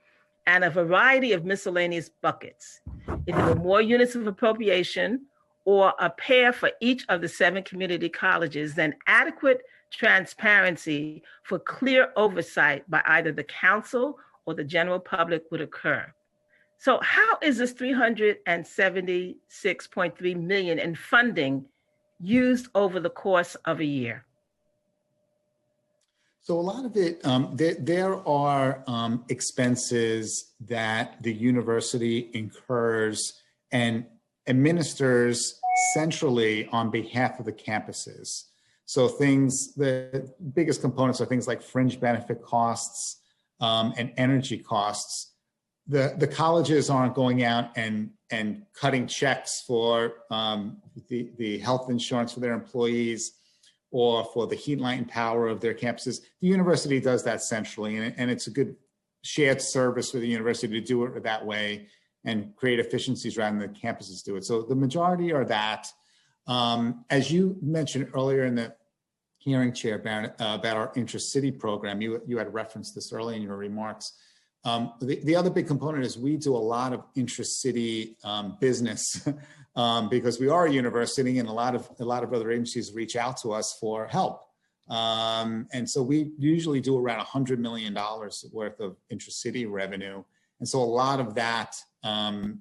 and a variety of miscellaneous buckets. If there were more units of appropriation or a pair for each of the 7 community colleges, then adequate transparency for clear oversight by either the council or the general public would occur. So how is this $376.3 million in funding used over the course of a year? So a lot of it, there are expenses that the university incurs and administers centrally on behalf of the campuses. So the biggest components are things like fringe benefit costs and energy costs. The colleges aren't going out and cutting checks for the health insurance for their employees or for the heat, light, and power of their campuses. The university does that centrally, and it's a good shared service for the university to do it that way and create efficiencies rather than the campuses do it. So the majority are that. As you mentioned earlier in the hearing, Chair Barron, about our intra-city program, you had referenced this early in your remarks. The other big component is we do a lot of intra-city business because we are a university, and a lot of other agencies reach out to us for help. And so we usually do around $100 million worth of intra-city revenue. And so a lot of that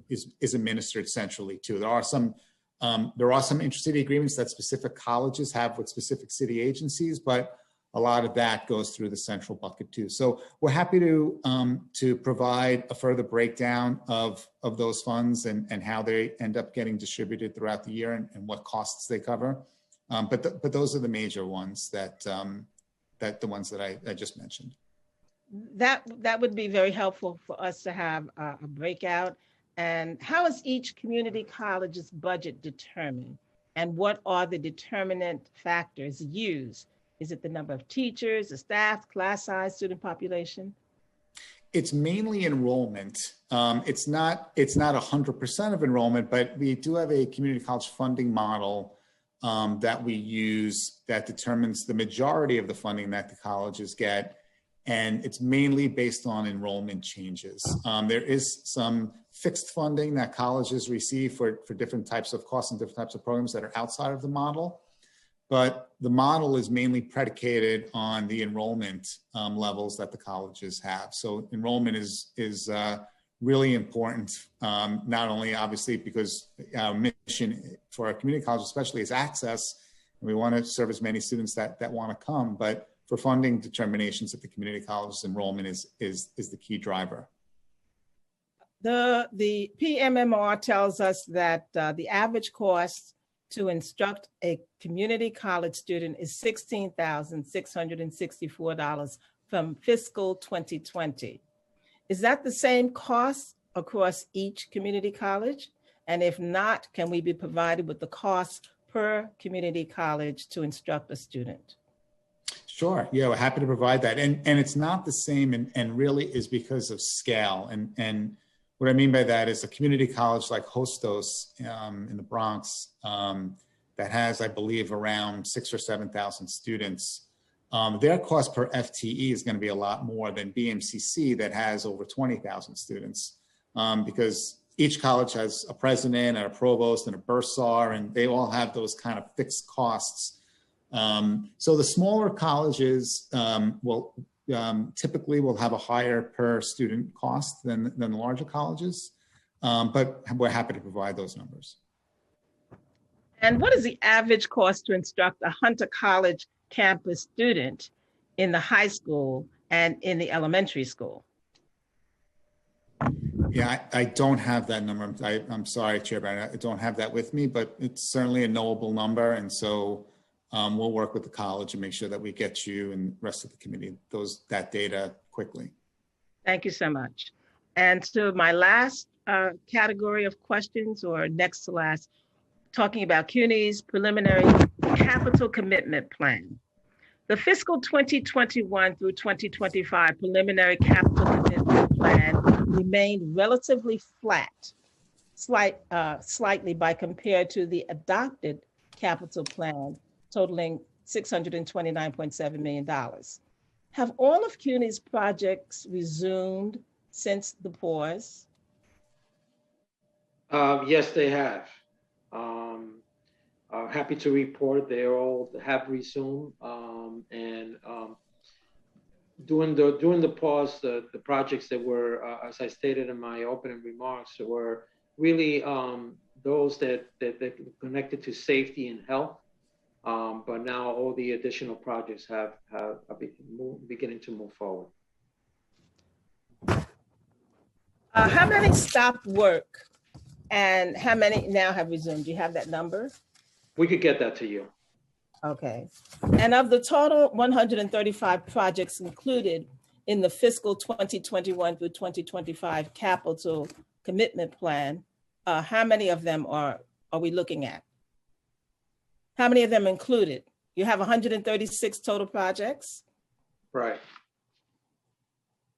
is administered centrally too. There are some intra-city agreements that specific colleges have with specific city agencies, but a lot of that goes through the central bucket too. So we're happy to provide a further breakdown of those funds and how they end up getting distributed throughout the year and what costs they cover. But those are the major ones that the ones that I just mentioned. That would be very helpful for us to have a breakout. And how is each community college's budget determined? And what are the determinant factors used? Is it the number of teachers, the staff, class size, student population? It's mainly enrollment. It's not 100% of enrollment, but we do have a community college funding model that we use that determines the majority of the funding that the colleges get. And it's mainly based on enrollment changes. There is some fixed funding that colleges receive for different types of costs and different types of programs that are outside of the model. But the model is mainly predicated on the enrollment levels that the colleges have. So enrollment is really important, not only obviously because our mission for our community college especially is access, and we want to serve as many students that want to come, but for funding determinations at the community colleges, enrollment is the key driver. The PMMR tells us that the average cost to instruct a community college student is $16,664 from fiscal 2020. Is that the same cost across each community college? And if not, can we be provided with the cost per community college to instruct a student? Sure. Yeah, we're happy to provide that. And it's not the same and really is because of scale. And what I mean by that is a community college like Hostos in the Bronx that has, I believe, around 6,000 or 7,000 students. Their cost per FTE is going to be a lot more than BMCC that has over 20,000 students because each college has a president and a provost and a bursar, and they all have those kind of fixed costs. So the smaller colleges will typically have a higher per student cost than the larger colleges, but we're happy to provide those numbers. And what is the average cost to instruct a Hunter College campus student in the high school and in the elementary school? Yeah, I don't have that number. I'm sorry, Chair Barron, I don't have that with me, but it's certainly a knowable number. And so we'll work with the college and make sure that we get you and the rest of the committee that data quickly. Thank you so much. And so my last category of questions, or next to last, talking about CUNY's preliminary capital commitment plan. The fiscal 2021 through 2025 preliminary capital commitment plan remained relatively flat, slightly by compared to the adopted capital plan, totaling $629.7 million. Have all of CUNY's projects resumed since the pause? Yes, they have. Happy to report they all have resumed. During the pause, the projects that were, as I stated in my opening remarks, were really those that connected to safety and health. But now all the additional projects are beginning to move forward. How many stopped work and how many now have resumed? Do you have that number? We could get that to you. Okay. And of the total 135 projects included in the fiscal 2021 through 2025 capital commitment plan, how many of them are we looking at? How many of them included? You have 136 total projects? Right.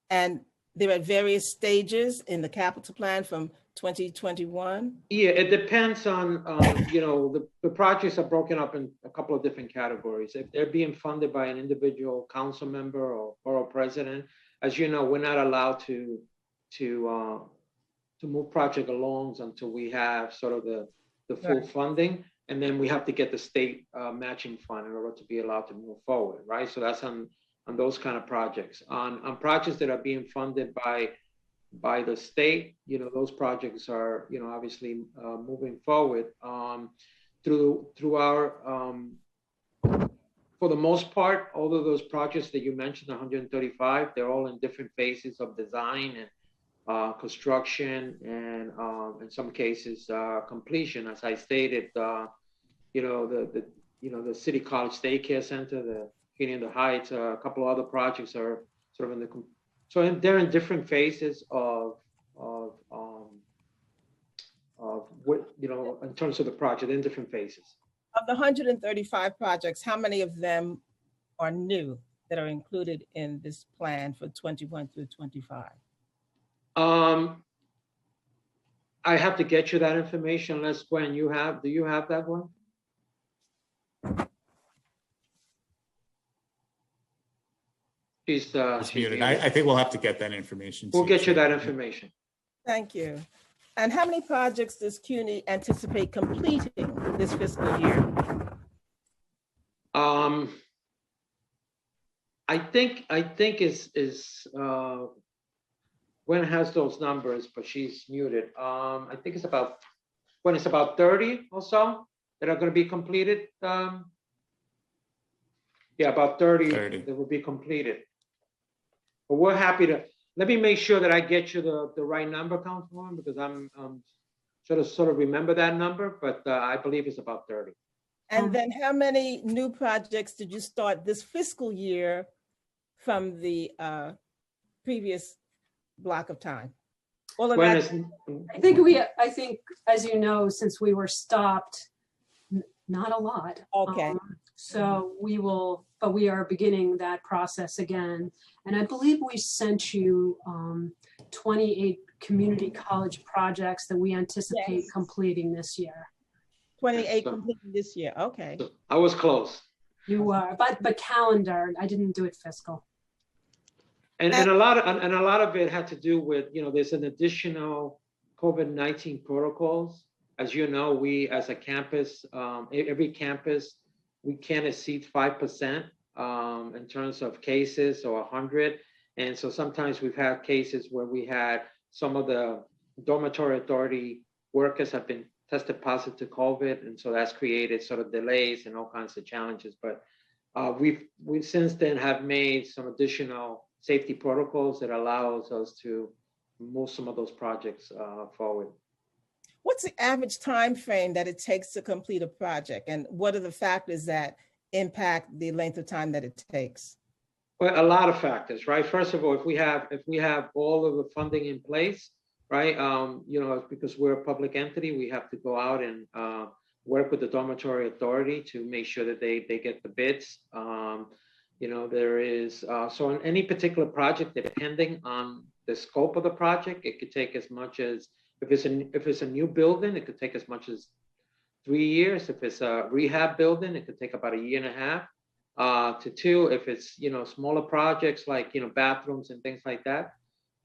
And they're at various stages in the capital plan, from 2021? Yeah, it depends on, the projects are broken up in a couple of different categories. If they're being funded by an individual council member or borough president, as you know, we're not allowed to move project alongs until we have sort of the full Right. funding. And then we have to get the state matching fund in order to be allowed to move forward, right? So that's on those kind of projects. On projects that are being funded by the state, those projects are, obviously moving forward through our, for the most part, all of those projects that you mentioned, 135, they're all in different phases of design and construction and in some cases completion. As I stated, the City College Daycare Center, the Community in the Heights, a couple of other projects are sort of they're in different phases of what, in terms of the project, in different phases. Of the 135 projects, how many of them are new that are included in this plan for 21 through 25? I have to get you that information unless, Gwen, do you have that one? She's muted. I think we'll have to get that information. We'll to get you Chair. that information. Thank you. And how many projects does CUNY anticipate completing this fiscal year? I think Gwen has those numbers, but she's muted. I think it's about 30 or so that are going to be completed. Yeah, about 30 that will be completed. But we're happy to. Let me make sure that I get you the right number, Councilwoman, because I'm sort of remember that number, but I believe it's about 30. And then how many new projects did you start this fiscal year from the previous block of time? All of that. I think, as you know, since we were stopped, not a lot. Okay. So we are beginning that process again. And I believe we sent you 28 community college projects that we anticipate completing this year. 28 completed this year, okay. I was close. You were, but calendar, I didn't do it fiscal. And a lot of it had to do with, there's an additional COVID-19 protocols. As you know, we as a campus, every campus, we can't exceed 5% in terms of cases or 100. And so sometimes we've had cases where we had some of the dormitory authority workers have been tested positive to COVID. And so that's created sort of delays and all kinds of challenges. But we've since then have made some additional safety protocols that allows us to move some of those projects forward. What's the average time frame that it takes to complete a project? And what are the factors that impact the length of time that it takes? Well, a lot of factors, right? First of all, if we have all of the funding in place, right? Because we're a public entity, we have to go out and work with the dormitory authority to make sure that they get the bids. There is so on any particular project, depending on the scope of the project, it could take as much as if it's a new building, it could take as much as 3 years. If it's a rehab building, it could take about 1.5 years to 2. If it's smaller projects like bathrooms and things like that,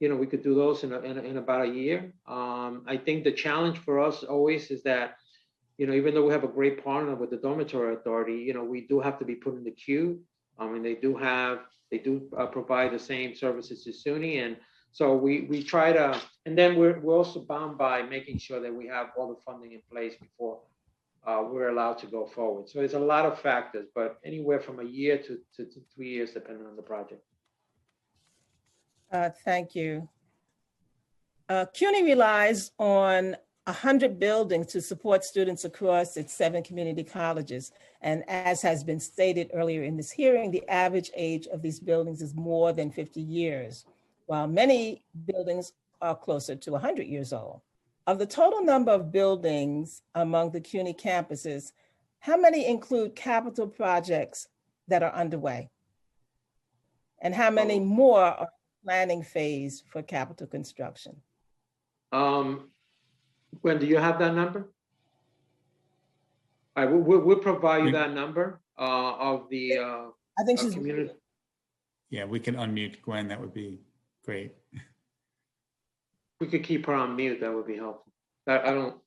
we could do those in about 1 year. I think the challenge for us always is that even though we have a great partner with the dormitory authority, we do have to be put in the queue. And they do provide the same services to SUNY, and so we try to, and then we're also bound by making sure that we have all the funding in place before we're allowed to go forward. So there's a lot of factors, but anywhere from 1 year to 3 years, depending on the project. Thank you. CUNY relies on 100 buildings to support students across its 7 community colleges. And as has been stated earlier in this hearing, the average age of these buildings is more than 50 years, while many buildings are closer to 100 years old. Of the total number of buildings among the CUNY campuses, how many include capital projects that are underway? And how many more are in planning phase for capital construction? Gwen, do you have that number? All right, we'll provide you that number of the I think she's community. Yeah, we can unmute Gwen. That would be great. We could keep her on mute. That would be helpful. I don't.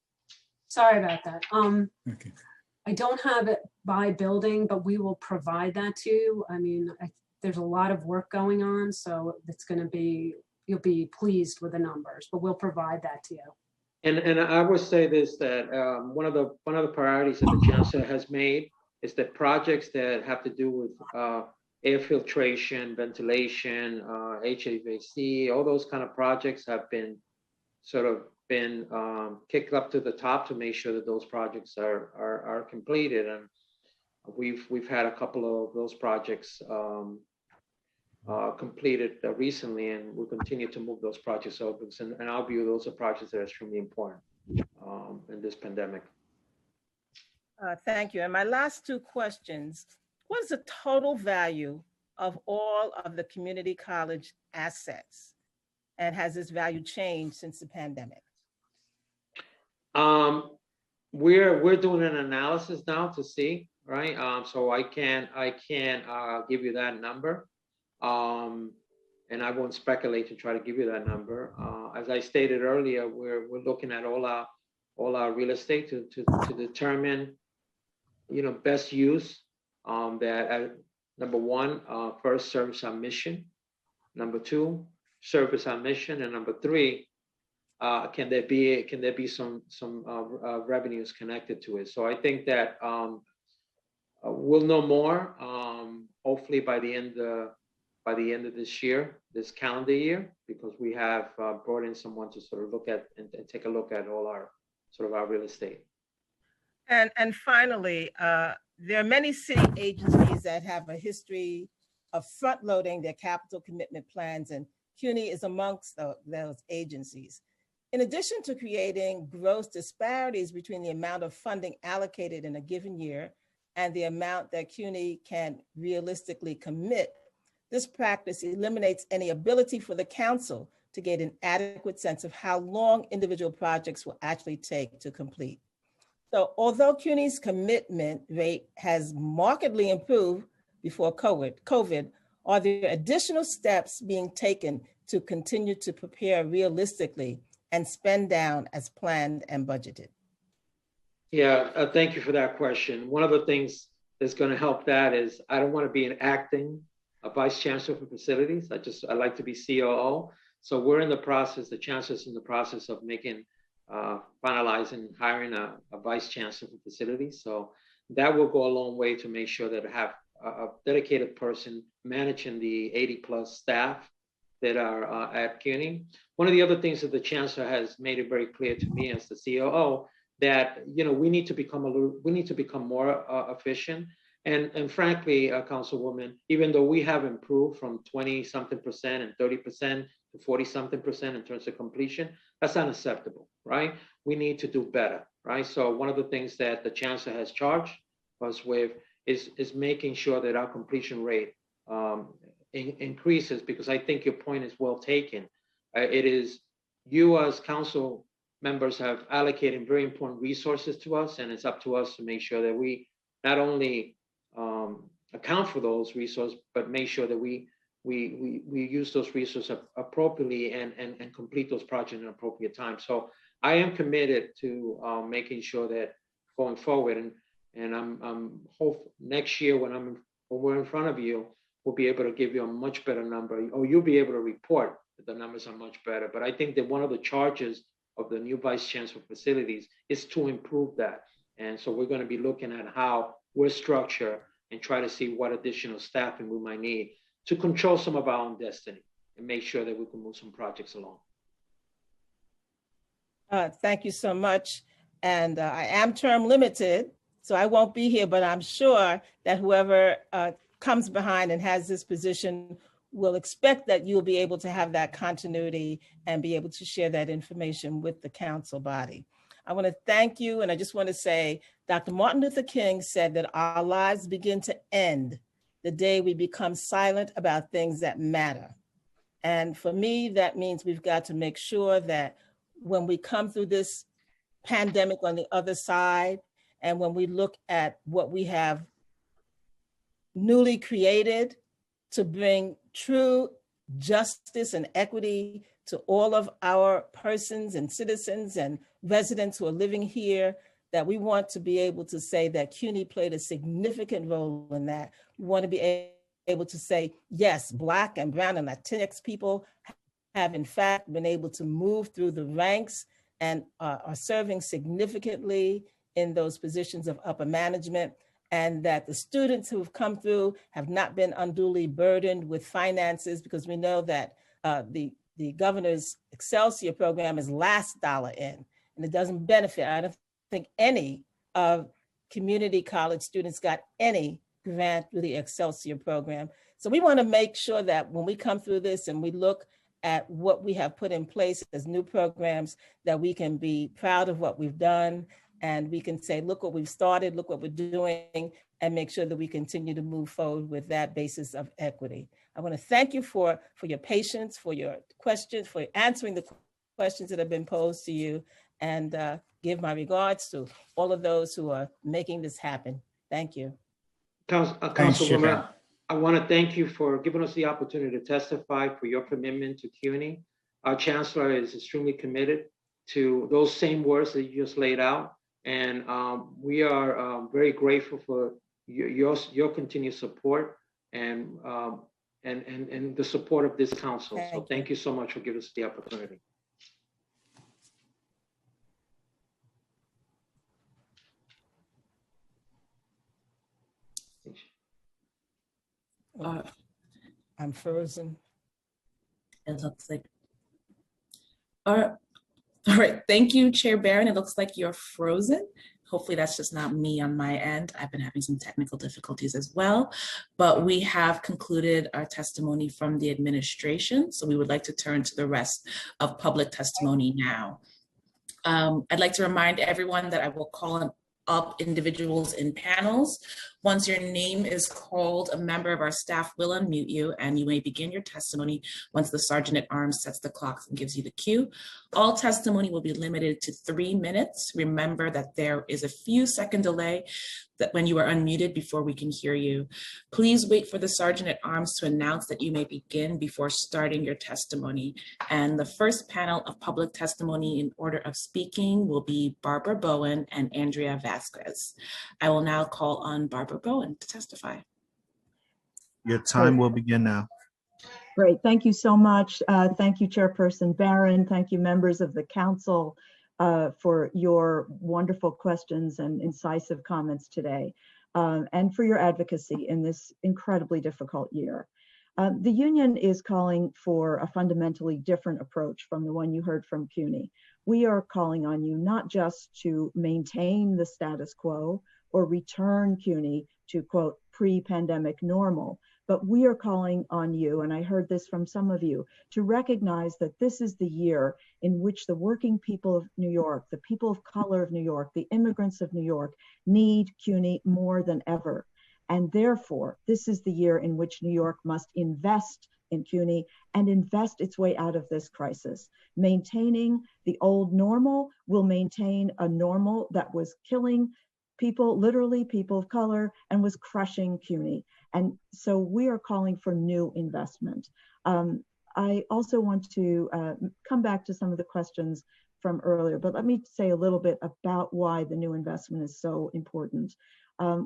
Sorry about that. Okay. I don't have it by building, but we will provide that to you. I mean, there's a lot of work going on, so it's going to be, you'll be pleased with the numbers, but we'll provide that to you. And I would say this, that one of the priorities that the chancellor has made is that projects that have to do with air filtration, ventilation, HVAC, all those kind of projects have been kicked up to the top to make sure that those projects are completed. And we've had a couple of those projects completed recently, and we'll continue to move those projects over. And our view, those are projects that are extremely important in this pandemic. Thank you. And my last two questions: what is the total value of all of the community college assets? And has this value changed since the pandemic? We're doing an analysis now to see, right? So I can't give you that number. And I won't speculate to try to give you that number. As I stated earlier, we're looking at all our real estate to determine, best use. That number one, first, service our mission. Number two, service our mission, and number three, can there be some revenues connected to it? So I think that we'll know more hopefully by the end of this year, this calendar year, because we have brought in someone to sort of look at and take a look at all our real estate. And finally, there are many city agencies that have a history of front-loading their capital commitment plans, and CUNY is amongst those agencies. In addition to creating gross disparities between the amount of funding allocated in a given year and the amount that CUNY can realistically commit, this practice eliminates any ability for the council to get an adequate sense of how long individual projects will actually take to complete. So although CUNY's commitment rate has markedly improved before COVID, are there additional steps being taken to continue to prepare realistically and spend down as planned and budgeted? Yeah, thank you for that question. One of the things that's going to help that is I don't want to be an acting vice chancellor for facilities. I like to be COO. So we're in the process, the chancellor's in the process of finalizing hiring a vice chancellor for facilities. So that will go a long way to make sure that I have a dedicated person managing the 80+ staff that are at CUNY. One of the other things that the chancellor has made it very clear to me as the COO that we need to become more efficient. And frankly, Councilwoman, even though we have improved from 20-something% and 30% to 40-something% in terms of completion, that's unacceptable, right? We need to do better, right? So one of the things that the chancellor has charged us with is making sure that our completion rate increases, because I think your point is well taken. It is you as council members have allocated very important resources to us, and it's up to us to make sure that we not only account for those resources, but make sure that we use those resources appropriately and complete those projects in an appropriate time. So I am committed to making sure that going forward, and I'm hope next year when we're in front of you, we'll be able to give you a much better number, or you'll be able to report that the numbers are much better. But I think that one of the charges of the new vice chancellor facilities is to improve that. And so we're going to be looking at how we're structured and try to see what additional staffing we might need to control some of our own destiny and make sure that we can move some projects along. Thank you so much. And I am term limited, so I won't be here, but I'm sure that whoever comes behind and has this position will expect that you'll be able to have that continuity and be able to share that information with the council body. I want to thank you. And I just want to say, Dr. Martin Luther King said that our lives begin to end the day we become silent about things that matter. And for me, that means we've got to make sure that when we come through this pandemic on the other side. And when we look at what we have newly created to bring true justice and equity to all of our persons and citizens and residents who are living here, that we want to be able to say that CUNY played a significant role in that. We want to be able to say, yes, Black and Brown and Latinx people have in fact been able to move through the ranks and are serving significantly in those positions of upper management, and that the students who have come through have not been unduly burdened with finances, because we know that the governor's Excelsior program is last dollar in, and it doesn't benefit. I don't think any of community college students got any grant through the Excelsior program. So we want to make sure that when we come through this and we look at what we have put in place as new programs, that we can be proud of what we've done, and we can say, look what we've started, look what we're doing, and make sure that we continue to move forward with that basis of equity. I want to thank you for your patience, for your questions, for answering the questions that have been posed to you, and give my regards to all of those who are making this happen. Thank you. Councilwoman, I want to thank you for giving us the opportunity to testify, for your commitment to CUNY. Our chancellor is extremely committed to those same words that you just laid out. And we are very grateful for your continued support and the support of this council. So thank you so much for giving us the opportunity. I'm frozen. It looks like. All right. Thank you, Chair Barron. It looks like you're frozen. Hopefully that's just not me on my end. I've been having some technical difficulties as well, but we have concluded our testimony from the administration. So we would like to turn to the rest of public testimony now. I'd like to remind everyone that I will call up individuals in panels. Once your name is called, a member of our staff will unmute you, and you may begin your testimony once the Sergeant at Arms sets the clock and gives you the cue. All testimony will be limited to 3 minutes. Remember that there is a few second delay that when you are unmuted before we can hear you. Please wait for the Sergeant at Arms to announce that you may begin before starting your testimony. And the first panel of public testimony in order of speaking will be Barbara Bowen and Andrea Vasquez. I will now call on Barbara Bowen to testify. Your time will begin now. Great, thank you so much. Thank you, Chairperson Barron. Thank you, members of the council, for your wonderful questions and incisive comments today, and for your advocacy in this incredibly difficult year. The union is calling for a fundamentally different approach from the one you heard from CUNY. We are calling on you not just to maintain the status quo or return CUNY to, quote, pre-pandemic normal, but we are calling on you, and I heard this from some of you, to recognize that this is the year in which the working people of New York, the people of color of New York, the immigrants of New York need CUNY more than ever. And therefore, this is the year in which New York must invest in CUNY and invest its way out of this crisis. Maintaining the old normal will maintain a normal that was killing people, literally people of color, and was crushing CUNY. And so we are calling for new investment. I also want to come back to some of the questions from earlier, but let me say a little bit about why the new investment is so important.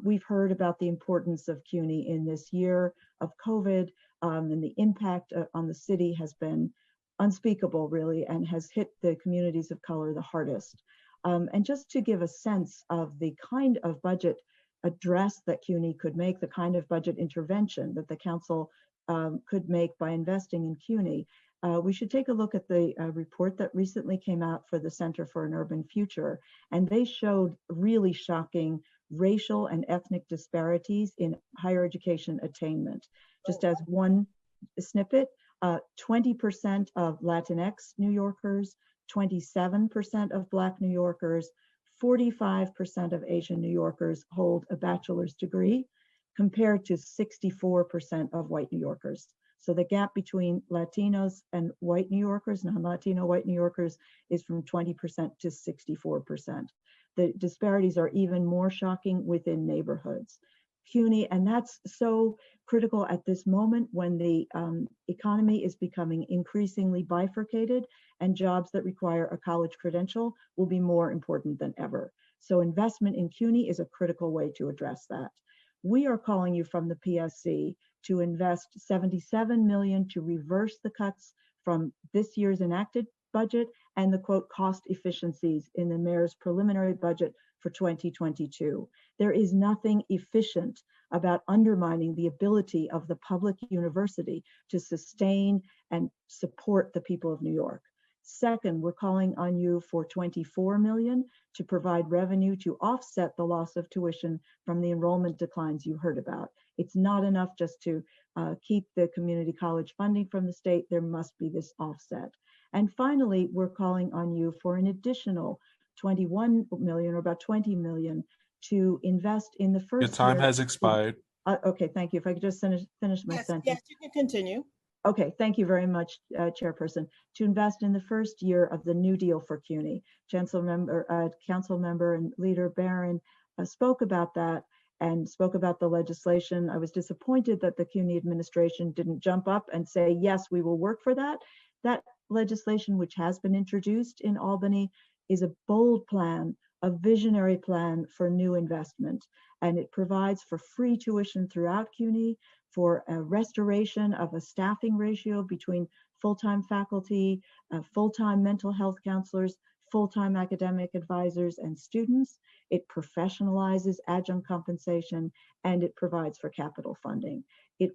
We've heard about the importance of CUNY in this year of COVID, and the impact on the city has been unspeakable, really, and has hit the communities of color the hardest. And just to give a sense of the kind of budget address that CUNY could make, the kind of budget intervention that the council could make by investing in CUNY, we should take a look at the report that recently came out for the Center for an Urban Future, and they showed really shocking racial and ethnic disparities in higher education attainment. Just as one snippet, 20% of Latinx New Yorkers, 27% of Black New Yorkers, 45% of Asian New Yorkers hold a bachelor's degree, compared to 64% of white New Yorkers. So the gap between Latinos and white New Yorkers, non-Latino white New Yorkers, is from 20% to 64%. The disparities are even more shocking within neighborhoods. CUNY, and that's so critical at this moment when the economy is becoming increasingly bifurcated and jobs that require a college credential will be more important than ever. So investment in CUNY is a critical way to address that. We are calling you from the PSC to invest $77 million to reverse the cuts from this year's enacted budget and the quote cost efficiencies in the mayor's preliminary budget for 2022. There is nothing efficient about undermining the ability of the public university to sustain and support the people of New York. Second, we're calling on you for $24 million to provide revenue to offset the loss of tuition from the enrollment declines you heard about. It's not enough just to keep the community college funding from the state. There must be this offset. And finally, we're calling on you for an additional 21 million or about 20 million to invest in the first Your time year. has expired. Okay, thank you. If I could just finish my sentence. Yes, you can continue. Okay, thank you very much, Chairperson. To invest in the first year of the New Deal for CUNY. Council member and leader Barron spoke about that and spoke about the legislation. I was disappointed that the CUNY administration didn't jump up and say, yes, we will work for that. That legislation, which has been introduced in Albany, is a bold plan, a visionary plan for new investment. And it provides for free tuition throughout CUNY, for a restoration of a staffing ratio between full-time faculty, full-time mental health counselors, full-time academic advisors and students. It professionalizes adjunct compensation, and it provides for capital funding. It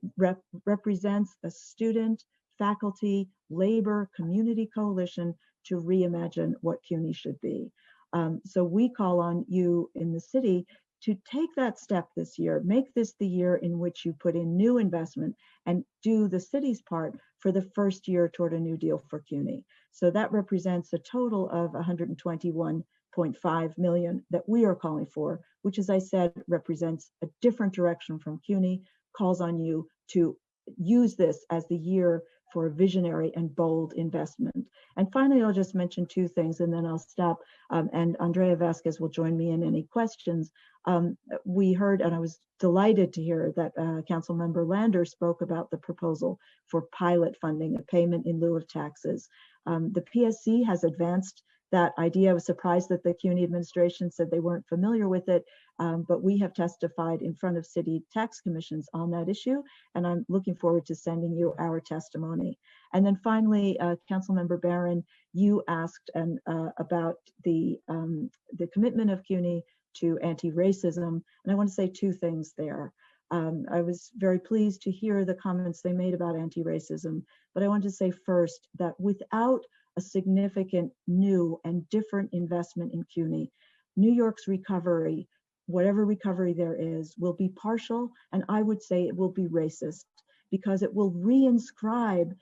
represents a student, faculty, labor, community coalition to reimagine what CUNY should be. So we call on you in the city to take that step this year, make this the year in which you put in new investment and do the city's part for the first year toward a new deal for CUNY. So that represents a total of 121.5 million that we are calling for, which, as I said, represents a different direction from CUNY, calls on you to use this as the year for a visionary and bold investment. And finally, I'll just mention two things and then I'll stop. And Andrea Vasquez will join me in any questions. We heard, and I was delighted to hear that Councilmember Lander spoke about the proposal for pilot funding, a payment in lieu of taxes. The PSC has advanced that idea. I was surprised that the CUNY administration said they weren't familiar with it, but we have testified in front of city tax commissions on that issue, and I'm looking forward to sending you our testimony. And then finally, Councilmember Barron, you asked about the commitment of CUNY to anti-racism, and I want to say two things there. I was very pleased to hear the comments they made about anti-racism, but I want to say first that without a significant new and different investment in CUNY, New York's recovery, whatever recovery there is, will be partial, and I would say it will be racist, because it will reinscribe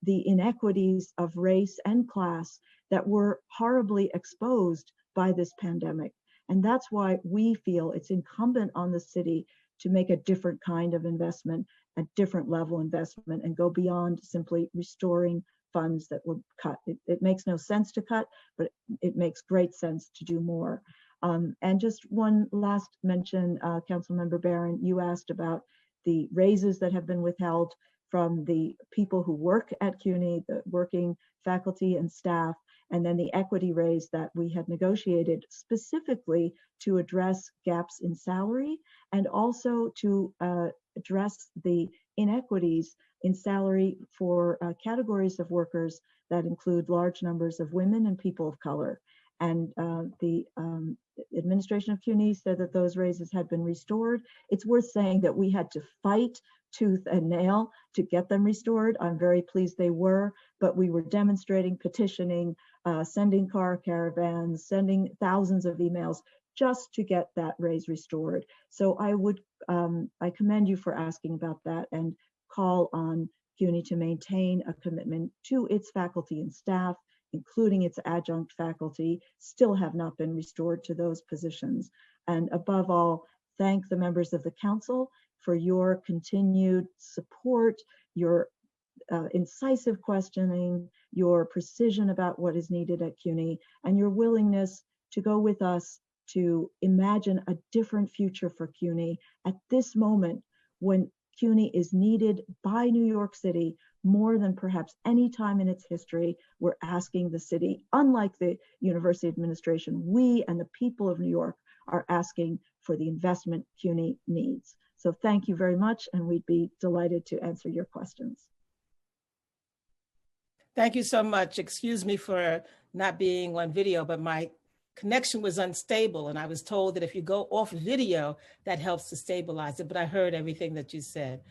the inequities of race and class that were horribly exposed by this pandemic. And that's why we feel it's incumbent on the city to make a different kind of investment, a different level investment, and go beyond simply restoring funds that were cut. It makes no sense to cut, but it makes great sense to do more. And just one last mention, Councilmember Barron, you asked about the raises that have been withheld from the people who work at CUNY, the working faculty and staff, and then the equity raise that we had negotiated specifically to address gaps in salary and also to address the inequities in salary for categories of workers that include large numbers of women and people of color. And the administration of CUNY said that those raises had been restored. It's worth saying that we had to fight tooth and nail to get them restored. I'm very pleased they were, but we were demonstrating, petitioning, sending car caravans, sending thousands of emails just to get that raise restored. So I commend you for asking about that and call on CUNY to maintain a commitment to its faculty and staff, including its adjunct faculty, still have not been restored to those positions. And above all, thank the members of the council for your continued support, your incisive questioning, your precision about what is needed at CUNY, and your willingness to go with us to imagine a different future for CUNY at this moment when CUNY is needed by New York City more than perhaps any time in its history. We're asking the city, unlike the university administration, we and the people of New York are asking for the investment CUNY needs. So thank you very much, and we'd be delighted to answer your questions. Thank you so much. Excuse me for not being on video, but my connection was unstable, and I was told that if you go off video, that helps to stabilize it, but I heard everything that you said.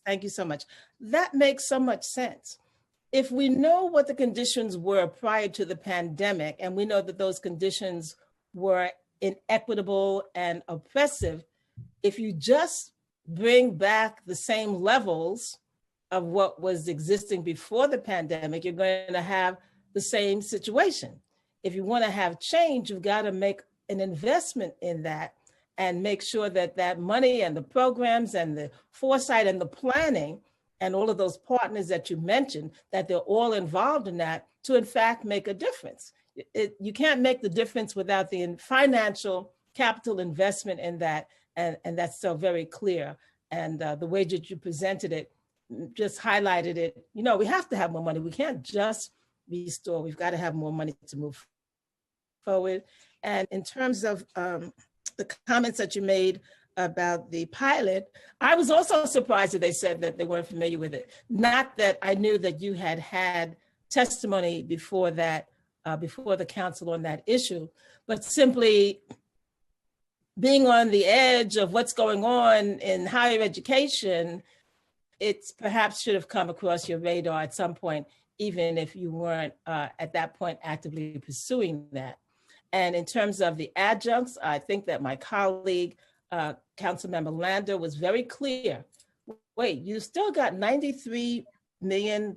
Thank you so much. That makes so much sense. If we know what the conditions were prior to the pandemic, and we know that those conditions were inequitable and oppressive, if you just bring back the same levels of what was existing before the pandemic, you're going to have the same situation. If you want to have change, you've got to make an investment in that and make sure that that money and the programs and the foresight and the planning and all of those partners that you mentioned, that they're all involved in that to in fact make a difference. You can't make the difference without the financial capital investment in that, and that's so very clear. And the way that you presented it just highlighted it. You know, we have to have more money. We can't just restore. We've got to have more money to move forward. And in terms of the comments that you made about the pilot, I was also surprised that they said that they weren't familiar with it. Not that I knew that you had had testimony before that, before the council on that issue, but simply being on the edge of what's going on in higher education, it's perhaps should have come across your radar at some point, even if you weren't at that point actively pursuing that. And in terms of the adjuncts, I think that my colleague, Councilmember Lander, was very clear. Wait, you still got $93 million,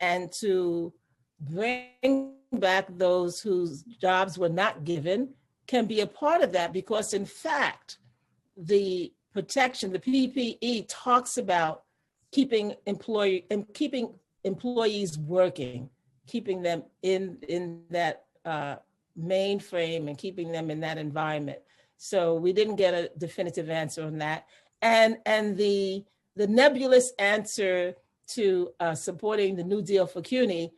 and to bring back those whose jobs were not given can be a part of that, because in fact, the protection, the PPE talks about keeping employees working, keeping them in that mainframe and keeping them in that environment. So we didn't get a definitive answer on that. And the nebulous answer to supporting the New Deal for CUNY,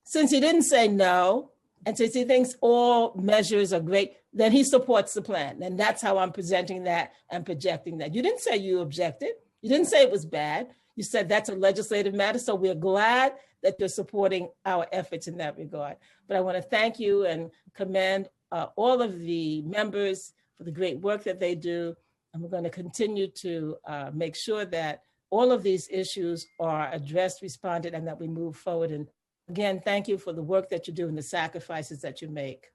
since he didn't say no, and since he thinks all measures are great, then he supports the plan. And that's how I'm presenting that and projecting that. You didn't say you objected. You didn't say it was bad. You said that's a legislative matter. So we're glad that you're supporting our efforts in that regard. But I want to thank you and commend all of the members for the great work that they do. And we're going to continue to make sure that all of these issues are addressed, responded, and that we move forward. And again, thank you for the work that you do and the sacrifices that you make.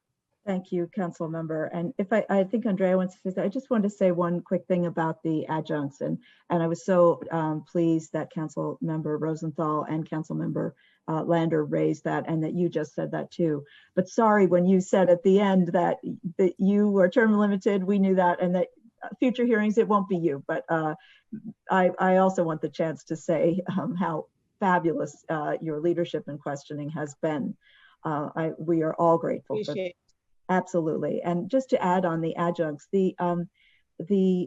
Thank you, Council Member. And if I think Andrea wants to say, I just wanted to say one quick thing about the adjuncts. And I was so pleased that Council Member Rosenthal and Council Member Lander raised that, and that you just said that too. But sorry, when you said at the end that you were term limited, we knew that, and that future hearings, it won't be you. But I also want the chance to say how fabulous your leadership and questioning has been. We are all grateful. Appreciate. Absolutely. And just to add on the adjuncts, the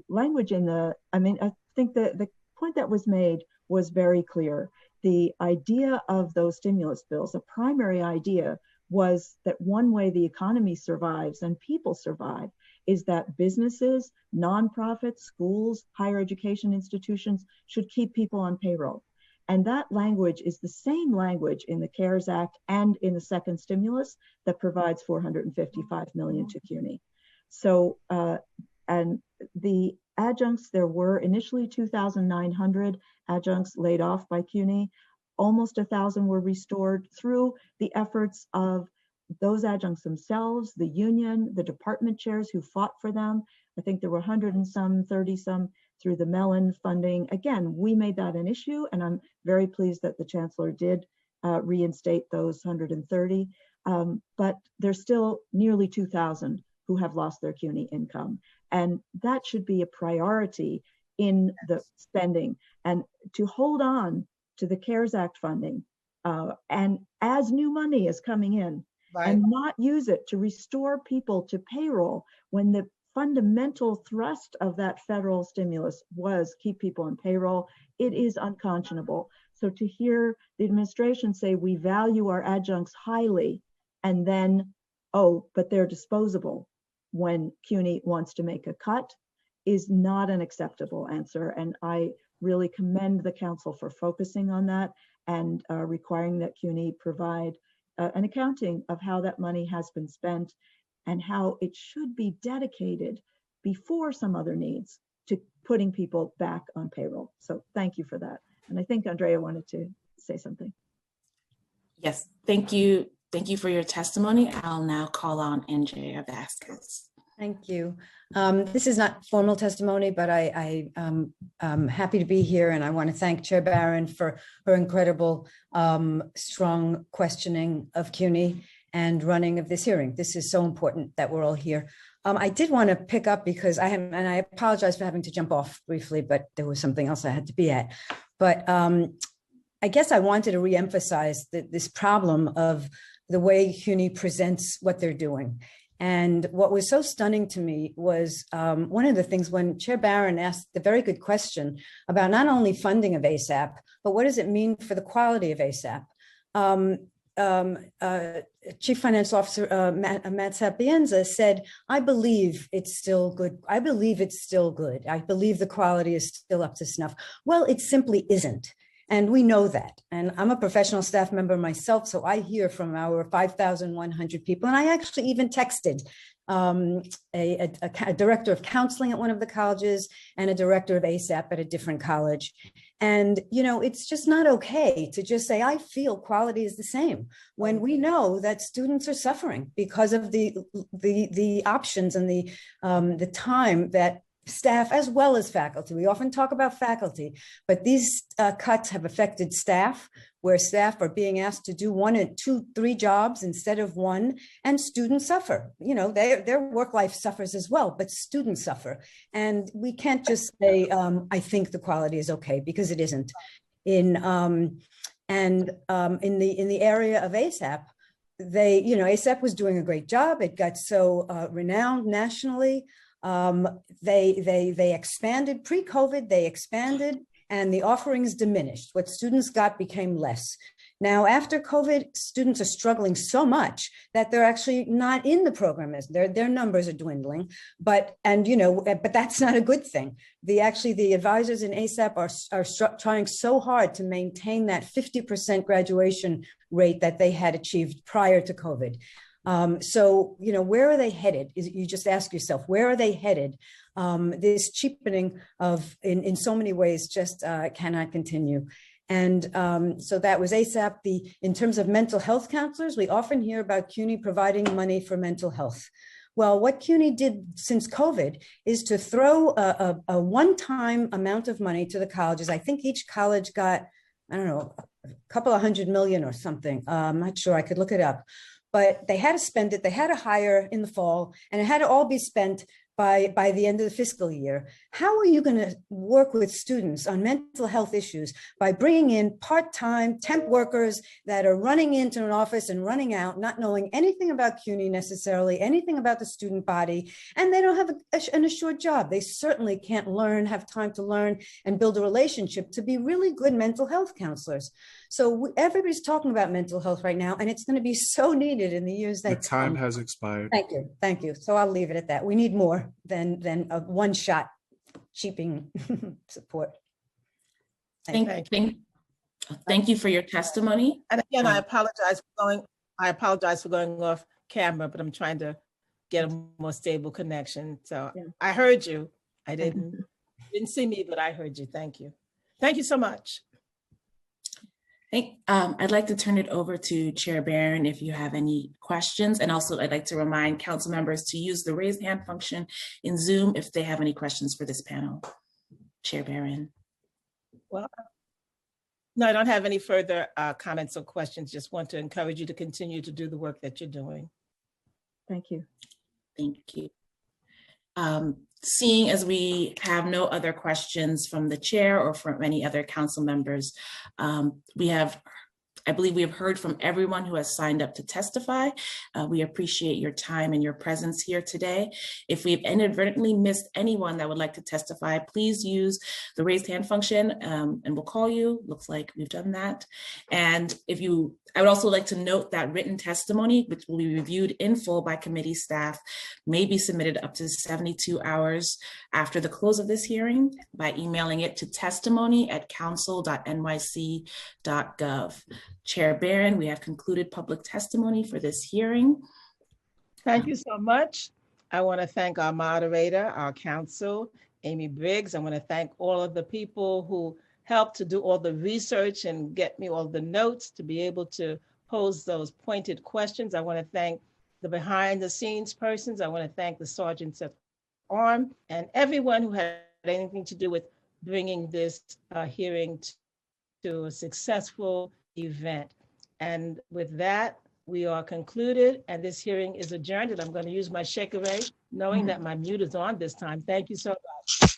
language in the, I think the point that was made was very clear. The idea of those stimulus bills, the primary idea was that one way the economy survives and people survive is that businesses, nonprofits, schools, higher education institutions should keep people on payroll. And that language is the same language in the CARES Act and in the second stimulus that provides $455 million to CUNY. So, and the adjuncts, there were initially 2,900 adjuncts laid off by CUNY. Almost 1,000 were restored through the efforts of those adjuncts themselves, the union, the department chairs who fought for them. I think there were 100 and some, 30 some through the Mellon funding. Again, we made that an issue, and I'm very pleased that the Chancellor did reinstate those 130. But there's still nearly 2,000 who have lost their CUNY income. And that should be a priority in the spending and to hold on to the CARES Act funding. And as new money is coming in, and not use it to restore people to payroll when the fundamental thrust of that federal stimulus was keep people on payroll, it is unconscionable. So to hear the administration say we value our adjuncts highly, and then, oh, but they're disposable when CUNY wants to make a cut, is not an acceptable answer. And I really commend the council for focusing on that and requiring that CUNY provide an accounting of how that money has been spent and how it should be dedicated before some other needs to putting people back on payroll. So thank you for that. And I think Andrea wanted to say something. Yes, thank you. Thank you for your testimony. I'll now call on Andrea Vasquez. Thank you. This is not formal testimony, but I'm happy to be here, and I want to thank Chair Barron for her incredible, strong questioning of CUNY and running of this hearing. This is so important that we're all here. I did want to pick up because and I apologize for having to jump off briefly, but there was something else I had to be at. But I guess I wanted to reemphasize this problem of the way CUNY presents what they're doing. And what was so stunning to me was one of the things when Chair Barron asked the very good question about not only funding of ASAP, but what does it mean for the quality of ASAP? Chief Financial Officer Matt Sapienza said, I believe it's still good. I believe it's still good. I believe the quality is still up to snuff. Well, it simply isn't. And we know that. And I'm a professional staff member myself, so I hear from our 5,100 people. And I actually even texted a director of counseling at one of the colleges and a director of ASAP at a different college. And, you know, it's just not okay to just say, I feel quality is the same, when we know that students are suffering because of the options and the time that staff as well as faculty. We often talk about faculty, but these cuts have affected staff, where staff are being asked to do 1 2 3 jobs instead of one, and students suffer. You know, their work life suffers as well, but students suffer. And we can't just say, I think the quality is okay, because it isn't. In the area of ASAP, ASAP was doing a great job. It got so renowned nationally. They expanded pre-COVID, they expanded, and the offerings diminished. What students got became less. Now, after COVID, students are struggling so much that they're actually not in the program. Their numbers are dwindling, but that's not a good thing. The advisors in ASAP are trying so hard to maintain that 50% graduation rate that they had achieved prior to COVID. So, where are they headed? You just ask yourself, where are they headed? This cheapening in so many ways just cannot continue. And so that was ASAP. In terms of mental health counselors, we often hear about CUNY providing money for mental health. Well, what CUNY did since COVID is to throw a one-time amount of money to the colleges. I think each college got, I don't know, a couple of $100 million or something. I'm not sure, I could look it up. But they had to spend it, they had to hire in the fall, and it had to all be spent by the end of the fiscal year. How are you going to work with students on mental health issues by bringing in part-time temp workers that are running into an office and running out, not knowing anything about CUNY necessarily, anything about the student body, and they don't have an assured job? They certainly can't have time to learn and build a relationship to be really good mental health counselors. So everybody's talking about mental health right now, and it's going to be so needed in the years that the time has expired. Thank you. So I'll leave it at that. We need more than a one-shot cheaping support. Thank you for your testimony. And again, I apologize for going off camera, but I'm trying to get a more stable connection. So yeah. I heard you. I didn't see me, but I heard you. Thank you. Thank you so much. I'd like to turn it over to Chair Barron if you have any questions. And also I'd like to remind council members to use the raise hand function in Zoom if they have any questions for this panel. Chair Barron. Well, no, I don't have any further comments or questions. Just want to encourage you to continue to do the work that you're doing. Thank you. Thank you. Seeing as we have no other questions from the chair or from any other council members, I believe we have heard from everyone who has signed up to testify. We appreciate your time and your presence here today. If we've inadvertently missed anyone that would like to testify, please use the raised hand function and we'll call you. Looks like we've done that. And I would also like to note that written testimony, which will be reviewed in full by committee staff, may be submitted up to 72 hours after the close of this hearing by emailing it to testimony@council.nyc.gov. Chair Barron, we have concluded public testimony for this hearing. Thank you so much. I want to thank our moderator, our counsel, Amy Briggs. I want to thank all of the people who helped to do all the research and get me all the notes to be able to pose those pointed questions. I want to thank the behind the scenes persons. I want to thank the sergeants at arm and everyone who had anything to do with bringing this hearing to a successful event. And with that, we are concluded and this hearing is adjourned, and I'm going to use my shaker knowing that my mute is on this time. Thank you so much.